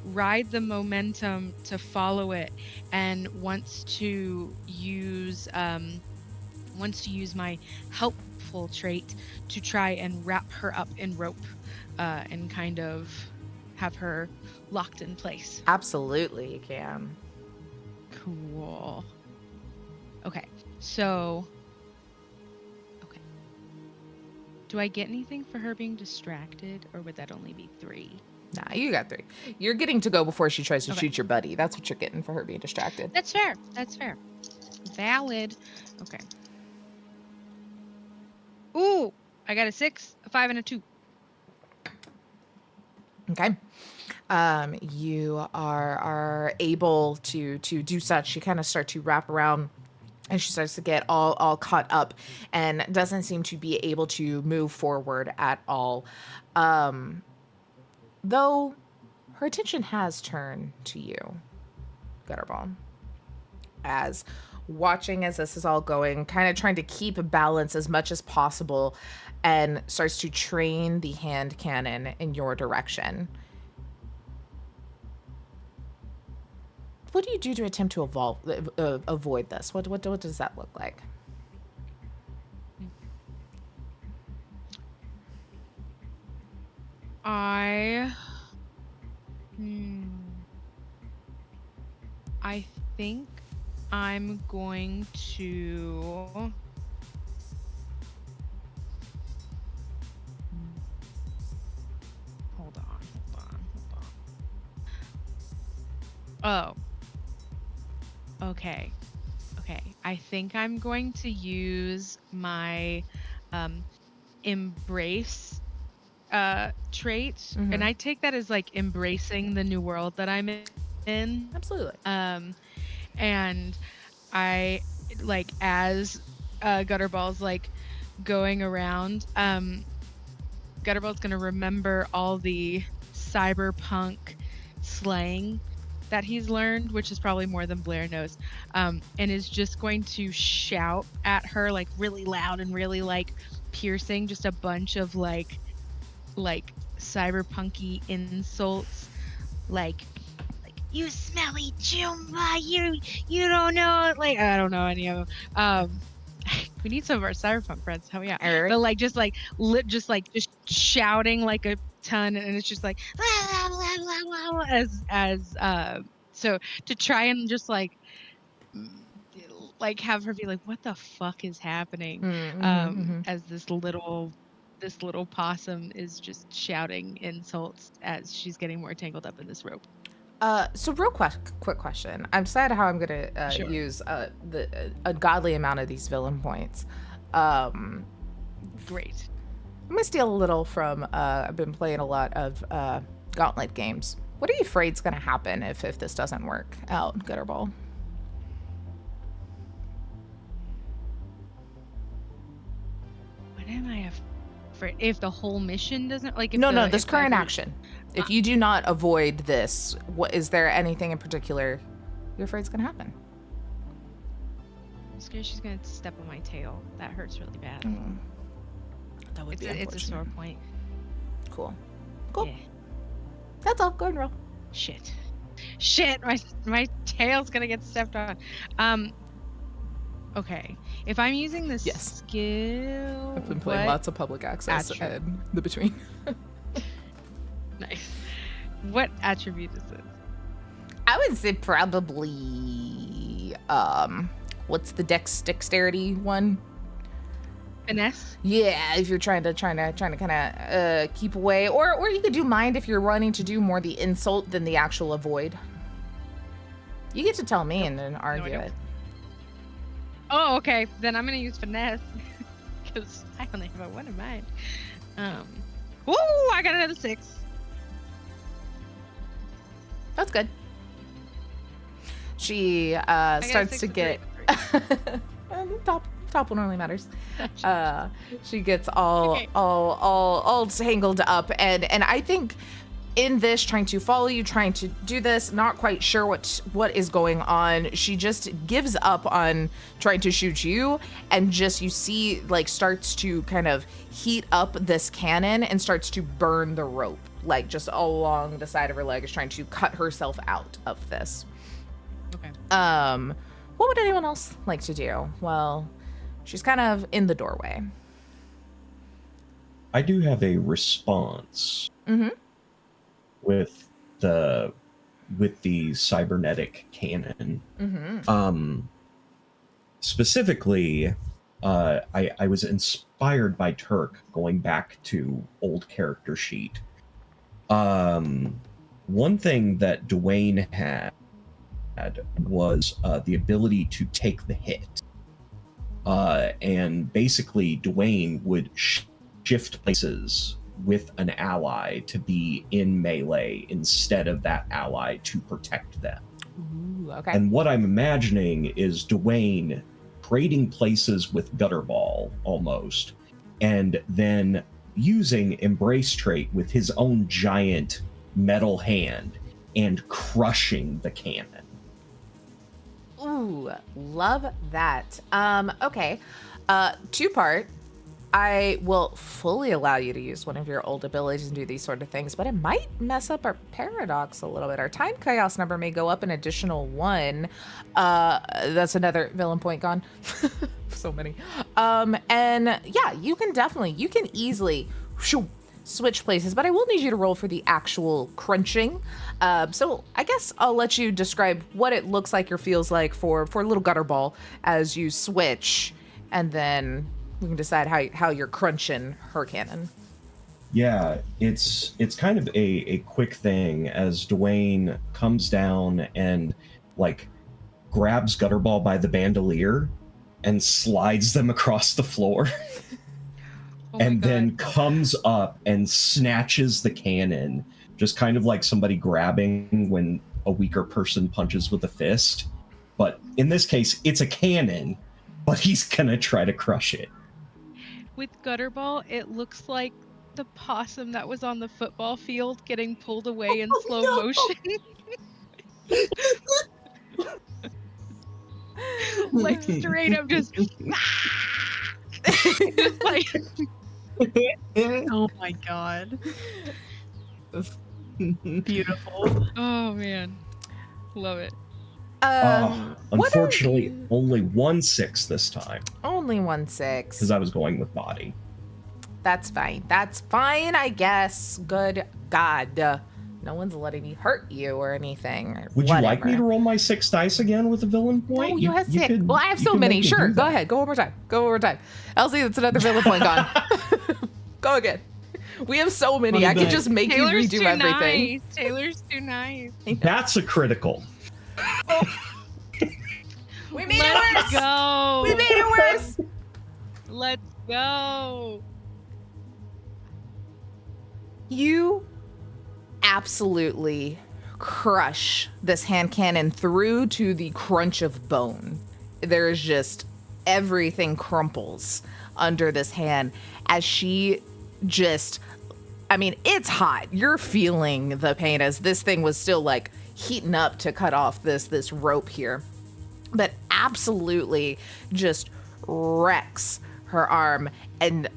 ride the momentum to follow it, and wants to use my helpful trait to try and wrap her up in rope and kind of have her locked in place. Absolutely, you can. Cool. Okay, so okay. Do I get anything for her being distracted, or would that only be 3? Nah, you got 3. You're getting to go before she tries to Okay. shoot your buddy. That's what you're getting for her being distracted. That's fair. That's fair. Valid. Okay. Ooh, I got a 6, a 5, and a 2. Okay. You are able to do such. You kind of start to wrap around, and she starts to get all caught up and doesn't seem to be able to move forward at all. Though her attention has turned to you, Gutterball, as watching as this is all going, kind of trying to keep a balance as much as possible, and starts to train the hand cannon in your direction. What do you do to attempt to avoid this? What does that look like? I think I'm going to hold on. Oh. Okay. I think I'm going to use my embrace trait, and I take that as like embracing the new world that I'm in. Absolutely. And I like as Gutterball's like going around, Gutterball's gonna remember all the cyberpunk slang that he's learned, which is probably more than Blair knows, and is just going to shout at her like really loud and really like piercing, just a bunch of like cyberpunky insults, like you smelly Jumba, you don't know, like I don't know any of them. We need some of our cyberpunk friends. Help me out. Eric? But like just shouting like a ton, and it's just like blah, blah, blah, blah, as so to try and just like have her be like, what the fuck is happening? As this little possum is just shouting insults as she's getting more tangled up in this rope. So real quick question. I've decided how I'm gonna Sure. use a godly amount of these villain points. Great. I'm gonna steal a little from. I've been playing a lot of Gauntlet games. What are you afraid's gonna happen if this doesn't work out, Gutterball? What am I afraid? If the whole mission doesn't like? If No, the, this if current every- action. If you do not avoid this, what is there anything in particular you're afraid's gonna happen? I'm scared she's gonna step on my tail. That hurts really bad. That would be It's a sore unfortunate. point. Cool. Yeah. That's all. Go and roll. Shit. My tail's gonna get stepped on. Okay. If I'm using this Yes. skill, I've been playing what- lots of public access attribute? and the between. Nice. What attribute is this? I would say probably what's the dexterity one? Finesse. Yeah, if you're trying to kind of keep away, or you could do mind if you're wanting to do more the insult than the actual avoid. You get to tell me and then argue don't. it. Oh, okay. Then I'm gonna use finesse because I only have a one in mind. Woo! I got another 6. That's good. She I got a starts 6 to and get 3 and 3. top one only matters. She gets all Okay. all tangled up, and I think in this, trying to follow you, trying to do this, not quite sure what is going on. She just gives up on trying to shoot you, and just you see like starts to kind of heat up this cannon and starts to burn the rope, like just along the side of her leg, is trying to cut herself out of this. Okay. What would anyone else like to do? Well, she's kind of in the doorway. I do have a response Mm-hmm. with the cybernetic cannon. Mm-hmm. Specifically, I was inspired by Turk going back to old character sheet. One thing that Dwayne had was the ability to take the hit. And basically, Dwayne would shift places with an ally to be in melee instead of that ally to protect them. Ooh, okay. And what I'm imagining is Dwayne trading places with Gutterball almost, and then using Embrace Trait with his own giant metal hand and crushing the cannon. Ooh, love that. Okay. 2-part. I will fully allow you to use one of your old abilities and do these sort of things, but it might mess up our paradox a little bit. Our time chaos number may go up an additional 1. That's another villain point gone. So many. And yeah, you can easily switch places, but I will need you to roll for the actual crunching. So I guess I'll let you describe what it looks like or feels like for little Gutterball as you switch, and then we can decide how you're crunching her cannon. Yeah, it's kind of a quick thing as Dwayne comes down and like grabs Gutterball by the bandolier and slides them across the floor. Oh my And then God. comes up and snatches the cannon, just kind of like somebody grabbing when a weaker person punches with a fist, but in this case, it's a cannon, but he's gonna try to crush it. With Gutterball, it looks like the possum that was on the football field getting pulled away in slow motion. Like straight up just like, Oh my god. Beautiful. oh man. Love it. What are Unfortunately, you- only 1/6 this time only 1/6. because I was going with body. That's fine. That's fine, I guess. Good God. No one's letting me hurt you or anything. Or Would you like me to whatever. roll my 6 dice again with a villain point? No, you have 6. could- Well, I have you so could many. make me Sure. do Go that. ahead. Go one more time. Go one more time. Elsie, that's another villain point gone. Go again. We have so many. I could Money just make Taylor's you redo too everything. nice. Taylor's too nice. That's a critical. We made Let's it worse. go. We made it worse. Let's go. You absolutely crush this hand cannon through to the crunch of bone. There is just everything crumples under this hand as she just, I mean, it's hot. You're feeling the pain as this thing was still like heating up to cut off this rope here. But absolutely just wrecks her arm and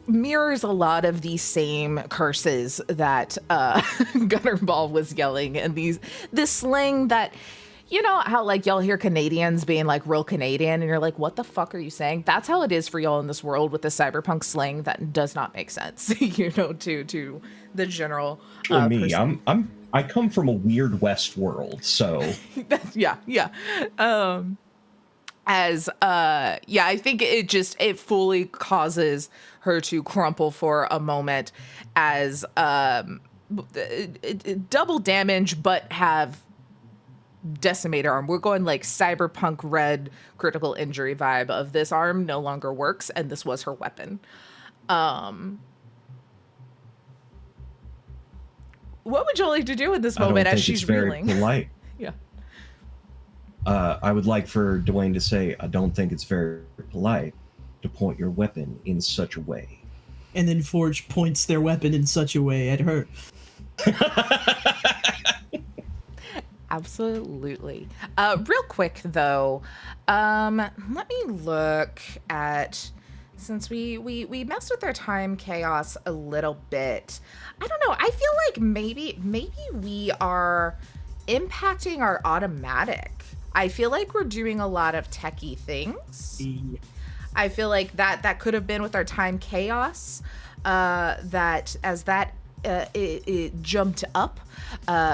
mirrors a lot of these same curses that Gutterball was yelling, and this slang that, you know how like y'all hear Canadians being like real Canadian and you're like, what the fuck are you saying? That's how it is for y'all in this world with the cyberpunk slang that does not make sense, you know, to the general Me, person. I come from a weird West world, so yeah. I think it fully causes her to crumple for a moment as double damage, but have decimated arm. We're going like cyberpunk red critical injury vibe of this arm no longer works, and this was her weapon. What would you like to do in this I don't moment think as she's it's very reeling? polite. Yeah. I would like for Dwayne to say, I don't think it's very polite to point your weapon in such a way. And then Forge points their weapon in such a way at her. Absolutely. Real quick though, let me look at, since we messed with our time chaos a little bit. I don't know. I feel like maybe we are impacting our automatic. I feel like we're doing a lot of techie things. I feel like that could have been with our time chaos. That as that it jumped up,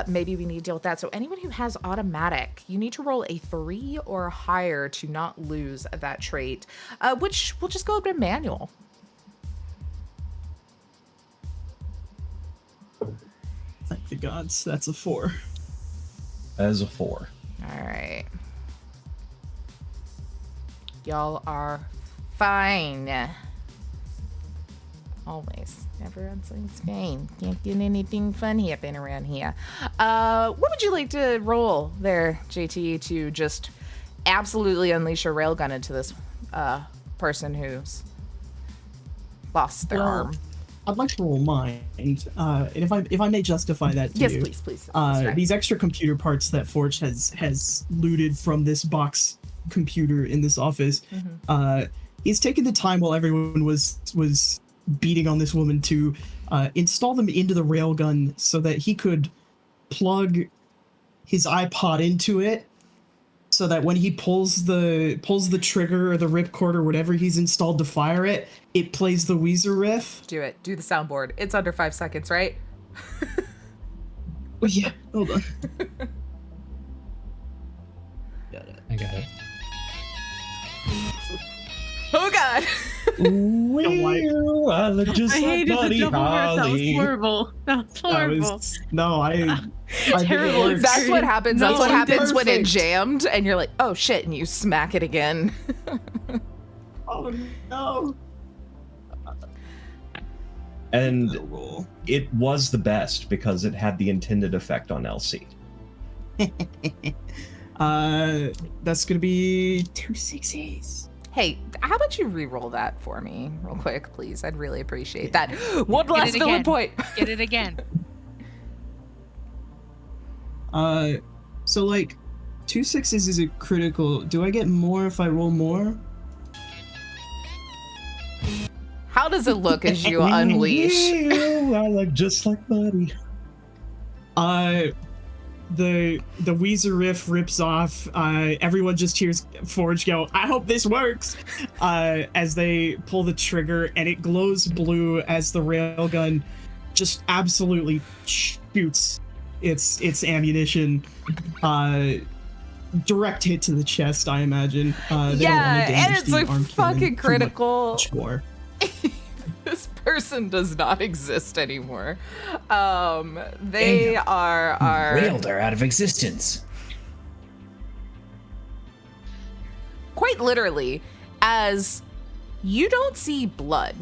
maybe we need to deal with that. So anyone who has automatic, you need to roll a 3 or higher to not lose that trait, which we'll just go up to manual. Thank the gods. That's a 4. As a 4. All right. Y'all are fine. Always. Everyone's fine. Can't get anything fun happen around here. What would you like to roll there, JT, to just absolutely unleash a railgun into this person who's lost their arm? I'd like to roll mine, and if I may justify that to Yes, you. please. That's right. These extra computer parts that Forge has looted from this box computer in this office. He's taken the time while everyone was beating on this woman to install them into the railgun so that he could plug his iPod into it, so that when he pulls the trigger or the ripcord or whatever he's installed to fire it, it plays the Weezer riff. Do it. Do the soundboard. It's under 5 seconds, right? Oh, yeah, hold on. I got it. Oh God. Well, I look just I like hated the Buddy double work. That was Holly. horrible. That was That horrible. was, no, I did it Terrible worse. That's what happens. No, That's what happens when it perfect. jammed and you're like, oh shit, and you smack it again. Oh no. And it was the best because it had the intended effect on Elsie. That's gonna be 2 6s. Hey, how about you re-roll that for me real quick, please? I'd really appreciate that. One Get last it villain again. point. Get it again. So like 2 6s is a critical. Do I get more if I roll more? How does it look as you unleash? I like just like Buddy. The Weezer riff rips off. Everyone just hears Forge go, "I hope this works!" As they pull the trigger, and it glows blue as the railgun just absolutely shoots its ammunition. Direct hit to the chest, I imagine. They don't Yeah, wanna damage and it's the like arm cannon fucking too critical. much more. This person does not exist anymore. They are Railed her out of existence. quite literally, as you don't see blood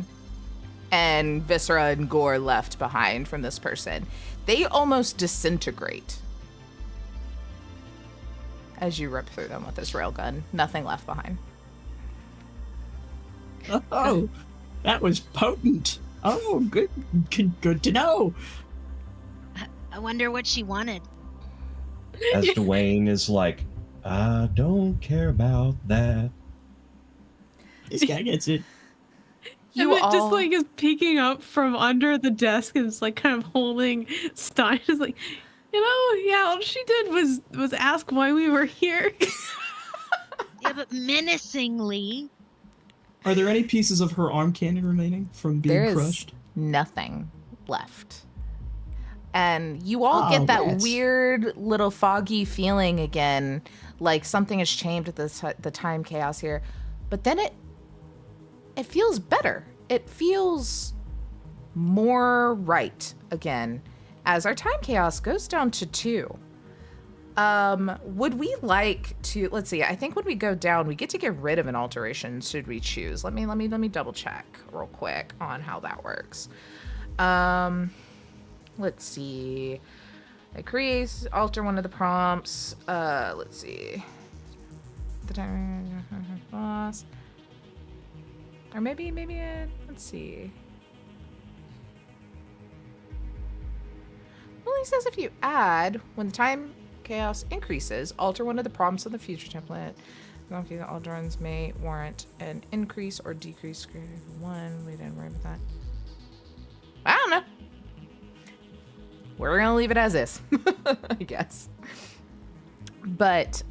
and viscera and gore left behind from this person. They almost disintegrate as you rip through them with this railgun. Nothing left behind. Oh, that was potent. Oh, good to know. I wonder what she wanted. As Dwayne is like, I don't care about that. This guy gets it. You Emmett all just like is peeking up from under the desk and is like kind of holding Stein. Is like, yeah, all she did was ask why we were here. Yeah, but menacingly. Are there any pieces of her arm cannon remaining from being there is crushed? nothing left. And you all get that rats. weird little foggy feeling again, like something has changed at the time chaos here. But then it feels better. It feels more right again as our time chaos goes down to 2. Would we like to, let's see, I think when we go down, we get to get rid of an alteration should we choose. Let me double check real quick on how that works. Let's see. I create, alter one of the prompts. Let's see. The time boss. Or maybe let's see. Well, he says if you add, when the time chaos increases, alter one of the prompts of the future template. Okay, the alterans may warrant an increase or decrease greater than 1. We didn't worry about that. I don't know. We're gonna leave it as is, I guess. But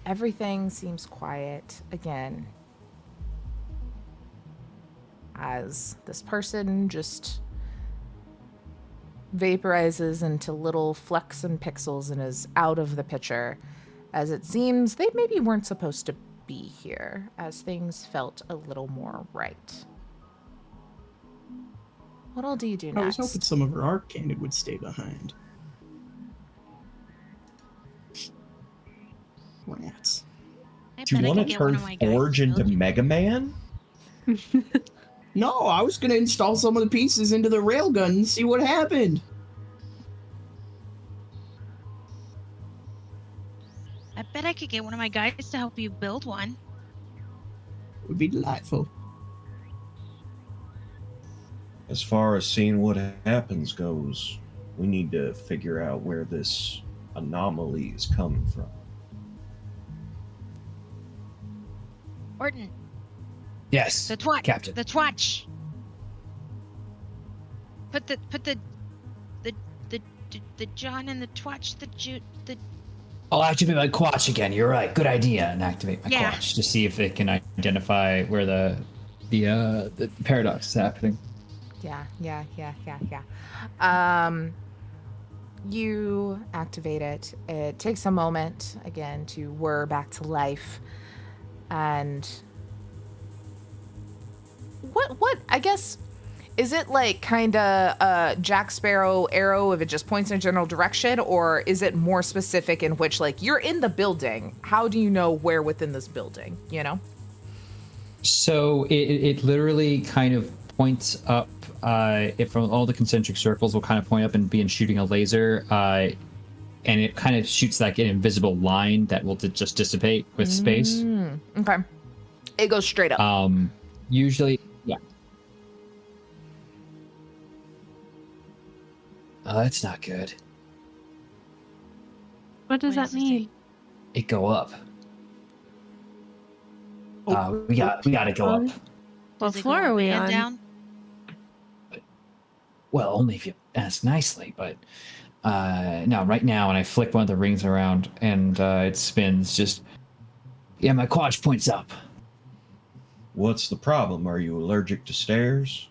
everything seems quiet again as this person just vaporizes into little flecks and pixels and is out of the picture, as it seems they maybe weren't supposed to be here, as things felt a little more right. What all do you do I was next? hoping some of her arc cannon would stay behind. Rats. I Do you bet I want could to get one turn of my guys Forge to into build you. Mega Man? No, I was gonna install some of the pieces into the railgun and see what happened. I bet I could get one of my guys to help you build one. It would be delightful. As far as seeing what happens goes, we need to figure out where this anomaly is coming from. Orton, Yes, the twatch. Captain. The twatch. Put the John and the twatch, the I'll activate my Quatch again. You're right. Good idea. And activate my Yeah. Quatch to see if it can identify where the paradox is happening. Yeah. You activate it. It takes a moment, again, to whir back to life. And what, I guess, is it like kind of Jack Sparrow arrow if it just points in a general direction? Or is it more specific in which, like, you're in the building. How do you know where within this building, you know? So it literally kind of points up. If from all the concentric circles will kind of point up and be shooting a laser, and it kind of shoots like an invisible line that will just dissipate with space. Okay. It goes straight up. Usually, yeah. Oh, that's not good. What does What that does it mean? say? It go up. We gotta go up. What Does it go floor up are we and on? Down? Well, only if you ask nicely, but no, right now, when I flick one of the rings around and it spins, yeah, my quad points up. What's the problem? Are you allergic to stairs?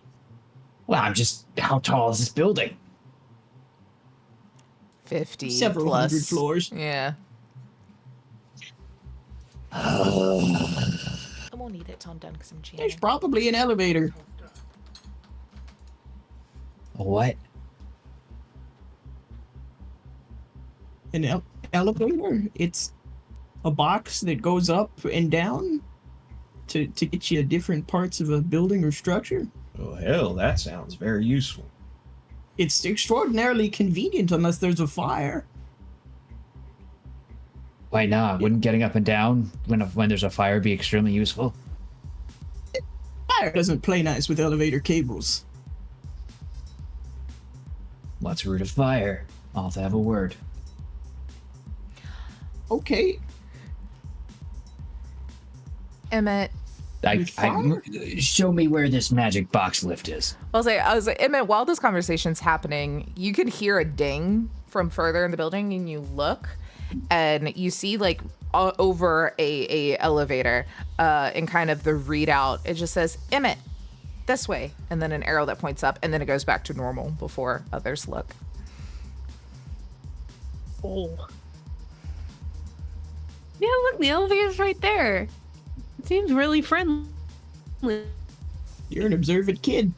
Well, how tall is this building? 50 Several plus. hundred floors. Yeah. I won't need it till I'm done because I'm There's cheating. probably an elevator. What? An elevator? It's a box that goes up and down to get you to different parts of a building or structure. Oh, hell, that sounds very useful. It's extraordinarily convenient unless there's a fire. Why not? Wouldn't getting up and down when there's a fire be extremely useful? Fire doesn't play nice with elevator cables. Let's root a fire. I'll have to have a word. Okay, Emmett, Show me where this magic box lift is. I was like, Emmett, while this conversation's happening, you could hear a ding from further in the building, and you look, and you see like over a elevator, and kind of the readout. It just says Emmett, this way, and then an arrow that points up, and then it goes back to normal before others look. Oh. Yeah, look, the elevator's right there. It seems really friendly. you're an observant kid.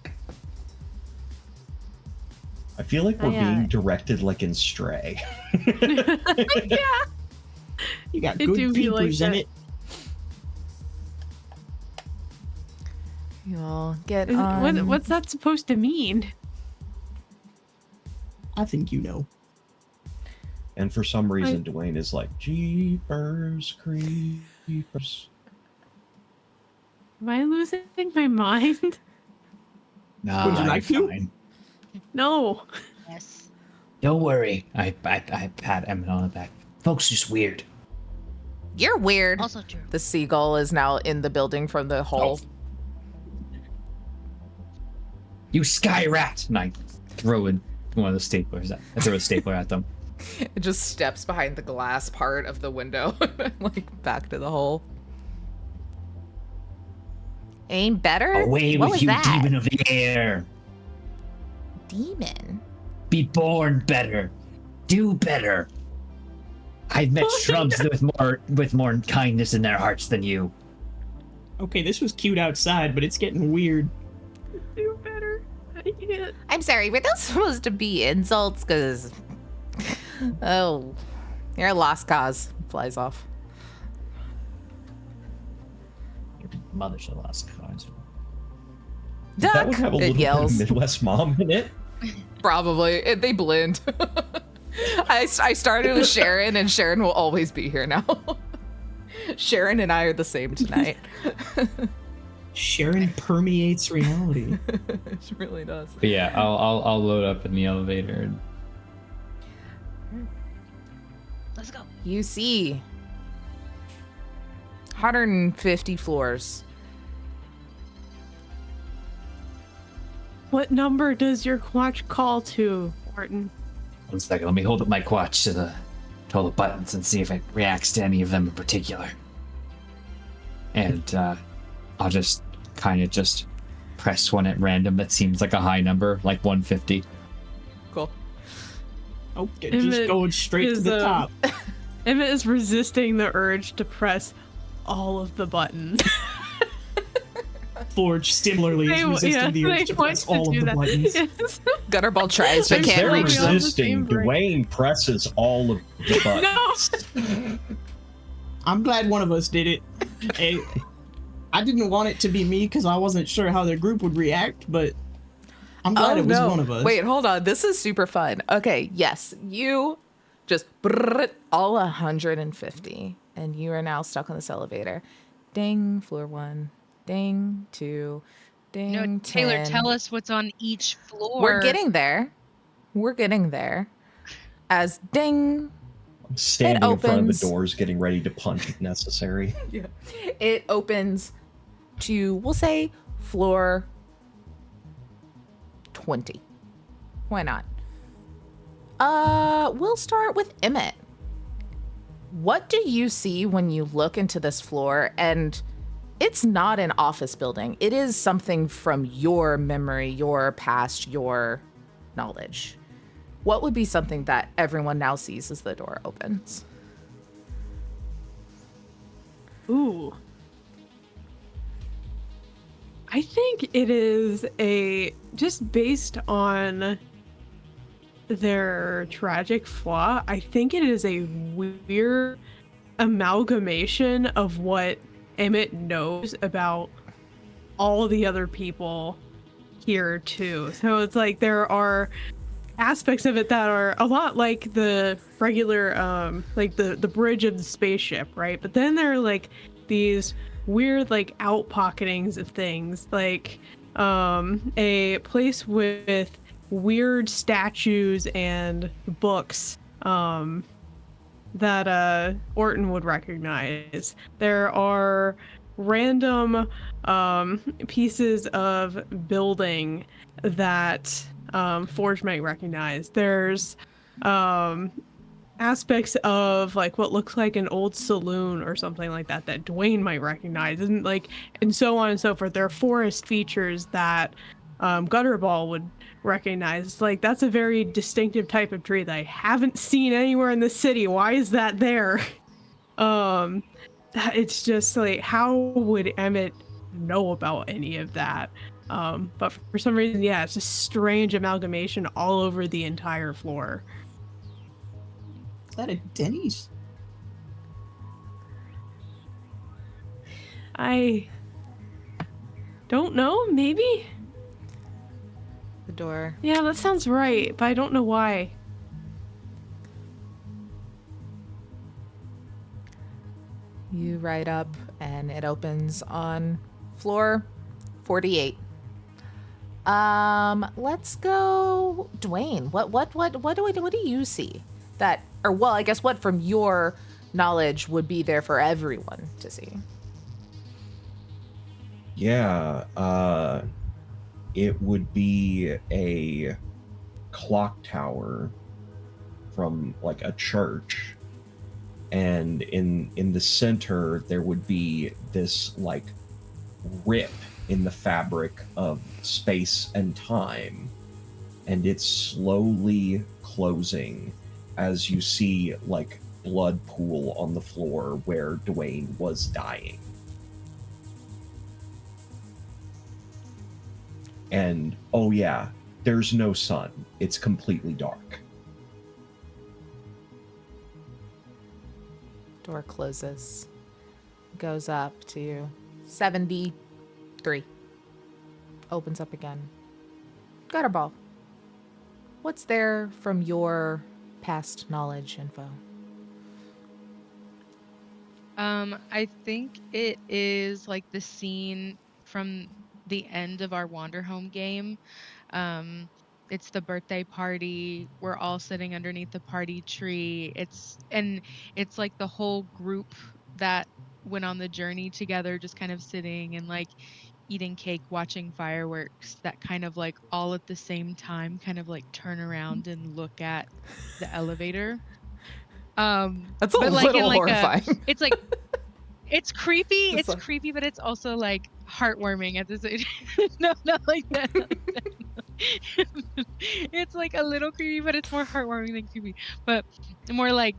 I feel like we're Yeah. being directed like in Stray. Yeah. You got It good do be like peepers in that. it. You'll get What's that supposed to mean? I think you know. And for some reason, Dwayne is like, Jeepers Creepers. Am I losing my mind? No, Would you like to? fine. No. Yes. Don't worry. I pat Emmett on the back. Folks just weird. You're weird. Also true. The seagull is now in the building from the hole. You sky rat! And I throw in one of the staplers. I throw a stapler at them. It just steps behind the glass part of the window, like back to the hole. Ain't better? Away What with was you, that? demon of the air! Demon? Be born better. Do better. I've met shrubs with more kindness in their hearts than you. Okay, this was cute outside, but it's getting weird. Do better. I can't. I'm sorry, were those supposed to be insults? Because, oh, you're a lost cause. Flies off. Your mother's a lost cause. Duck! That would have a It little bit yells. of Midwest mom in it. Probably. They blend. I started with Sharon, and Sharon will always be here now. Sharon and I are the same tonight. Sharon permeates reality. She really does. But yeah, I'll load up in the elevator. Let's go. You see 150 floors. What number does your watch call to, Orton? 1 second, let me hold up my quatch to all the buttons and see if it reacts to any of them in particular. And I'll just kind of just press one at random that seems like a high number, like 150. Cool. Okay, Emmett just going straight to is, the top. Emmett is resisting the urge to press all of the buttons. Forge similarly is resisting the urge to press all of the buttons. Yes. Gutterball tries but They're can't They're reach on the them. resisting. same brain. Dwayne presses all of the buttons. No. I'm glad one of us did it. Hey, I didn't want it to be me because I wasn't sure how the group would react, but I'm glad it was one of us. Wait, hold on. This is super fun. Okay, yes, you just all 150, and you are now stuck on this elevator. Ding, floor 1. Ding, 2. Ding, No, 10. Taylor, tell us what's on each floor. We're getting there. We're getting there. As ding, I'm standing in front of opens. the doors, getting ready to punch if necessary. it opens to, we'll say, floor 20. Why not? We'll start with Emmett. What do you see when you look into this floor? And it's not an office building. It is something from your memory, your past, your knowledge. What would be something that everyone now sees as the door opens? Ooh. I think it is just based on their tragic flaw, I think it is a weird amalgamation of what Emmett knows about all the other people here too. So it's like there are aspects of it that are a lot like the regular like the bridge of the spaceship, right? But then there are like these weird like outpocketings of things, like a place with weird statues and books that Orton would recognize. There are random pieces of building that Forge might recognize. There's aspects of like what looks like an old saloon or something like that that Dwayne might recognize, and like, and so on and so forth. There are forest features that Gutterball would recognize. It's like, that's a very distinctive type of tree that I haven't seen anywhere in the city. Why is that there? It's just like, how would Emmett know about any of that? But for some reason, yeah, it's a strange amalgamation all over the entire floor. Is that a Denny's? I don't know, maybe? The door. Yeah, that sounds right, but I don't know why. You ride up and it opens on floor 48. Let's go Dwayne. What do you see that, or well, I guess what from your knowledge would be there for everyone to see? Yeah, it would be a clock tower from like a church, and in the center there would be this like rip in the fabric of space and time, and it's slowly closing as you see like blood pool on the floor where Dwayne was dying. And oh yeah, there's no sun. It's completely dark. Door closes. Goes up to 73. Opens up again. Gutterball. What's there from your past knowledge info? I think it is like the scene from the end of our Wanderhome game. It's the birthday party. We're all sitting underneath the party tree. It's like the whole group that went on the journey together, just kind of sitting and like eating cake, watching fireworks, that kind of like all at the same time kind of like turn around and look at the elevator. That's a but like little in like horrifying. it's like, it's creepy. Just It's like- creepy, but it's also like heartwarming at the same. No, not like that. Not like that. It's like a little creepy, but it's more heartwarming than creepy. But more like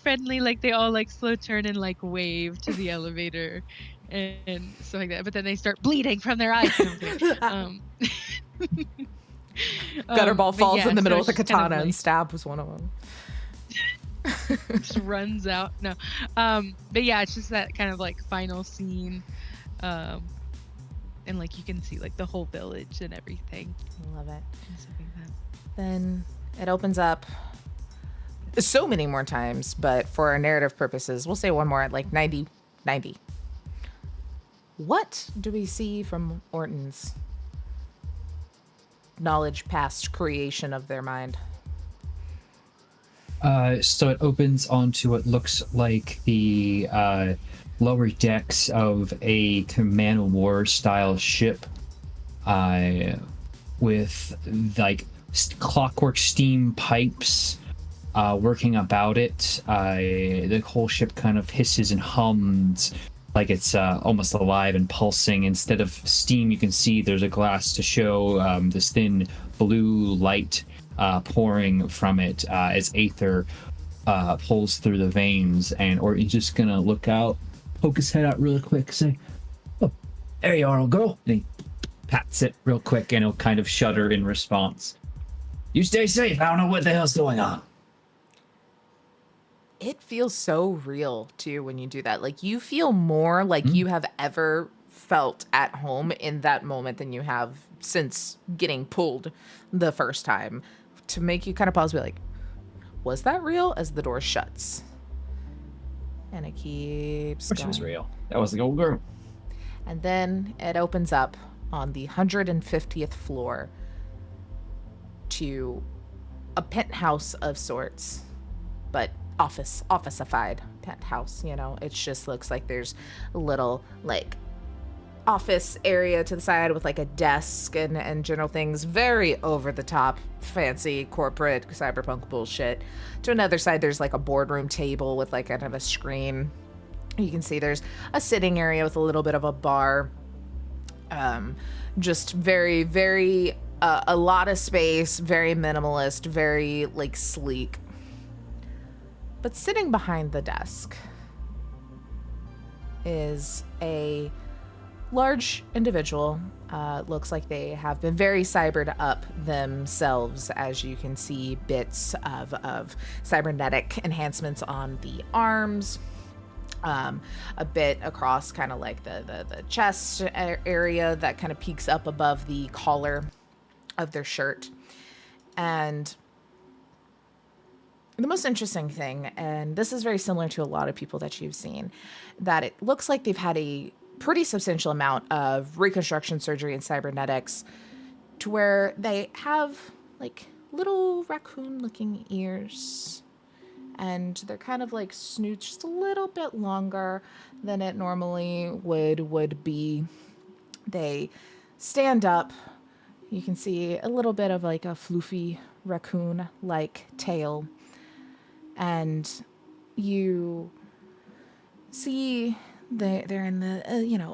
friendly. Like they all like slow turn and like wave to the elevator and stuff like that. But then they start bleeding from their eyes. No, I'm kidding. Gutterball But falls yeah, in the so middle with it's a just kind of katana and like- stabs one of them. just runs out. No, but yeah, it's just that kind of like final scene And like you can see like the whole village and everything. Love it. and stuff like that. Then it opens up so many more times, but for our narrative purposes, we'll say one more at like 90. What do we see from Orton's knowledge past creation of their mind? So it opens onto what looks like the lower decks of a Command War style ship, with like clockwork steam pipes working about it. The whole ship kind of hisses and hums like it's almost alive and pulsing. Instead of steam, you can see there's a glass to show this thin blue light pouring from it as aether pulls through the veins. And Orton's just gonna look out, poke his head out really quick, say, "Oh, there you are, old girl." And he pats it real quick, and he'll kind of shudder in response. "You stay safe. I don't know what the hell's going on." It feels so real too when you do that. Like you feel more like you have ever felt at home in that moment than you have since getting pulled the first time, to make you kind of pause and be like, was that real? As the door shuts. And it keeps Which going. was real. That was the old girl. And then it opens up on the 150th floor to a penthouse of sorts, but officeified penthouse. You know, it just looks like there's a little like office area to the side with like a desk and general things, very over the top, fancy corporate cyberpunk bullshit. To another side, there's like a boardroom table with like kind of a screen. You can see there's a sitting area with a little bit of a bar. Just very, very, a lot of space, very minimalist, very like sleek. But sitting behind the desk is a large individual. Looks like they have been very cybered up themselves, as you can see bits of cybernetic enhancements on the arms, a bit across kind of like the chest area that kind of peeks up above the collar of their shirt. And the most interesting thing, and this is very similar to a lot of people that you've seen, that it looks like they've had a pretty substantial amount of reconstruction surgery and cybernetics, to where they have like little raccoon looking ears, and they're kind of like snoot just a little bit longer than it normally would be. They stand up. You can see a little bit of like a floofy raccoon like tail, and you see they're in the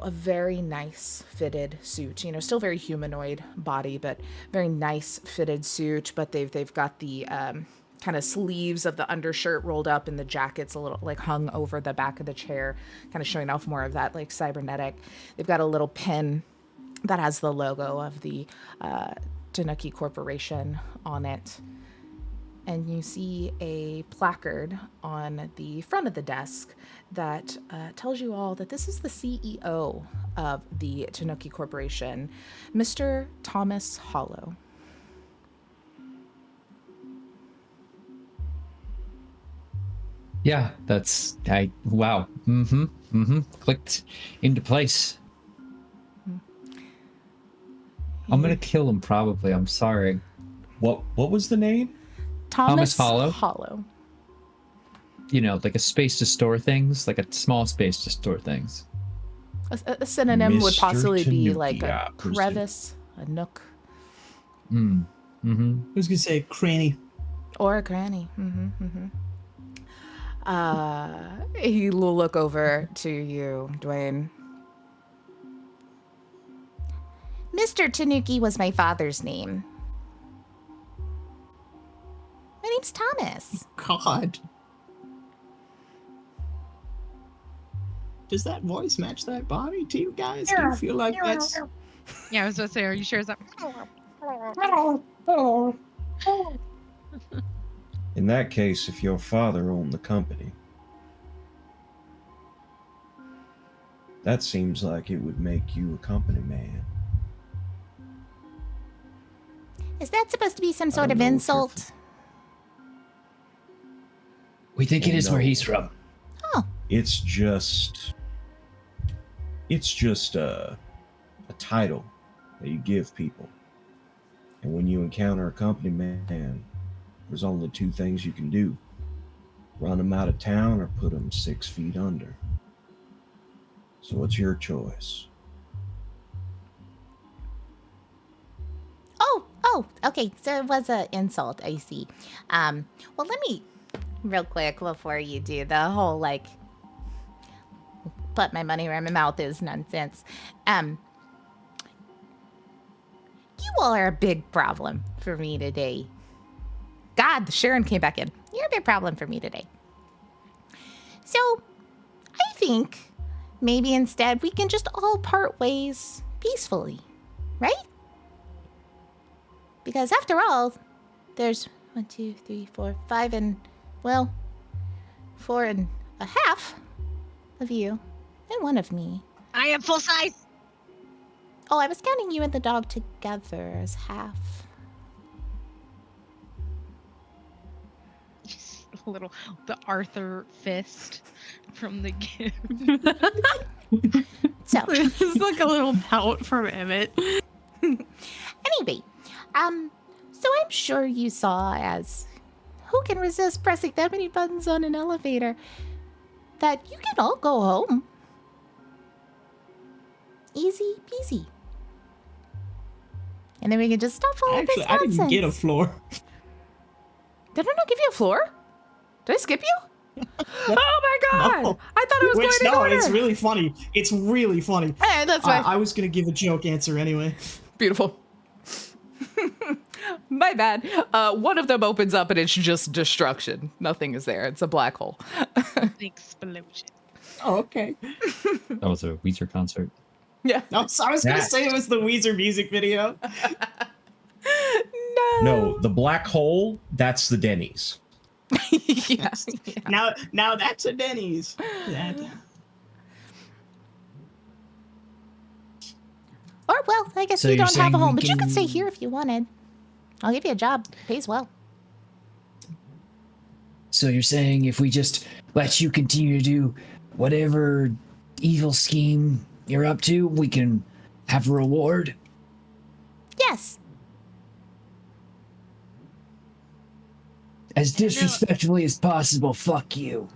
a very nice fitted suit, still very humanoid body, but very nice fitted suit. But they've got the kind of sleeves of the undershirt rolled up, and the jacket's a little like hung over the back of the chair, kind of showing off more of that like cybernetic. They've got a little pin that has the logo of the Tanuki Corporation on it. And you see a placard on the front of the desk that tells you all that this is the CEO of the Tanuki Corporation, Mr. Thomas Hollow. Yeah, wow. Clicked into place. I'm gonna kill him probably. I'm sorry. What was the name? Thomas Hollow. Hollow. Like a space to store things, like a small space to store things. A synonym would Mr. possibly be Tanuki, like a I presume. crevice, a nook, I was gonna say cranny. or a cranny. He will look over to you, Dwayne. Mr. Tanuki was my father's name. My name's Thomas. God. Does that voice match that body to you guys? Do you feel like that's... Yeah, I was about to say, are you sure? Is that? In that case, if your father owned the company, That seems like it would make you a company man. Is that supposed to be some sort don't of know if you're insult? We think it Oh, is where no. he's from. Oh, It's just a title that you give people. And when you encounter a company man, there's only two things you can do: run them out of town or put them 6 feet under. So it's your choice. oh, okay. So it was an insult. I see. Well, let me real quick before you do the whole like put my money where my mouth is nonsense. You all are a big problem for me today. God, Sharon came back in. You're a big problem for me today. So, I think maybe instead we can just all part ways peacefully, right? Because after all, there's 1, 2, 3, 4, 5, and, well, 4 and a half of you, and 1 of me. I am full size. Oh, I was counting you and the dog together as half. The Arthur fist from the gift. So, It's like a little pout from Emmett. anyway, so I'm sure you saw as who can resist pressing that many buttons on an elevator that you can all go home. Easy peasy. And then we can just stop all Actually, this I nonsense. didn't get a floor. Did I not give you a floor? Did I skip you? Oh my god! No. I thought I was Which, going in no, order. it's really funny. It's really funny. Eh, that's fine. I was going to give a joke answer anyway. Beautiful. My bad. One of them opens up and it's just destruction. Nothing is there. It's a black hole. An explosion. Oh, okay. That was a Weezer concert. Yeah. I was going to That- say it was the Weezer music video. No, the black hole, that's the Denny's. Yeah. Now that's a Denny's. Or, well, I guess So you you're don't have saying a we home, but you could can- stay here if you wanted. I'll give you a job. Pays well. So you're saying if we just let you continue to do whatever evil scheme you're up to, we can have a reward? Yes. As disrespectfully as possible, fuck you.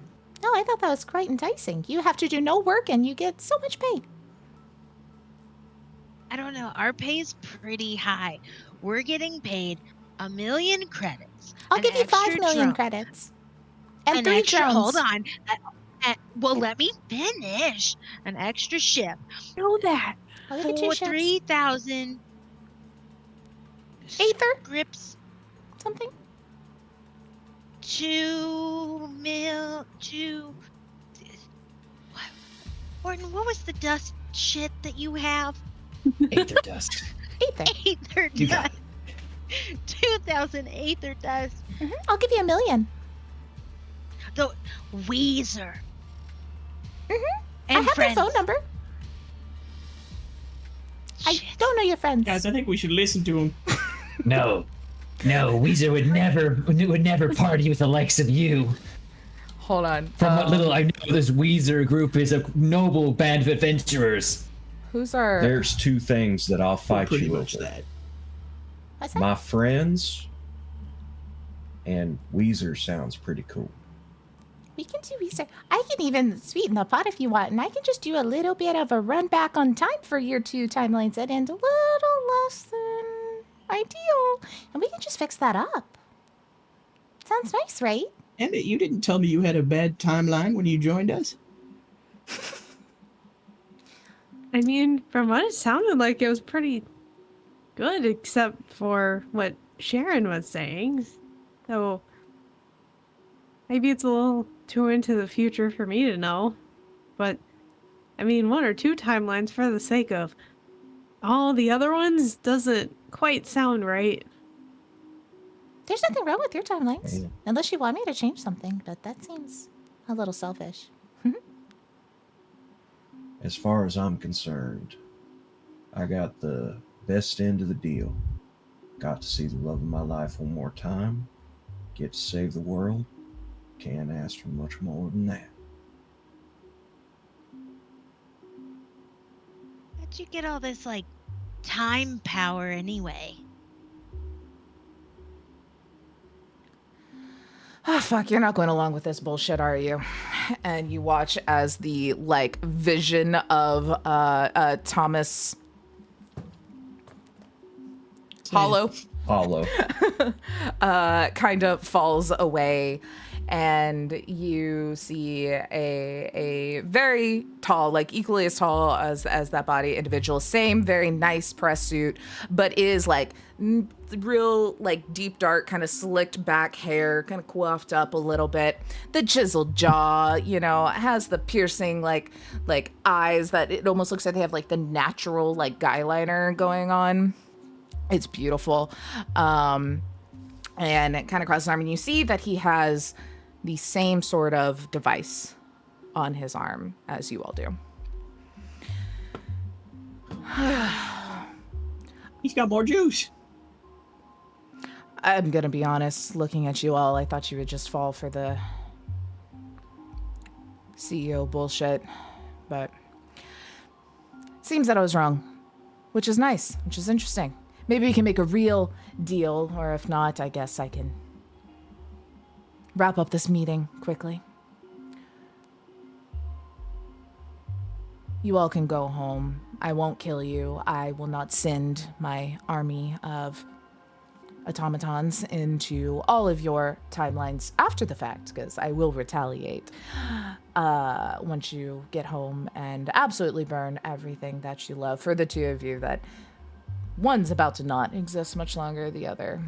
No, I thought that was quite enticing. You have to do no work and you get so much pay. I don't know. Our pay is pretty high. We're getting paid 1 million credits. I'll an give you 5 extra million drone, credits. And an 3 extra, drones. hold on. Well, let me finish. An extra ship Know that. I'll give you 2 for ships. 3,000 Aether? scripts. Something? 2 Orton, what was the dust shit that you have? Aether dust. Aether. Aether You got dust. 2,000 aether dust. I'll give you 1 million. The Weezer. I And have friends. their phone number. I Shit. don't know your friends. Guys, I think we should listen to him. No, Weezer would never party with the likes of you. Hold on. From what little I know, this Weezer group is a noble band of adventurers. Who's our? There's 2 things that I'll fight Pretty you much over. that. What's that? My friends and Weezer sounds pretty cool. We can do research. I can even sweeten the pot if you want, and I can just do a little bit of a run back on time for your 2 timelines that end a little less than ideal. And we can just fix that up. Sounds nice, right? Emmett, you didn't tell me you had a bad timeline when you joined us. I mean, from what it sounded like, it was pretty good, except for what Sharon was saying. So maybe it's a little too into the future for me to know. But I mean, 1 or 2 timelines for the sake of all the other ones doesn't quite sound right. There's nothing wrong with your timelines. Yeah. Unless you want me to change something, but that seems a little selfish. As far as I'm concerned, I got the best end of the deal. Got to see the love of my life one more time. Get to save the world. Can't ask for much more than that. How'd you get all this, like, time power anyway? Oh, fuck, you're not going along with this bullshit, are you? And you watch as the, like, vision of Thomas Hollow Hollow. kind of falls away, and you see a very tall, like equally as tall as that body individual, same very nice press suit, but is like real like deep dark kind of slicked back hair, kind of coiffed up a little bit, the chiseled jaw, you know, has the piercing like eyes that it almost looks like they have like the natural like guy liner going on. It's beautiful. And it kind of crosses arm, and you see that he has the same sort of device on his arm as you all do. He's got more juice. I'm gonna be honest, looking at you all, I thought you would just fall for the CEO bullshit, but seems that I was wrong, which is nice, which is interesting. Maybe we can make a real deal, or if not, I guess I can wrap up this meeting quickly. You all can go home. I won't kill you. I will not send my army of automatons into all of your timelines after the fact, because I will retaliate once you get home and absolutely burn everything that you love. For the two of you that one's about to not exist much longer, the other,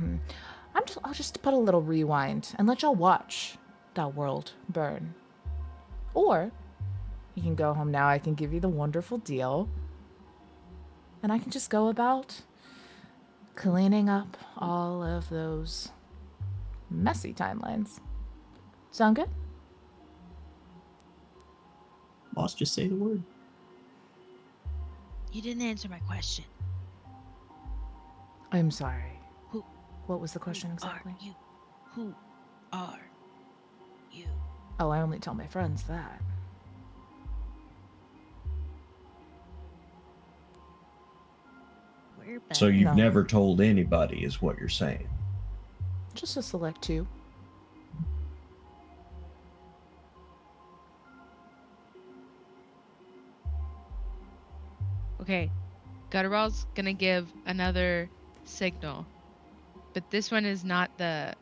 I'll just put a little rewind and let y'all watch that world burn. Or you can go home now. I can give you the wonderful deal, and I can just go about cleaning up all of those messy timelines. Sound good? Boss, just say the word. You didn't answer my question. I'm sorry. Who? What was the question exactly? Are you? Who are you? Oh, I only tell my friends that. We're better. So you've No. never told anybody, is what you're saying. Just a select two. Okay, Gutterball's gonna give another signal, but this one is not the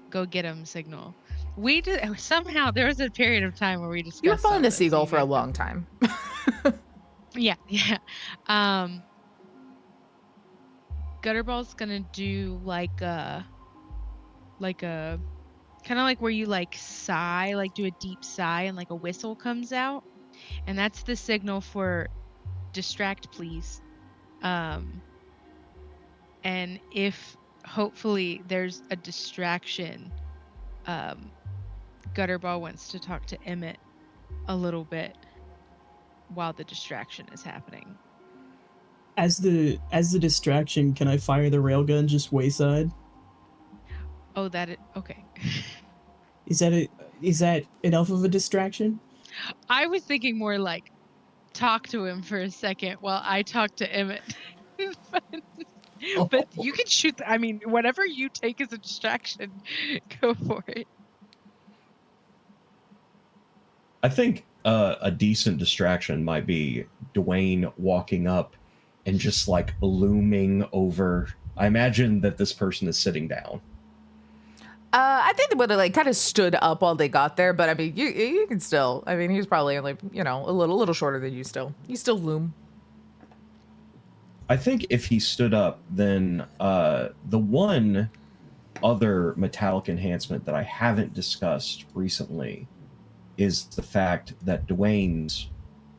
go get him signal. We did somehow there was a period of time where we discussed. You were following all the this, seagull you for a guys know. long time. Yeah. Gutterball's gonna do like a kind of like where you like sigh, like do a deep sigh and like a whistle comes out, and that's the signal for distract, please. And if hopefully there's a distraction, Gutterball wants to talk to Emmett a little bit while the distraction is happening. As the distraction, can I fire the railgun just wayside? Oh, okay. Is that enough of a distraction? I was thinking more like talk to him for a second while I talk to Emmett. But you can shoot. I mean, whatever you take as a distraction, go for it. I think a decent distraction might be Dwayne walking up and just like looming over. I imagine that this person is sitting down. I think they would have like kind of stood up while they got there, but I mean, you can still. I mean, he's probably only a little shorter than you still. You still loom. I think if he stood up, then the one other metallic enhancement that I haven't discussed recently is the fact that Dwayne's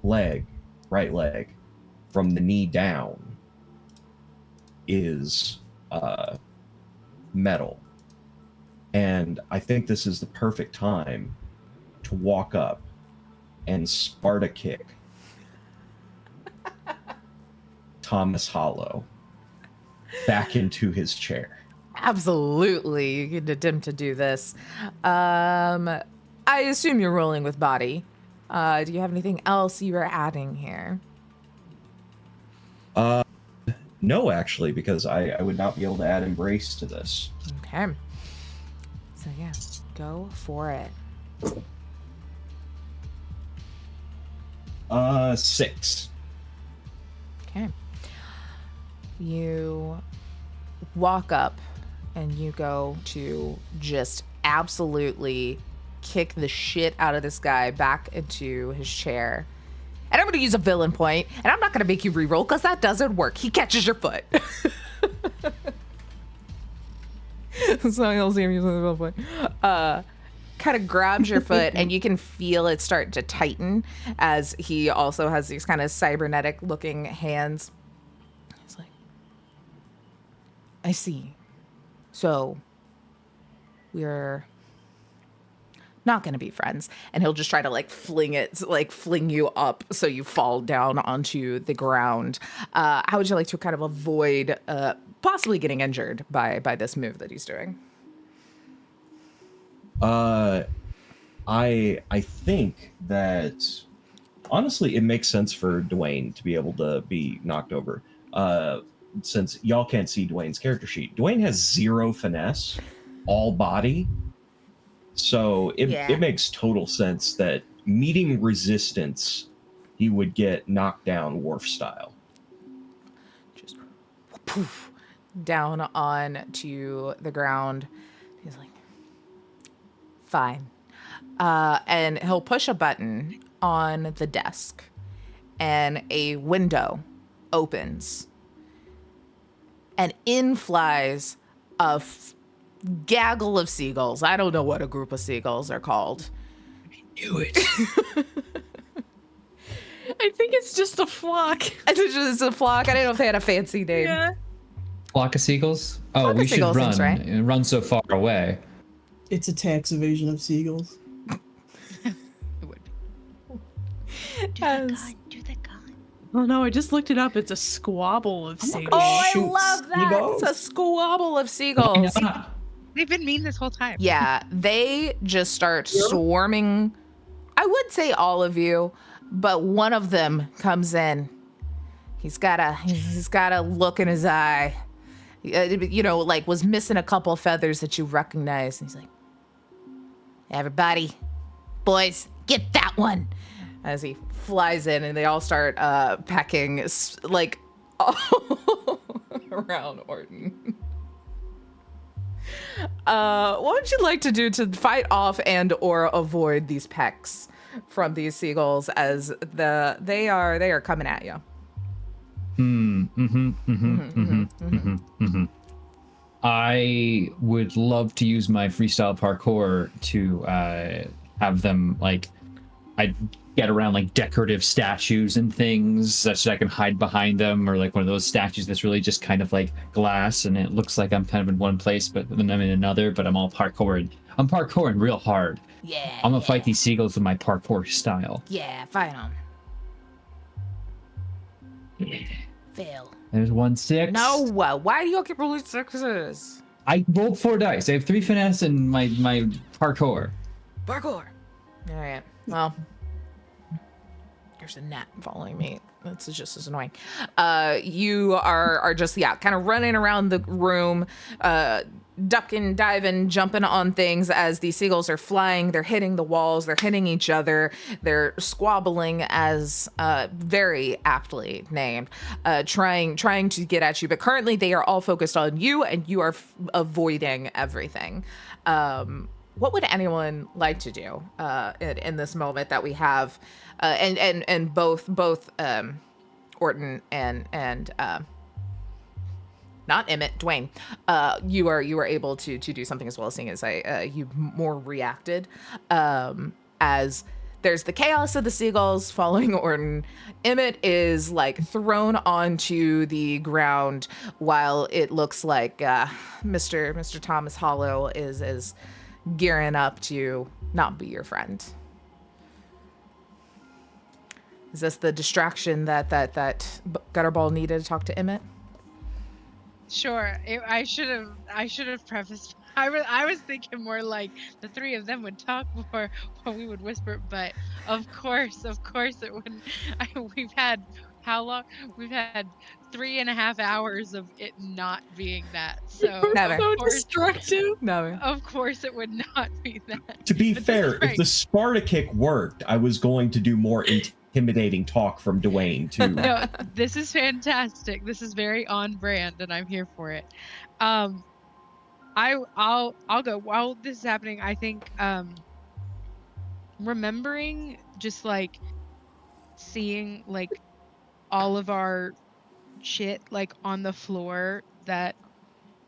right leg, from the knee down, is metal. And I think this is the perfect time to walk up and Sparta kick Thomas Hollow back into his chair. Absolutely, you can attempt to do this. I assume you're rolling with body. Do you have anything else you are adding here? No, actually, because I would not be able to add embrace to this. Okay. So yeah, go for it. 6. Okay. You walk up and you go to just absolutely kick the shit out of this guy back into his chair. And I'm going to use a villain point, and I'm not going to make you reroll because that doesn't work. He catches your foot. So you'll see him using the villain point. Kind of grabs your foot, and you can feel it start to tighten as he also has these kind of cybernetic looking hands. He's like, I see. So we're not going to be friends. And he'll just try to fling you up so you fall down onto the ground. How would you like to kind of avoid possibly getting injured by this move that he's doing? I think that honestly it makes sense for Dwayne to be able to be knocked over. Since y'all can't see Dwayne's character sheet. Dwayne has 0 finesse, all body. So it makes total sense that meeting resistance, he would get knocked down Worf style. Just poof down on to the ground. He's like, fine. And he'll push a button on the desk and a window opens. And in flies a gaggle of seagulls. I don't know what a group of seagulls are called. Knew it. I think it's just a flock. It's just a flock. I didn't know if they had a fancy name. Yeah. Flock of seagulls? Oh, Flock of we should seagulls run. seems right. Run so far away. It's a tax evasion of seagulls. It would be. Do Yes. the gun. Do the gun. Oh no, I just looked it up. It's a squabble of seagulls. Oh, I Shoot love that. seagulls. It's a squabble of seagulls. They've been mean this whole time. Yeah, they just start swarming. I would say all of you, but one of them comes in. He's got a look in his eye. Was missing a couple feathers that you recognize. And he's like, everybody, boys, get that one. As he flies in and they all start pecking all around Orton. What would you like to do to fight off and or avoid these pecks from these seagulls as they are coming at you? I would love to use my freestyle parkour to have them I get around decorative statues and things such that I can hide behind them, or one of those statues that's really just kind of glass and it looks like I'm kind of in one place but then I'm in another, but I'm all parkouring. I'm parkouring real hard. Yeah. I'm gonna fight these seagulls with my parkour style. Yeah, fight them. Yeah. Fail. There's 1 6. No, why do you all keep rolling sixes? I rolled 4 dice. I have 3 finesse and my parkour. Parkour. All right. Well, there's a gnat following me. That's just as annoying. You are just kind of running around the room, ducking, diving, jumping on things as these seagulls are flying. They're hitting the walls. They're hitting each other. They're squabbling, as very aptly named, trying to get at you. But currently, they are all focused on you, and you are avoiding everything. What would anyone like to do in this moment that we have? And both Orton and not Emmett, Dwayne, you are able to do something as well, seeing as you more reacted as there's the chaos of the seagulls following Orton. Emmett is thrown onto the ground while it looks like Mr. Thomas Hollow is gearing up to not be your friend. Is this the distraction that Gutterball needed to talk to Emmett? Sure. I should have prefaced. I was thinking more like the three of them would talk more while we would whisper. But of course it wouldn't. We've had how long? We've had 3.5 hours of it not being that. So Never. So of course, destructive. No. of course it would not be that. To be But this is fair, if right. the Sparta kick worked, I was going to do more intimidating talk from Dwayne too. No, this is fantastic. This is very on brand, and I'm here for it. I'll go while this is happening. I think remembering just like seeing like all of our shit like on the floor that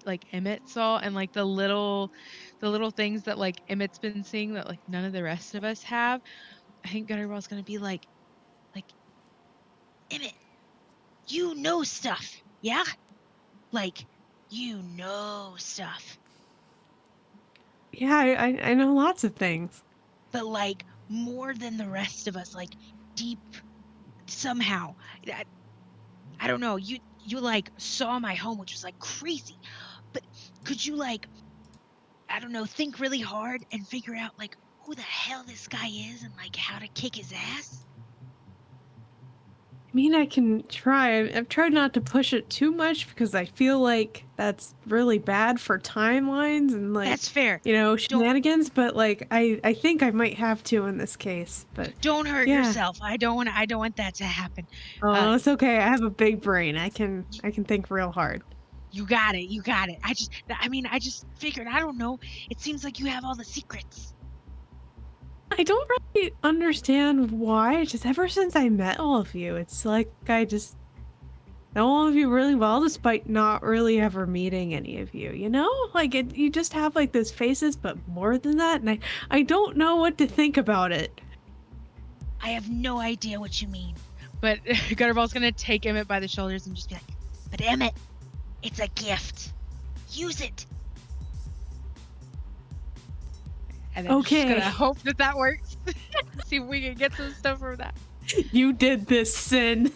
like Emmett saw, and like the little things that like Emmett's been seeing that like none of the rest of us have. I think Gutterball's gonna be like Emmett, you know stuff, yeah? Like, you know stuff. Yeah, I know lots of things. But like more than the rest of us, like deep somehow. I don't know. You like saw my home, which was like crazy. But could you like, I don't know, think really hard and figure out like who the hell this guy is and like how to kick his ass? I mean, I can try. I've tried not to push it too much because I feel like that's really bad for timelines and like That's fair. shenanigans. But like, I think I might have to in this case. But Don't hurt Yeah. yourself. I don't want that to happen. oh, it's okay. I have a big brain. I can think real hard. You got it. I just figured, I don't know. It seems like you have all the secrets. I don't really understand why. Just ever since I met all of you, it's like I just know all of you really well, despite not really ever meeting any of you. You know, like you just have like those faces, but more than that, and I don't know what to think about it. I have no idea what you mean. but Gutterball's gonna take Emmett by the shoulders and just be like, But Emmett, it's a gift. Use it. and then Okay. just gonna hope that works. See if we can get some stuff from that. You did this, Sin.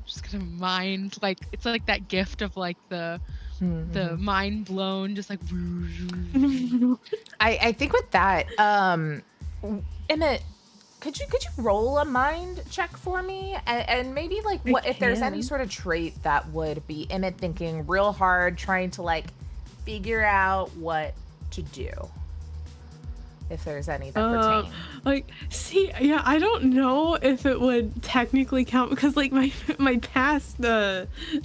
Just gonna mind like it's like that gift of like the mind blown, just like I think with that, Emmett, could you roll a mind check for me, and maybe like what if there's any can. sort of trait that would be Emmett thinking real hard, trying to like figure out what to do. If there's any that pertain. Like, see, yeah, I don't know if it would technically count because like my past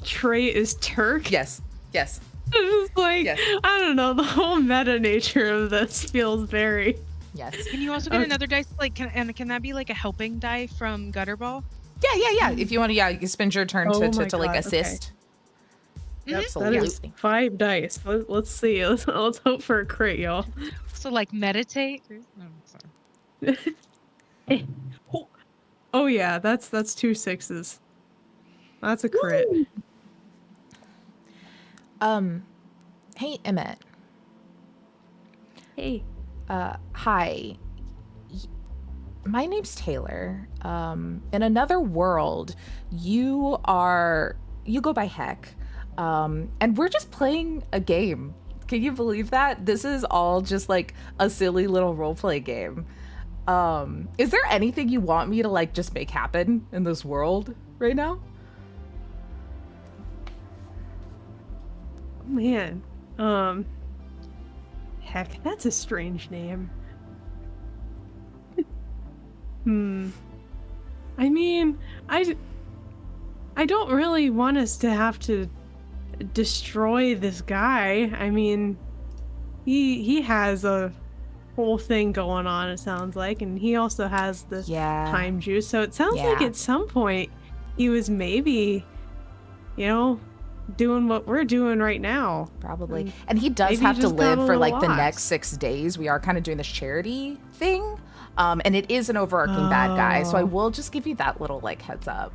trait is Turk. Yes. It's like Yes. I don't know, the whole meta nature of this feels very. Yes. Can you also get Okay. another dice? Like, can that be like a helping die from Gutterball? Yeah. If you want to, you spend your turn Oh my to like God, okay. assist. Mhm. That is Absolutely. 5 dice. Let's see. Let's hope for a crit, y'all. So like meditate. Oh, sorry. Oh yeah, that's 2 6s. That's a crit. Hey Emmett. Hey. Hi. My name's Taylor. In another world, you go by Heck. And we're just playing a game. Can you believe that? This is all just like a silly little roleplay game. Is there anything you want me to like just make happen in this world right now? Man. Heck, that's a strange name. I mean, I don't really want us to have to destroy this guy. I mean, he has a whole thing going on, it sounds like, and he also has the Yeah. time juice. So it sounds like Yeah. at some point he was maybe, doing what we're doing right now. Probably. And he does maybe have he to just got live a for little like the lost. next 6 days. We are kind of doing this charity thing. And it is an overarching bad guy. So I Oh. will just give you that little like heads up,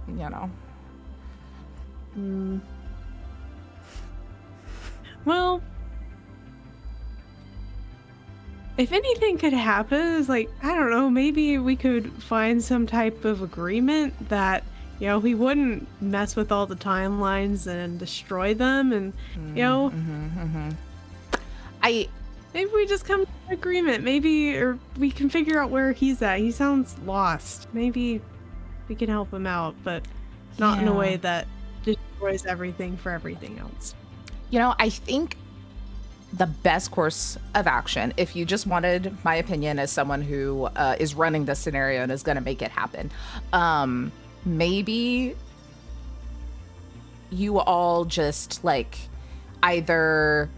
Well, if anything could happen, is like, I don't know, maybe we could find some type of agreement that, you know, we wouldn't mess with all the timelines and destroy them, and, you know, maybe we just come to an agreement, maybe, or we can figure out where he's at. He sounds lost. Maybe we can help him out, but not in a way that destroys everything for everything else. You know, I think the best course of action, if you just wanted my opinion as someone who is running this scenario and is going to make it happen, maybe you all just like either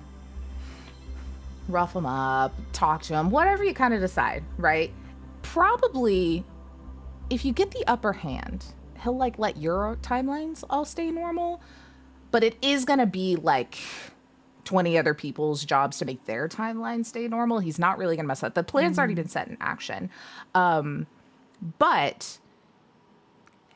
rough him up, talk to him, whatever you kind of decide, right? Probably if you get the upper hand, he'll like let your timelines all stay normal, but it is going to be like 20 other people's jobs to make their timeline stay normal. He's not really going to mess up. The plan's already been set in action. But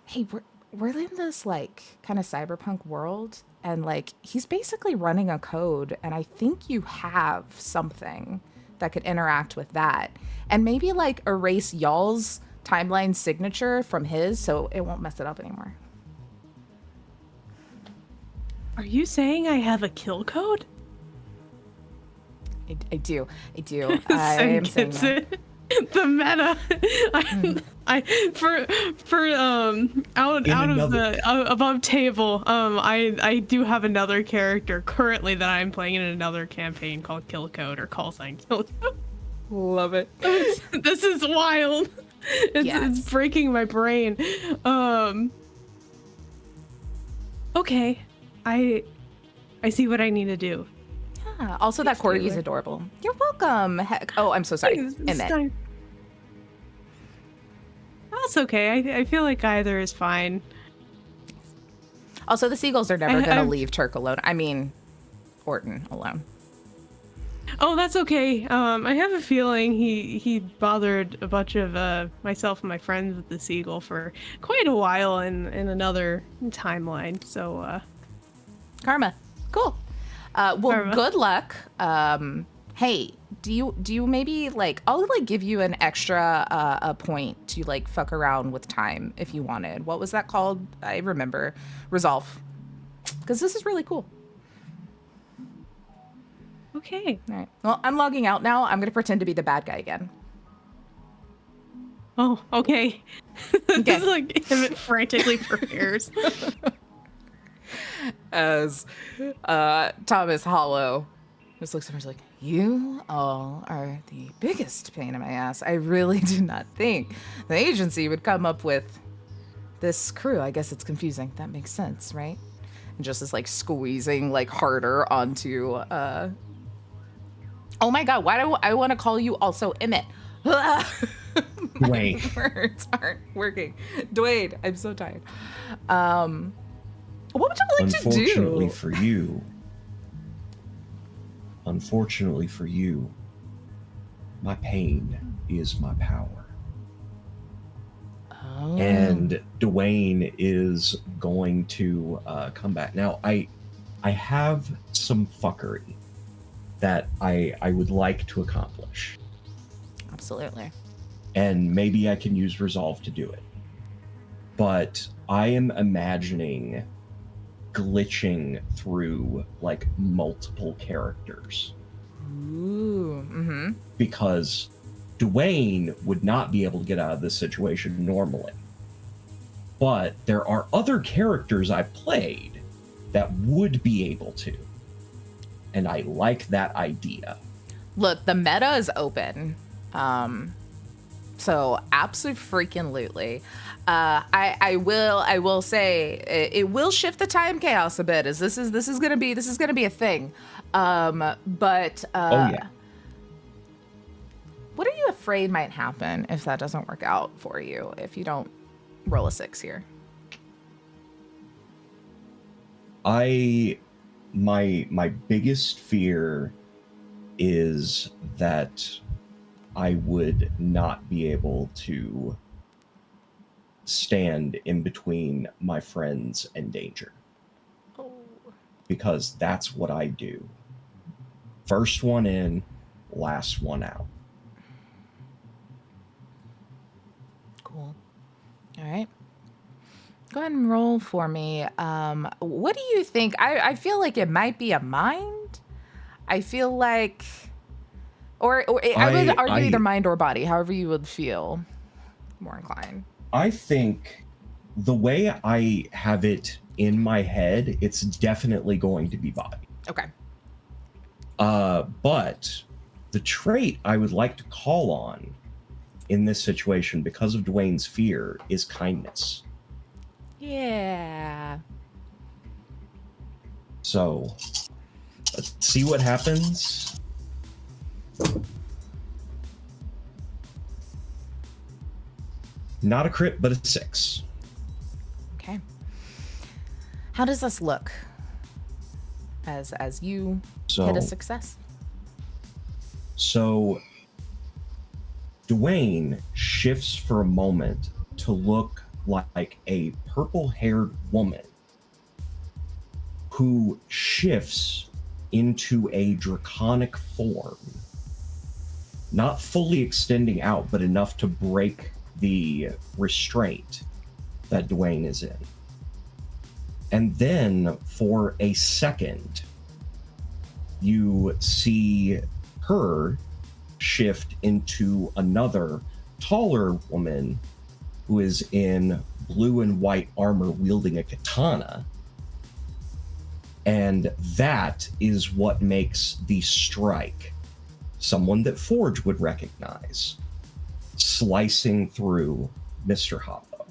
hey, we're in this like kind of cyberpunk world, and like he's basically running a code, and I think you have something that could interact with that, and maybe like erase y'all's timeline signature from his so it won't mess it up anymore. Are you saying I have a kill code? I do. I am saying that. The meta. Out of the above table. I do have another character currently that I'm playing in another campaign called Kill Code, or Call Sign Kill Code. Love it. This is wild. It's breaking my brain. Okay, I see what I need to do. Yeah. Also, that corgi's adorable. You're welcome. Heck. Oh, I'm so sorry. Emmett. That's okay. I feel like either is fine. Also, the seagulls are never going to leave Turk alone. I mean, Orton alone. Oh, that's okay. I have a feeling he bothered a bunch of myself and my friends with the seagull for quite a while in another timeline. So, Karma. Cool. Well, Karma. Good luck. Hey, do you maybe like, I'll like give you an extra a point to like fuck around with time if you wanted. What was that called? I remember. Resolve. Because this is really cool. Okay. All right. Well, I'm logging out now. I'm going to pretend to be the bad guy again. Oh, okay. Okay. This is like Emmett frantically prepares. As Thomas Hollow just looks at me and is like, you all are the biggest pain in my ass. I really do not think the agency would come up with this crew. I guess it's confusing. That makes sense, right? And just is like squeezing like harder onto oh my god, why do I want to call you also Emmett? Wait. Words aren't working. Dwayne, I'm so tired. What would you like to do? Unfortunately for you, my pain is my power. Oh. And Dwayne is going to come back. Now, I have some fuckery that I would like to accomplish. Absolutely. And maybe I can use Resolve to do it. But I am imagining glitching through like multiple characters. Ooh. Mm-hmm. Because Dwayne would not be able to get out of this situation normally. But there are other characters I played that would be able to. And I like that idea. Look, the meta is open. So absolutely. I will say it will shift the time chaos a bit, as this is gonna be a thing. But oh yeah. What are you afraid might happen if that doesn't work out for you, if you don't roll a 6 here? My biggest fear is that I would not be able to stand in between my friends and danger. Oh. Because that's what I do. First one in, last one out. All right. Go ahead and roll for me. What do you think? I feel like it might be a mind. I feel like, or I would argue either mind or body, however you would feel more inclined. I think the way I have it in my head, it's definitely going to be body. Okay. But the trait I would like to call on in this situation, because of Dwayne's fear, is kindness. Yeah. So let's see what happens. Not a crit, but a 6. Okay. How does this look as you hit a success? So Dwayne shifts for a moment to look like a purple-haired woman who shifts into a draconic form, not fully extending out, but enough to break the restraint that Dwayne is in. And then for a second, you see her shift into another taller woman who is in blue and white armor wielding a katana. And that is what makes the strike someone that Forge would recognize, slicing through Mr. Hoppo.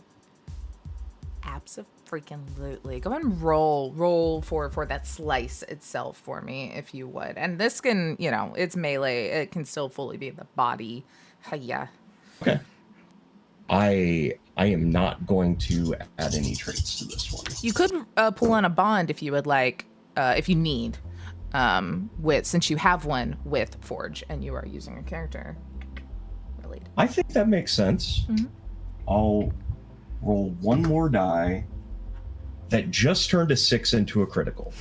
Absolutely. Go ahead and roll for that slice itself for me, if you would. And this can, it's melee. It can still fully be the body. Yeah. Okay. I am not going to add any traits to this one. You could pull on a bond if you would like, if you need, since you have one with Forge and you are using a character related. I think that makes sense. Mm-hmm. I'll roll one more die that just turned a 6 into a critical.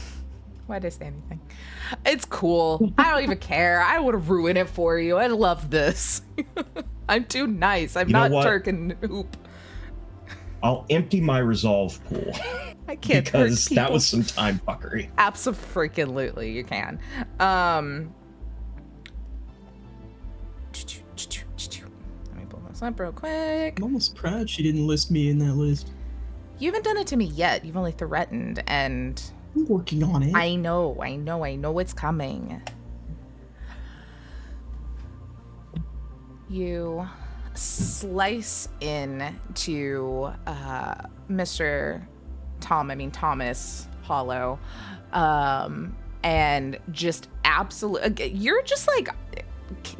Why did I say anything? It's cool. I don't even care. I would ruin it for you. I love this. I'm too nice. I'm not Turk and Hoop. I'll empty my resolve pool. I can't because that was some time fuckery. Absolutely, you can. Let me pull this up real quick. I'm almost proud she didn't list me in that list. You haven't done it to me yet. You've only threatened, and I'm working on it. I know it's coming. You slice into Thomas Hollow, and just you're just like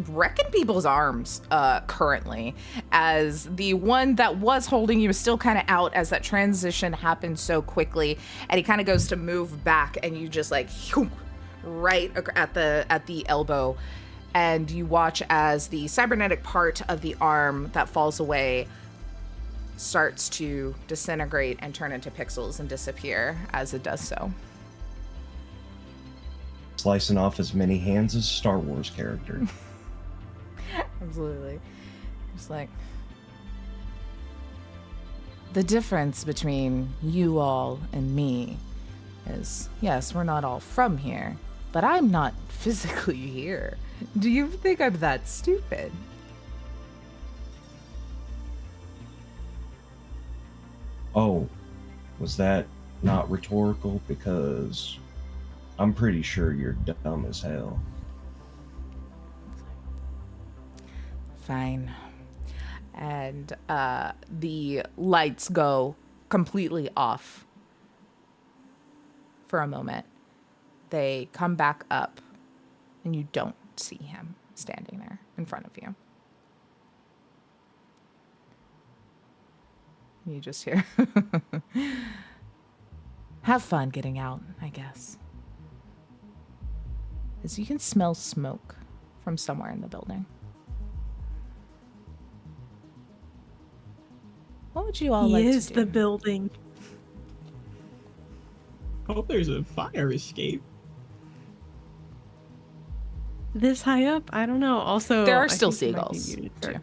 wrecking people's arms currently, as the one that was holding you is still kind of out as that transition happened so quickly, and he kind of goes to move back, and you just like right at the elbow, and you watch as the cybernetic part of the arm that falls away starts to disintegrate and turn into pixels and disappear as it does so. Slicing off as many hands as Star Wars character. Absolutely. Just like, the difference between you all and me is, yes, we're not all from here, but I'm not physically here. Do you think I'm that stupid? Oh, was that not rhetorical? Because I'm pretty sure you're dumb as hell. Fine. And the lights go completely off for a moment. They come back up, and you don't see him standing there in front of you. You just hear, have fun getting out, I guess. As you can smell smoke from somewhere in the building. What would you all like to do? Is the building. Hope there's a fire escape. This high up? I don't know. Also, There are I still think it might be seagulls. muted, Sure. too.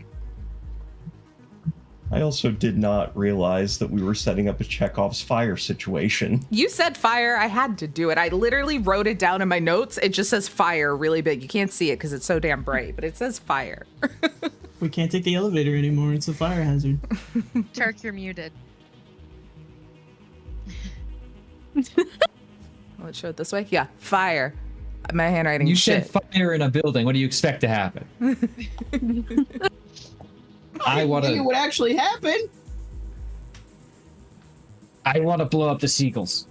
I also did not realize that we were setting up a Chekhov's fire situation. You said fire. I had to do it. I literally wrote it down in my notes. It just says fire really big. You can't see it because it's so damn bright, but it says fire. We can't take the elevator anymore. It's a fire hazard. Turk, you're muted. Let's show it this way. Yeah, fire. My handwriting. You shit. said fire in a building. What do you expect to happen? I want It to. would actually happen. I want to blow up the seagulls.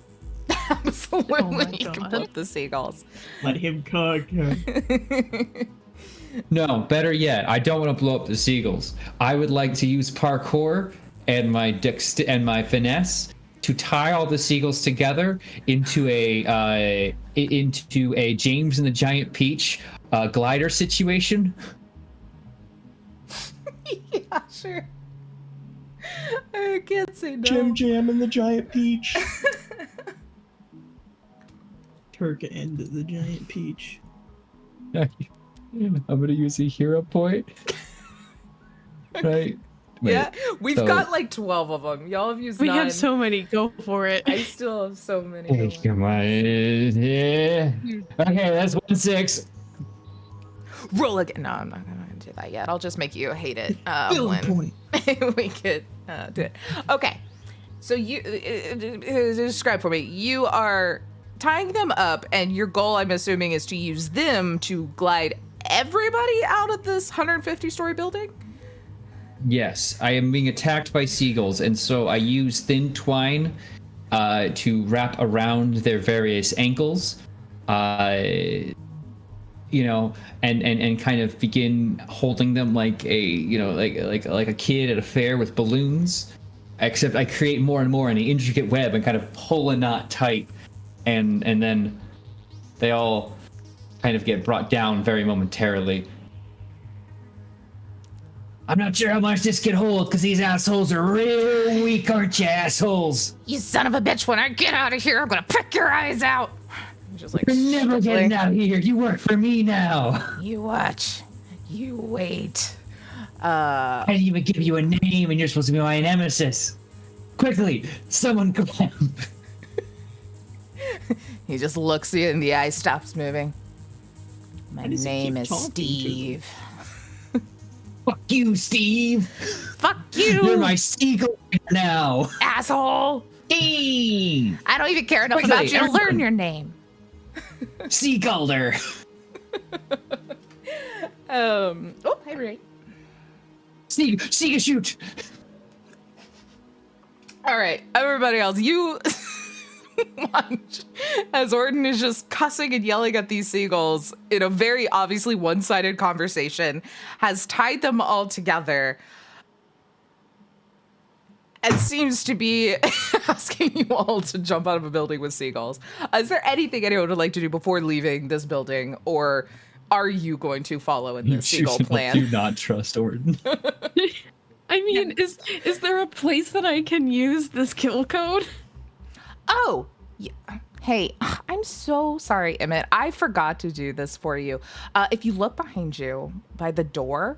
Absolutely. Oh my You can God. flip the seagulls. Let him cook. No, better yet, I don't want to blow up the seagulls. I would like to use parkour and my my finesse to tie all the seagulls together into a James and the Giant Peach glider situation. Yeah, sure. I can't say no. Jim Jam and the Giant Peach. Turk and the giant peach. I'm gonna use a hero point. Right? Wait, Yeah, we've so- got like 12 of them. Y'all have used We 9. have so many. Go for it. I still have so many. Hey, come on. Yeah. Okay, that's 1-6. Roll again. No, I'm not going to do that yet. I'll just make you hate it Build when point. we could do it. Okay. So you describe for me. You are tying them up, and your goal, I'm assuming, is to use them to glide everybody out of this 150-story building? Yes, I am being attacked by seagulls, and so I use thin twine to wrap around their various ankles, and kind of begin holding them like like a kid at a fair with balloons. Except I create more and more in an intricate web and kind of pull a knot tight, and then they all kind of get brought down very momentarily. I'm not sure how much this can hold, because these assholes are real weak, aren't you, assholes? You son of a bitch, when I get out of here, I'm gonna prick your eyes out. Just like You're never getting out of here. You work for me now. You watch. You wait. I didn't even give you a name, and you're supposed to be my nemesis. Quickly, someone grab him. He just looks you in the eye, stops moving. My Why does he name keep is talking to them? Steve. Fuck you, Steve. Fuck you, You're my seagull now. asshole. Steve. I don't even care enough Quickly, about you to everyone. learn your name. Seagulder. Oh, hey, Ray. Seega shoot. All right, everybody else, you watch as Orton is just cussing and yelling at these seagulls in a very obviously one-sided conversation, has tied them all together, and seems to be asking you all to jump out of a building with seagulls. Is there anything anyone would like to do before leaving this building, or are you going to follow in this seagull plan? Do not trust Orton. I mean, is there a place that I can use this kill code? Oh, yeah. Hey, I'm so sorry, Emmett. I forgot to do this for you. If you look behind you by the door,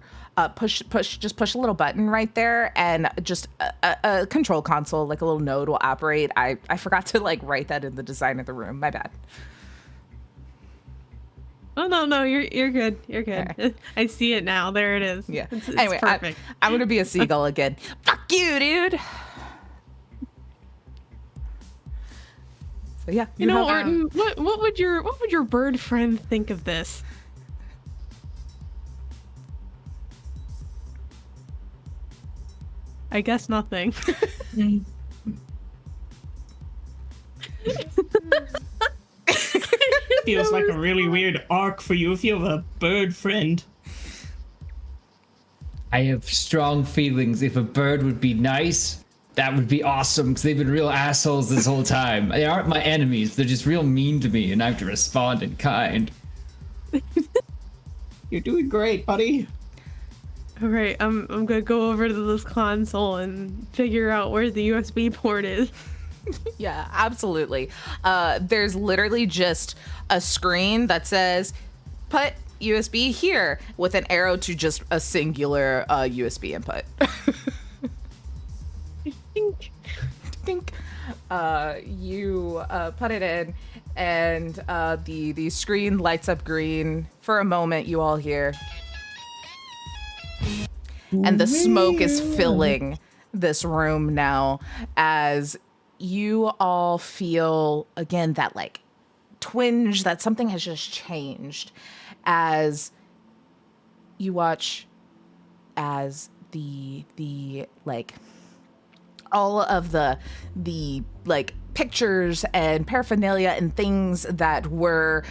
push a little button right there, and just a control console, like a little node, will operate. I forgot to write that in the design of the room. My bad. Oh no, you're good. You're good. Alright. I see it now. There it is. Yeah. It's Anyway, perfect. I'm gonna be a seagull again. Fuck you, dude. So yeah, You know, have- Orton, what would your bird friend think of this? I guess nothing. Feels like a really weird arc for you if you have a bird friend. I have strong feelings. If a bird would be nice, that would be awesome, because they've been real assholes this whole time. They aren't my enemies. They're just real mean to me, and I have to respond in kind. You're doing great, buddy. All right, I'm gonna go over to this console and figure out where the USB port is. Yeah, absolutely. There's literally just a screen that says, put USB here, with an arrow to just a singular USB input. think you put it in, and the screen lights up green. For a moment, you all hear, and the smoke is filling this room now as you all feel again that like twinge that something has just changed as you watch as the like all of the like pictures and paraphernalia and things that were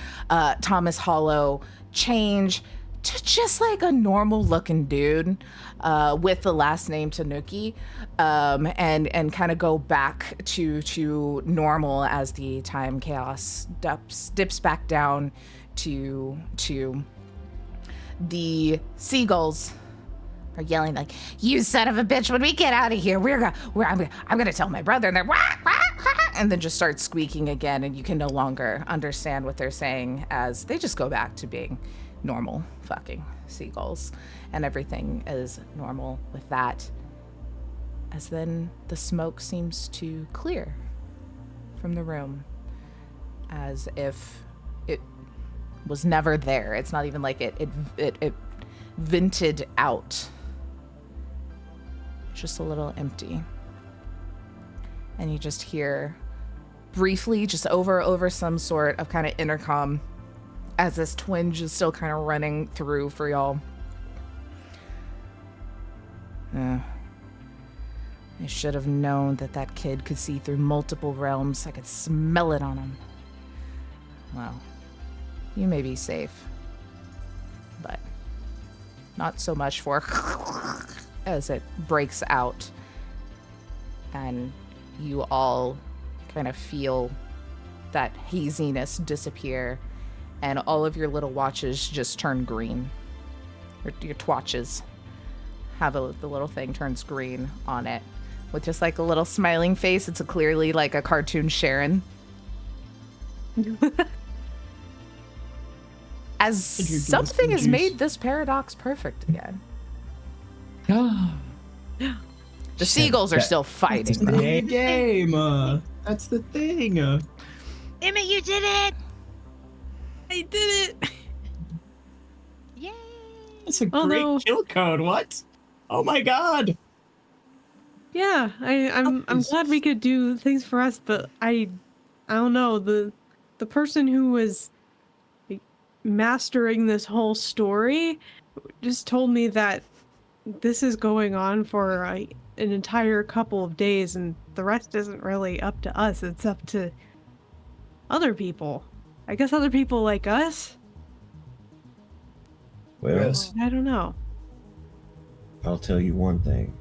Thomas Hollow change to just like a normal looking dude with the last name Tanuki, and kind of go back to normal as the time chaos dips back down to the seagulls are yelling like, "You son of a bitch! When we get out of here, I'm gonna tell my brother." And they're and then just start squeaking again, and you can no longer understand what they're saying as they just go back to being normal fucking seagulls, and everything is normal with that. As then the smoke seems to clear from the room, as if it was never there. It's not even like it vented out. Just a little empty. And you just hear briefly, just over some sort of kind of intercom, as this twinge is still kind of running through for y'all. I should have known that kid could see through multiple realms. I could smell it on him. Well, you may be safe, but not so much for as it breaks out, and you all kind of feel that haziness disappear, and all of your little watches just turn green. Your twatches have the little thing turns green on it, with just like a little smiling face. It's clearly like a cartoon Sharon. As something has made this paradox perfect again. The seagulls are still fighting. That's the game. That's the thing. Emmett, you did it! I did it! Yay! That's a great kill code. What? Oh my god! Yeah, I'm glad we could do things for us, but I don't know, the person who was like, mastering this whole story just told me that this is going on for an entire couple of days, and the rest isn't really up to us. It's up to other people. I guess other people like us? Well, I don't know. I'll tell you one thing.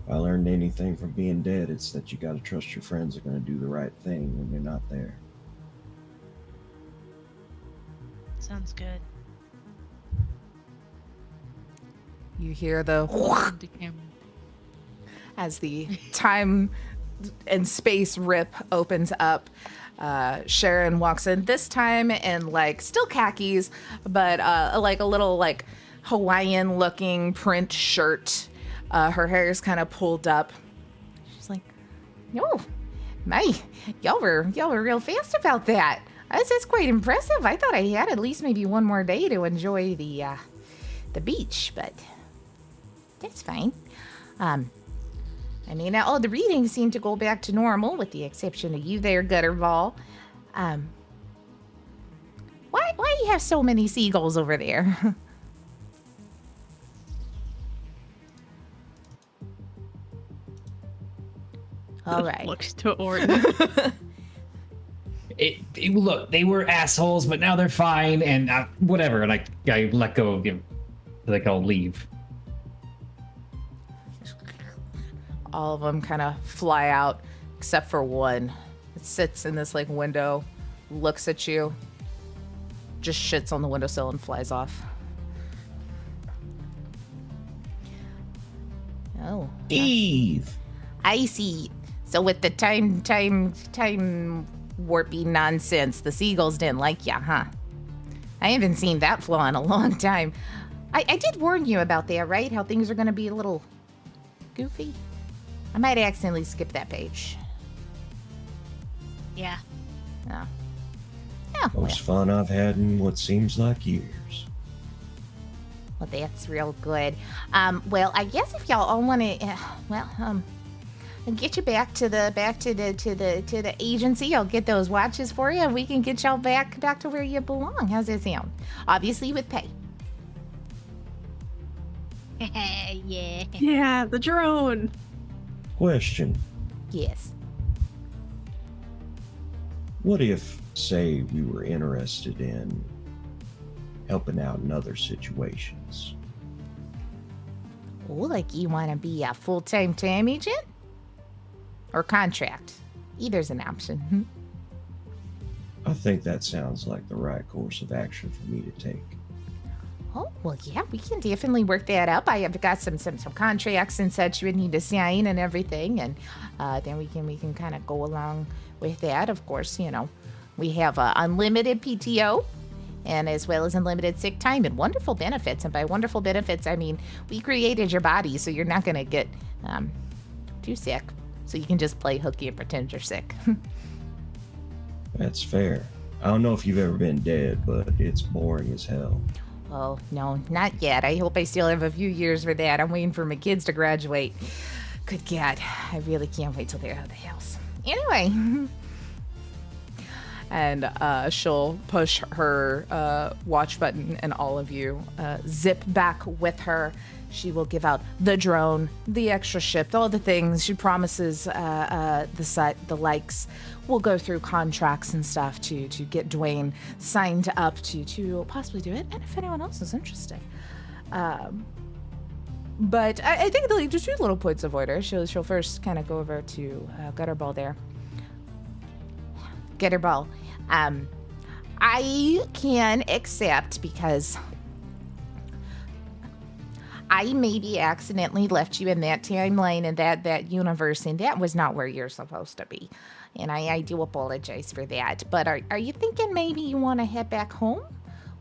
If I learned anything from being dead, it's that you gotta trust your friends are gonna do the right thing when they're not there. Sounds good. You hear the To camera. as the time and space rip opens up. Sharon walks in, this time in like still khakis, but like a little like Hawaiian looking print shirt. Her hair is kind of pulled up. She's like, "Oh, my, y'all were real fast about that. That's quite impressive. I thought I had at least maybe one more day to enjoy the beach, but that's fine. I mean, all the readings seem to go back to normal, with the exception of you there, Gutterball. Why do you have so many seagulls over there?" All right. Looks to Orton. Look, they were assholes, but now they're fine, and whatever. And I let go of him, like I'll leave. All of them kind of fly out, except for one. It sits in this like window, looks at you, just shits on the windowsill and flies off. Oh, Eve! I see. So with the time warpy nonsense, the seagulls didn't like ya, huh? I haven't seen that flaw in a long time. I did warn you about that, right? How things are gonna be a little goofy. I might accidentally skip that page. Yeah. Oh. Yeah, well, Most fun I've had in what seems like years. well, that's real good. Well, I guess if y'all all want to, I'll get you back to the agency. I'll get those watches for you, and we can get y'all back to where you belong. How's that sound? Obviously with pay. Yeah. Yeah, the drone. Question. Yes. What if, say, we were interested in helping out in other situations? Oh, like you want to be a full-time TAM agent? Or contract? Either's an option. I think that sounds like the right course of action for me to take. Oh, well, yeah, we can definitely work that up. I have got some contracts and such you would need to sign and everything, and then we can kind of go along with that. Of course, you know, we have unlimited PTO, and as well as unlimited sick time and wonderful benefits. And by wonderful benefits, I mean we created your body, so you're not going to get too sick. So you can just play hooky and pretend you're sick. That's fair. I don't know if you've ever been dead, but it's boring as hell. Oh, no, not yet. I hope I still have a few years for that. I'm waiting for my kids to graduate. Good God, I really can't wait till they're out of the house. Anyway. And she'll push her watch button, and all of you zip back with her. She will give out the drone, the extra ship, all the things. She promises the likes. We'll go through contracts and stuff to get Dwayne signed up to possibly do it, and if anyone else is interested. But I think like, just 2 little points of order. She'll first kind of go over to Gutterball there. Gutterball, I can accept because I maybe accidentally left you in that timeline and that universe, and that was not where you're supposed to be. And I do apologize for that. But are you thinking maybe you want to head back home?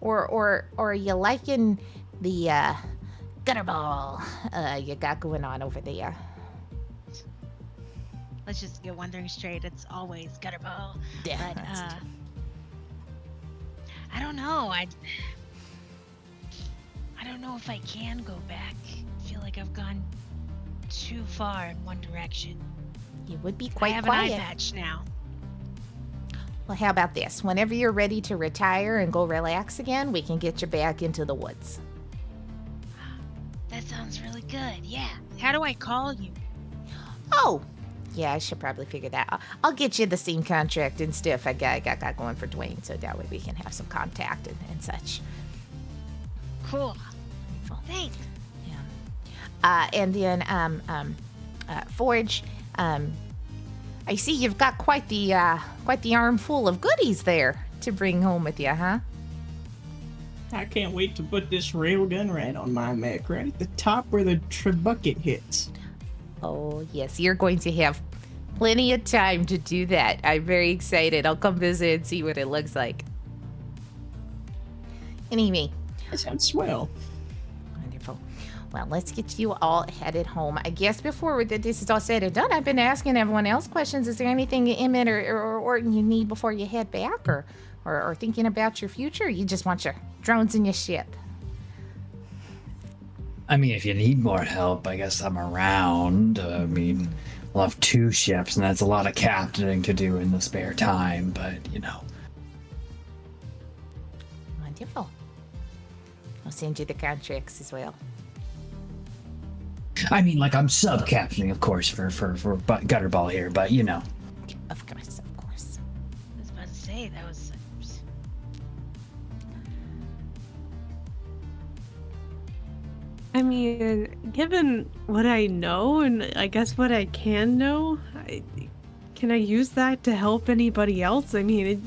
Or are you liking the Gutterball you got going on over there? Let's just get one thing straight. It's always Gutterball. Yeah, But that's I don't know. I don't know if I can go back. I feel like I've gone too far in one direction. You would be I quite have quiet. an eye patch now. Well, how about this? Whenever you're ready to retire and go relax again, we can get you back into the woods. That sounds really good. Yeah. How do I call you? Oh, yeah, I should probably figure that out. I'll get you the same contract and stuff I got going for Dwayne, so that way we can have some contact and such. Cool. Wonderful. Thanks. Yeah. And then, Forge, I see you've got quite the armful of goodies there to bring home with you, huh? I can't wait to put this railgun right on my mech, right at the top where the trebuchet hits. Oh, yes, you're going to have plenty of time to do that. I'm very excited. I'll come visit and see what it looks like. Anyway. That sounds swell. Wonderful. Well, let's get you all headed home. I guess before this is all said and done, I've been asking everyone else questions. Is there anything Emmett or Orton you need before you head back, or thinking about your future? You just want your drones and your ship? I mean, if you need more help, I guess I'm around. I mean, we'll have 2 ships, and that's a lot of captaining to do in the spare time, but, you know. Wonderful. I'll send you the contracts as well. I mean, like, I'm sub-captaining, of course, for Gutterball here, but, you know. Of course, of course. I was about to say, that was... I mean, given what I know, and I guess what I can know, can I use that to help anybody else? I mean,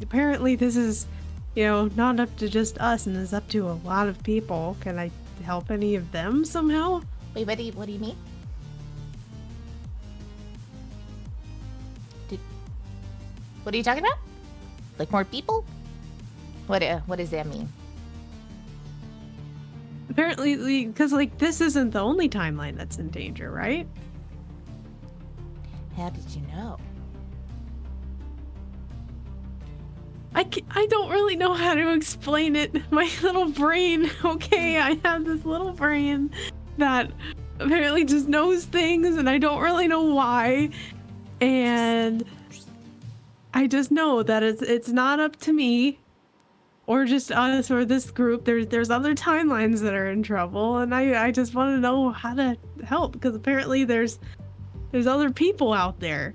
apparently this is, not up to just us, and is up to a lot of people. Can I help any of them somehow? Wait, what do you mean? What are you talking about? Like more people? What does that mean? Apparently, because, this isn't the only timeline that's in danger, right? How did you know? I don't really know how to explain it. My little brain, okay, I have this little brain that apparently just knows things and I don't really know why. And I just know that it's not up to me or just us or this group. There's other timelines that are in trouble, and I just want to know how to help, because apparently there's other people out there.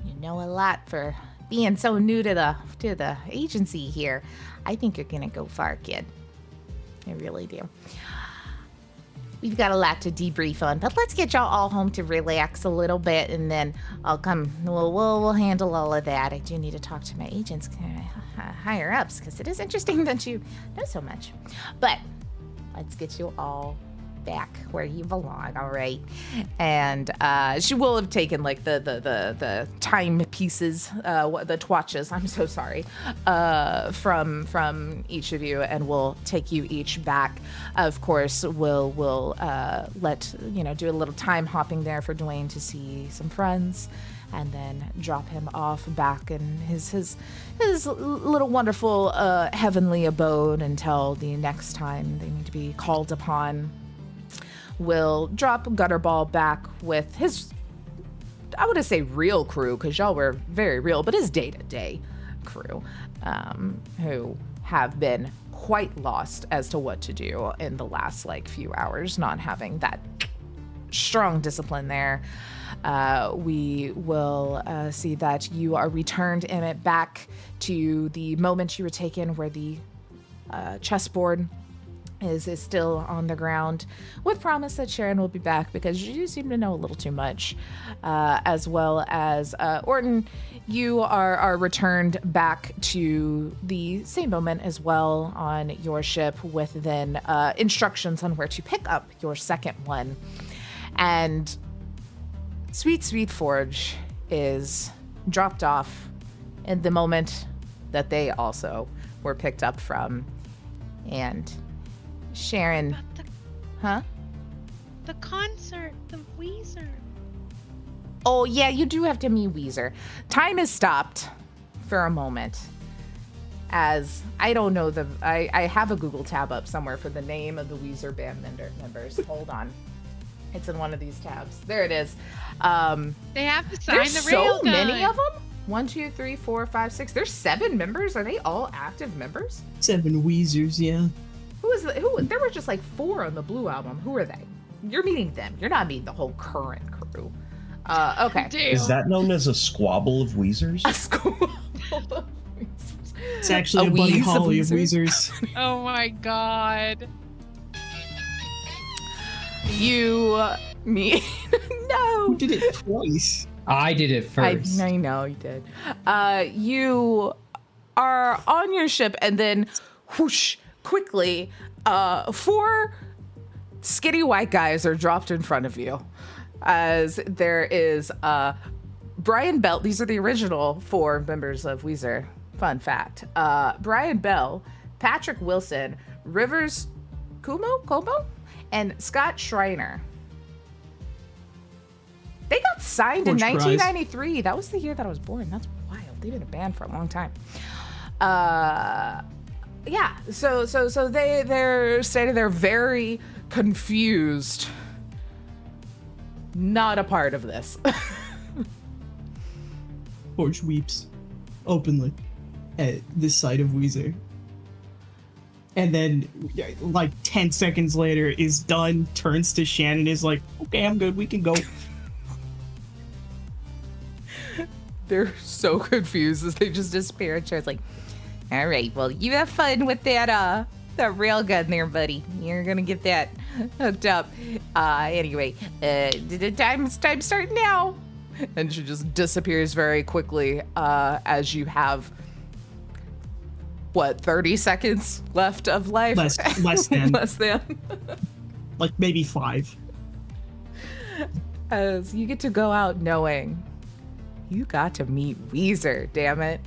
You know a lot for being so new to the agency here. I think you're gonna go far, kid. I really do. We've got a lot to debrief on, but let's get y'all all home to relax a little bit, and then I'll come. We'll handle all of that. I do need to talk to my agents, higher ups, because it is interesting that you know so much. But let's get you all back where you belong, all right? And she will have taken like the time pieces, the twatches. I'm so sorry, from each of you, and we'll take you each back. Of course, we'll let do a little time hopping there for Dwayne to see some friends, and then drop him off back in his little wonderful heavenly abode until the next time they need to be called upon. Will drop Gutterball back with his, I wouldn't say real crew, because y'all were very real, but his day-to-day crew, who have been quite lost as to what to do in the last few hours, not having that strong discipline there. We will see that you are returned, Emmett, back to the moment you were taken, where the chessboard is still on the ground, with promise that Sharon will be back, because you seem to know a little too much, as well as Orton. You are returned back to the same moment as well on your ship, with then instructions on where to pick up your second one. And Sweet Forge is dropped off in the moment that they also were picked up from. And Sharon, The concert, the Weezer. Oh yeah, you do have to meet Weezer. Time is stopped for a moment, as I don't know I have a Google tab up somewhere for the name of the Weezer band members. Hold on, it's in one of these tabs. There it is. They have to sign There's the so railgun. many of them. 1, 2, 3, 4, 5, 6. There's 7 members. Are they all active members? 7 Weezers, yeah. Who? There were just 4 on the Blue album. Who are they? You're meeting them. You're not meeting the whole current crew. Okay. Damn. Is that known as a squabble of Weezers? A squabble of It's actually a Buddy Weeze of Holly of Weezers? Weezers. Oh my god. Me. No. Who did it twice? I did it first. I know you did. You are on your ship, and then whoosh, quickly, 4 skinny white guys are dropped in front of you. As there is Brian Bell. These are the original 4 members of Weezer. Fun fact. Brian Bell, Patrick Wilson, Rivers Como, and Scott Schreiner. They got signed in 1993. That was the year that I was born. That's wild. They've been a band for a long time. Yeah. So they're standing there very confused. Not a part of this. Forge weeps openly at the sight of Weezer. And then, 10 seconds later, is done, turns to Shannon, is like, okay, I'm good, we can go. They're so confused as they just disappear. And Sharon's like, all right, well, you have fun with that railgun there, buddy. You're gonna get that hooked up. Anyway, time starting now. And she just disappears very quickly, as you have, 30 seconds left of life? Less than. Less than. Maybe 5. As you get to go out knowing you got to meet Weezer, damn it.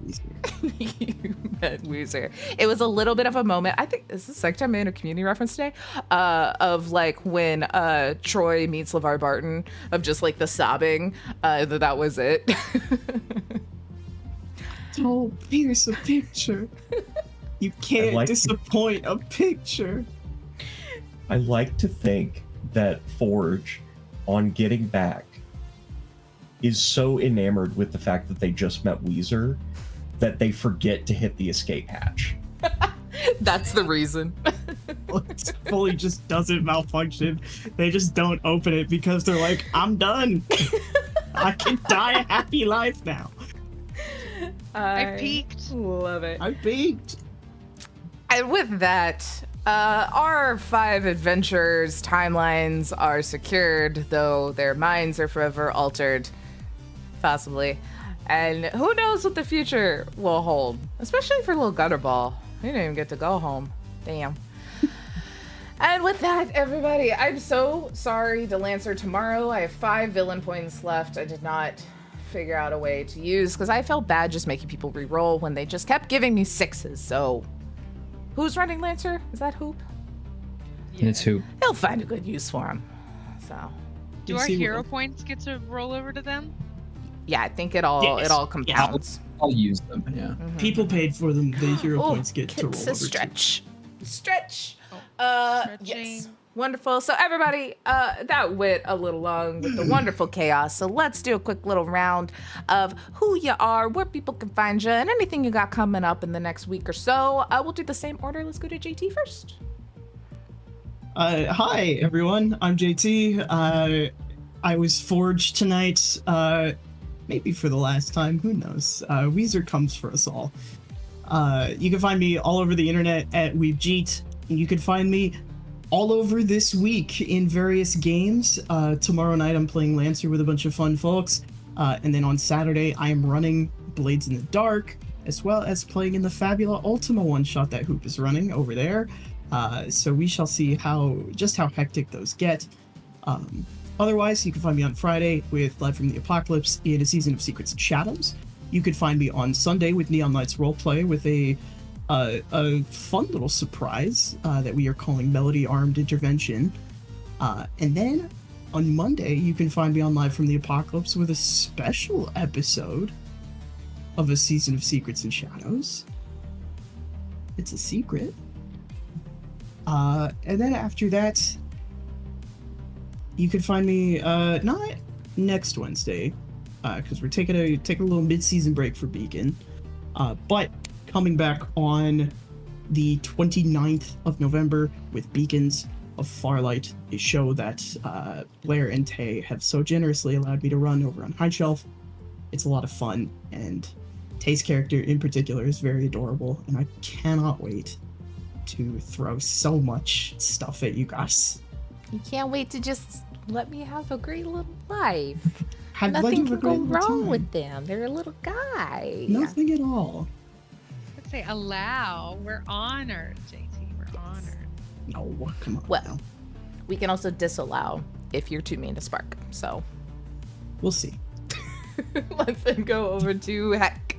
Weezer. you met Weezer. It was a little bit of a moment. I think is this the second time I made a community reference today, of like when Troy meets LeVar Barton, of just like the sobbing. That was it. Don't pierce a picture. You can't like disappoint a picture. I like to think that Forge, on getting back, is so enamored with the fact that they just met Weezer that they forget to hit the escape hatch. That's the reason. It fully just doesn't malfunction. They just don't open it because they're like, I'm done. I can die a happy life now. I peaked. Love it. I peaked. And with that, our 5 adventurers' timelines are secured, though their minds are forever altered, possibly. And who knows what the future will hold, especially for little Gutterball. He didn't even get to go home. Damn. And with that, everybody, I'm so sorry to Lancer tomorrow. I have 5 villain points left. I did not figure out a way to use because I felt bad just making people re-roll when they just kept giving me 6s. So who's running Lancer? Is that Hoop? Yeah. It's Hoop. He'll find a good use for him. So Do our hero points get to roll over to them? yeah, I think it all compounds. I'll use them. Yeah. Mhm. People paid for them. The hero points get to roll It's over a too. stretch. Stretching. Yes. Wonderful. So everybody, that went a little long with the wonderful chaos. So let's do a quick little round of who you are, where people can find you, and anything you got coming up in the next week or so. We'll do the same order. Let's go to JT first. Hi everyone, I'm JT. I was forged tonight, maybe for the last time, who knows. Weezer comes for us all. You can find me all over the internet at Weebjeet, and you can find me all over this week in various games. Tomorrow night I'm playing Lancer with a bunch of fun folks, and then on Saturday I am running Blades in the Dark, as well as playing in the Fabula Ultima one-shot that Hoop is running over there. So we shall see how hectic those get. Otherwise, you can find me on Friday with Live from the Apocalypse in a season of Secrets and Shadows. You could find me on Sunday with Neon Lights Roleplay with a fun little surprise that we are calling Melody Armed Intervention. And then on Monday, you can find me on Live from the Apocalypse with a special episode of a season of Secrets and Shadows. It's a secret. And then after that, you can find me not next Wednesday, because we're taking a little mid-season break for Beacon, but coming back on the 29th of November with Beacons of Farlight, a show that Blair and Tay have so generously allowed me to run over on High Shelf. It's a lot of fun, and Tay's character in particular is very adorable, and I cannot wait to throw so much stuff at you guys. You can't wait to just let me have a great little life. I'd let Nothing you have can a go great wrong time. with them. They're a little guy. Nothing at all. Let's say allow. We're honored, JT. We're honored. No, come on. Well. now. We can also disallow if you're too mean to Spark. So We'll see. let's then go over to Heck.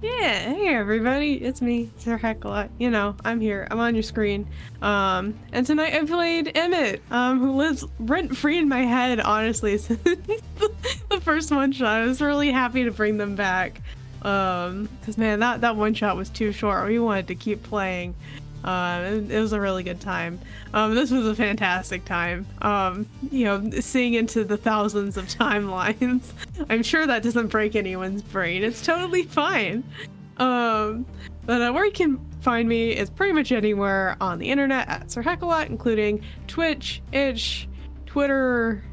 Yeah, hey everybody, it's me, Sir Hecla. You know, I'm here. I'm on your screen. And tonight I played Emmett, who lives rent-free in my head, honestly, since the first one-shot. I was really happy to bring them back. Because, man, that one-shot was too short. We wanted to keep playing. It was a really good time. This was a fantastic time. You know, seeing into the thousands of timelines. I'm sure that doesn't break anyone's brain. It's totally fine. But where you can find me is pretty much anywhere on the internet at Sir Heckalot, including Twitch, Itch, Twitter,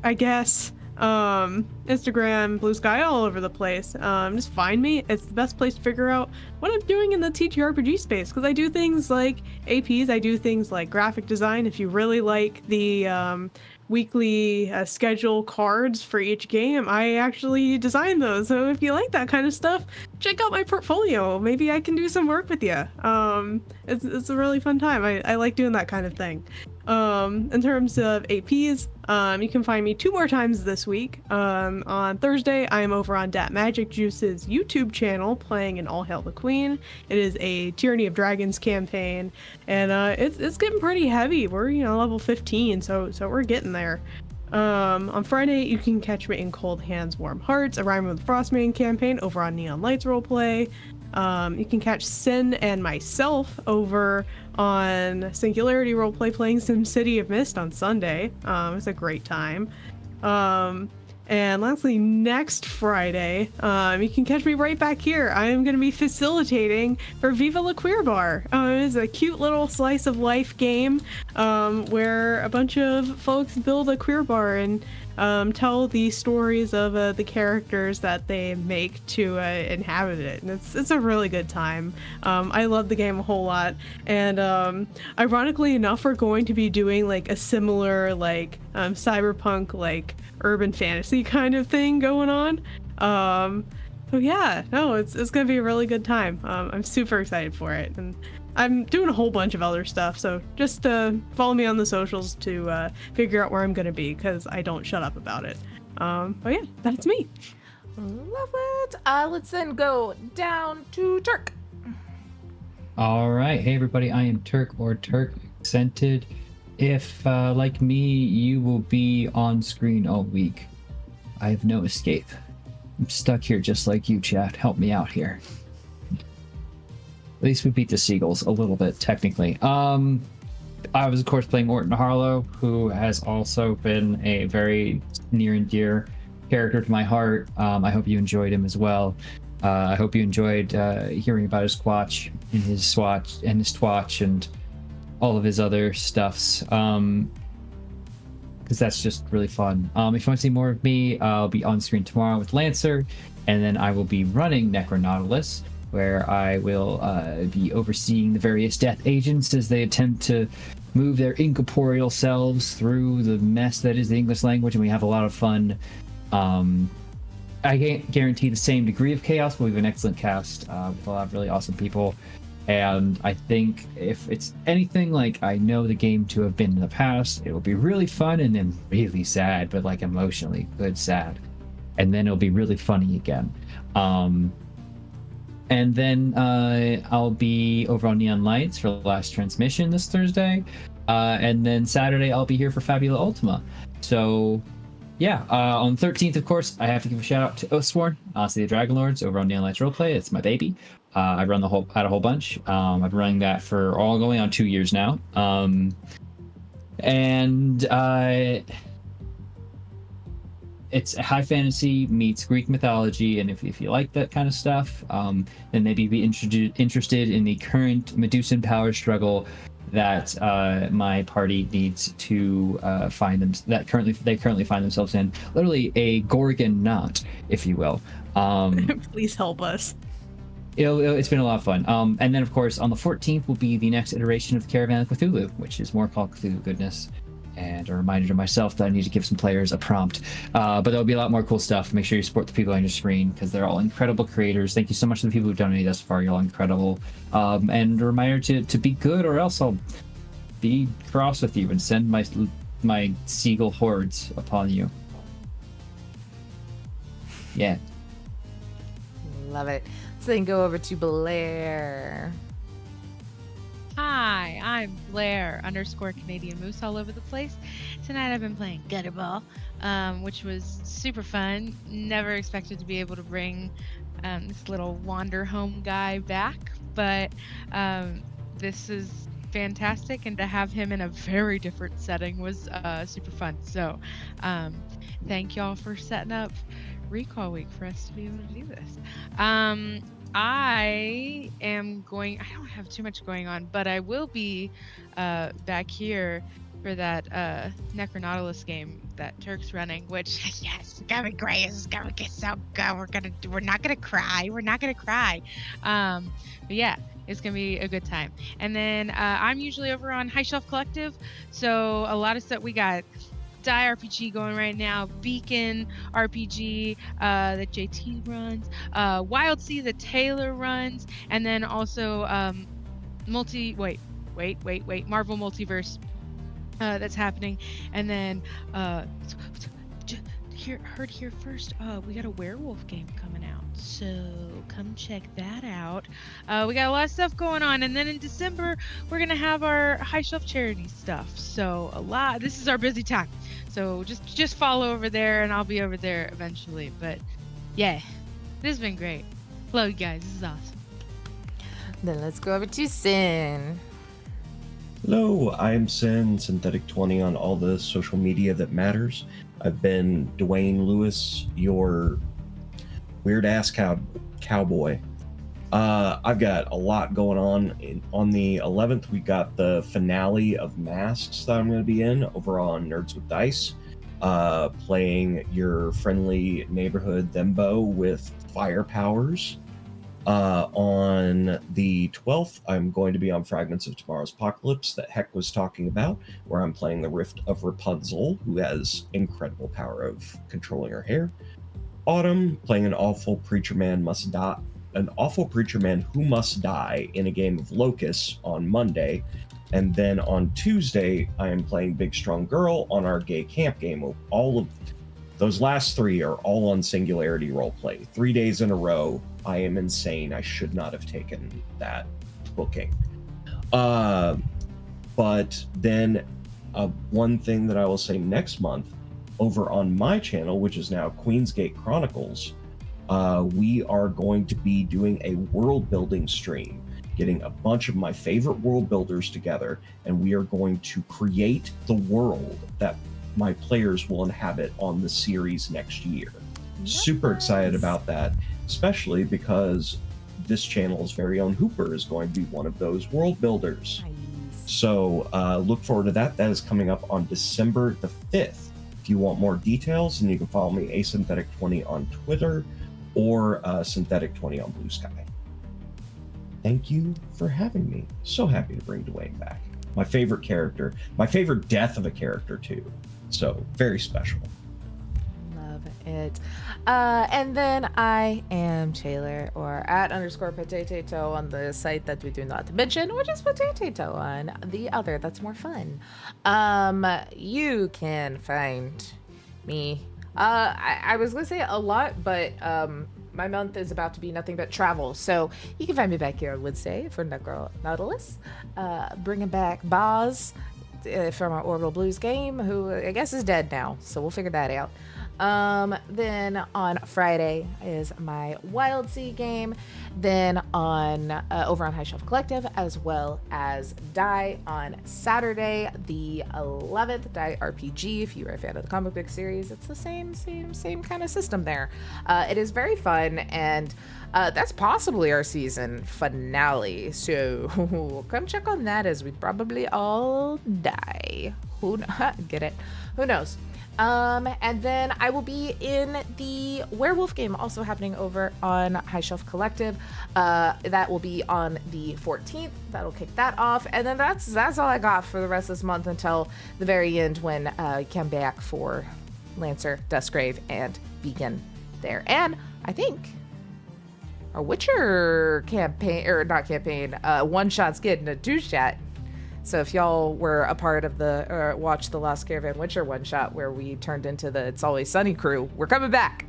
I guess, Instagram, Blue Sky, all over the place. Just find me. It's the best place to figure out what I'm doing in the TTRPG space, because I do things like APs, I do things like graphic design. If you really like the weekly schedule cards for each game, I actually design those. So if you like that kind of stuff, check out my portfolio. Maybe I can do some work with you. It's a really fun time. I like doing that kind of thing. In terms of APs, you can find me 2 more times this week. On Thursday, I am over on Dat Magic Juice's YouTube channel playing in All Hail the Queen. It is a Tyranny of Dragons campaign, and it's getting pretty heavy. We're level 15, so we're getting there. On Friday, you can catch me in Cold Hands, Warm Hearts, a Rhyme with Frostmane campaign over on Neon Lights Roleplay. You can catch Sin and myself over on Singularity Roleplay playing some City of Mist on Sunday. It's a great time. And lastly, next Friday, you can catch me right back here. I am going to be facilitating for Viva La Queer Bar. It's a cute little slice of life game where a bunch of folks build a queer bar and tell the stories of the characters that they make to inhabit it. And it's a really good time. I love the game a whole lot. And ironically enough, we're going to be doing like a similar like cyberpunk like urban fantasy kind of thing going on. So yeah, no, it's gonna be a really good time. I'm super excited for it, and I'm doing a whole bunch of other stuff, so just follow me on the socials to figure out where I'm gonna be, because I don't shut up about it. But yeah, that's me. Love it. Let's then go down to Turk. All right. Hey, everybody. I am Turk or Turk Accented. If, like me, you will be on screen all week, I have no escape. I'm stuck here just like you, chat. Help me out here. At least we beat the Seagulls a little bit, technically. I was, of course, playing Orton Harlow, who has also been a very near and dear character to my heart. I hope you enjoyed him as well. I hope you enjoyed hearing about his Squatch and his Swatch and his Twatch and all of his other stuffs, because that's just really fun. If you want to see more of me, I'll be on screen tomorrow with Lancer, and then I will be running Necronautilus, where I will be overseeing the various death agents as they attempt to move their incorporeal selves through the mess that is the English language, and we have a lot of fun. I can't guarantee the same degree of chaos, but we have an excellent cast with a lot of really awesome people. And I think if it's anything like I know the game to have been in the past, it will be really fun and then really sad, but like emotionally good sad. And then it'll be really funny again. And then I'll be over on Neon Lights for the last transmission this Thursday. And then Saturday I'll be here for Fabula Ultima. So yeah, on the 13th, of course, I have to give a shout out to Oathsworn, City of Dragon Lords over on Neon Lights Roleplay. It's my baby. I run a whole bunch. I've been running that for all going on 2 years now. It's high fantasy meets Greek mythology, and if you like that kind of stuff, then maybe be interested in the current Medusan power struggle that my party needs to find them. That they currently find themselves in, literally a Gorgon knot, if you will. Please help us. It's been a lot of fun. And then, of course, on the 14th will be the next iteration of Caravan of Cthulhu, which is more Call of Cthulhu goodness. And a reminder to myself that I need to give some players a prompt. But there'll be a lot more cool stuff. Make sure you support the people on your screen, because they're all incredible creators. Thank you so much to the people who've donated thus far. You're all incredible. And a reminder to be good, or else I'll be cross with you and send my seagull hordes upon you. Yeah. Love it. So then go over to Blair. Hi, I'm Blair _Canadian Moose all over the place. Tonight I've been playing Gutterball, which was super fun. Never expected to be able to bring this little wander home guy back, but this is fantastic, and to have him in a very different setting was super fun. So thank y'all for setting up Recall Week for us to be able to do this. I don't have too much going on, but I will be back here for that Necronautilus game that Turk's running, which yes, it's gonna be great. It's gonna get so good. We're not gonna cry. But yeah, it's gonna be a good time. And then I'm usually over on High Shelf Collective, so a lot of stuff we got. Die RPG going right now, Beacon RPG that JT runs, Wild Sea that Taylor runs, and then also Marvel Multiverse that's happening, and then heard here first, we got a werewolf game coming out, so come check that out. We got a lot of stuff going on, and then in December we're gonna have our High Shelf charity stuff, so this is our busy time, so just follow over there, and I'll be over there eventually. But yeah, this has been great. Love you guys, this is awesome. Then let's go over to Sin. Hello, I'm Sin, Synthetic 20 on all the social media that matters. I've been Dwayne Lewis, your weird-ass cowboy. I've got a lot going on. On the 11th, we got the finale of Masks that I'm going to be in over on Nerds with Dice, playing your friendly neighborhood Thembo with fire powers. On the 12th, I'm going to be on Fragments of Tomorrow's Apocalypse that Heck was talking about, where I'm playing the Rift of Rapunzel, who has incredible power of controlling her hair. Autumn, playing an awful preacher man who must die in a game of Locust on Monday. And then on Tuesday, I am playing Big Strong Girl on our gay camp game. All of those last three are all on Singularity Roleplay. 3 days in a row. I am insane. I should not have taken that booking. But then one thing that I will say next month, over on my channel, which is now Queensgate Chronicles, we are going to be doing a world building stream, getting a bunch of my favorite world builders together, and we are going to create the world that my players will inhabit on the series next year. Super excited about that, especially because this channel's very own Hooper is going to be one of those world builders. Nice. So look forward to that. That is coming up on December the 5th. If you want more details, then you can follow me, asynthetic20 on Twitter or synthetic20 on Blue Sky. Thank you for having me. So happy to bring Dwayne back. My favorite character, my favorite death of a character too. So very special. Love it. And then I am Taylor, or @_potato on the site that we do not mention, or just potato on the other that's more fun. You can find me. I was gonna say a lot, but my month is about to be nothing but travel, so you can find me back here on Wednesday for Necro Nautilus, bringing back Boz from our Orbital Blues game, who I guess is dead now, so we'll figure that out. Then on Friday is my Wild Sea game. Then on over on High Shelf Collective, as well as Die on Saturday the 11th. Die RPG, if you are a fan of the comic book series, it's the same kind of system there. It is very fun, and that's possibly our season finale. So come check on that as we probably all die. Get it? Who knows? And then I will be in the werewolf game, also happening over on High Shelf Collective. That will be on the 14th. That'll kick that off. And then that's all I got for the rest of this month until the very end, when I come back for Lancer, Dustgrave, and Beacon there. And I think our Witcher campaign, or not campaign, one-shot's getting a two-shot. So if y'all were a part of the, watch the Lost Caravan Witcher one-shot where we turned into the It's Always Sunny crew, we're coming back.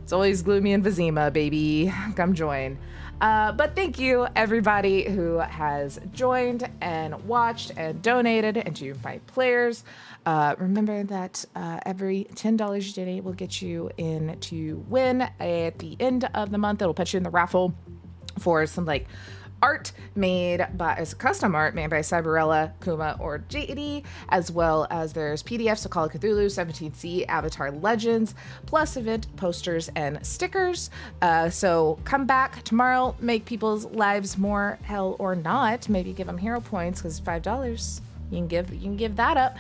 It's always Gloomy and Vizima, baby. Come join. But thank you, everybody who has joined and watched and donated, and to my players. Remember that every $10 you donate will get you in to win at the end of the month. It'll put you in the raffle for some art made by, as a custom art made by Cyberella, Kuma, or JD, as well as there's PDFs of Call of Cthulhu, 17C, Avatar Legends, plus event posters and stickers. So come back tomorrow, make people's lives more hell or not. Maybe give them hero points, because $5. You can give that up.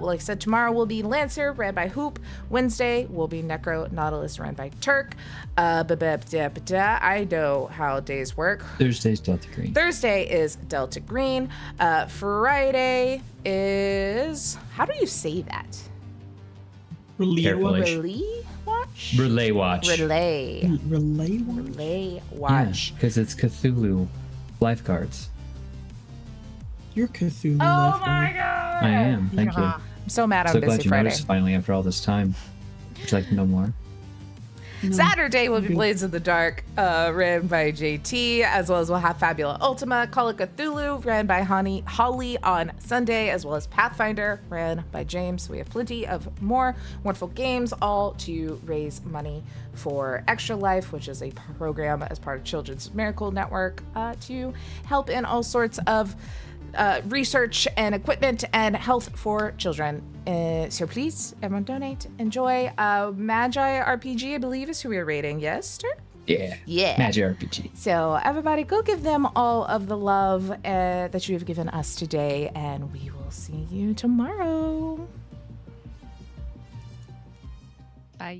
Like I said, tomorrow will be Lancer, ran by Hoop. Wednesday will be Necro Nautilus, ran by Turk. I know how days work. Thursday's Delta Green. Thursday is Delta Green. Friday is, how do you say that? Relay Carefully. watch. Relay watch? Relay watch. Relay. Relay watch. Relay watch. Because it's Cthulhu lifeguards. You're Cthulhu. Oh lifeguard. my god! I am. Thank you. I'm so mad on So Busy glad you Friday. noticed finally after all this time. Would you like to know more? Saturday will be Blades of the Dark, ran by JT, as well as we'll have Fabula Ultima, Call of Cthulhu, ran by Holly on Sunday, as well as Pathfinder, ran by James. So we have plenty of more wonderful games, all to raise money for Extra Life, which is a program as part of Children's Miracle Network to help in all sorts of research and equipment and health for children. So please, everyone donate, enjoy. Magi RPG, I believe, is who we are rating. Yes, sir? Yeah. Yeah. Magic RPG. So everybody, go give them all of the love that you have given us today, and we will see you tomorrow. Bye.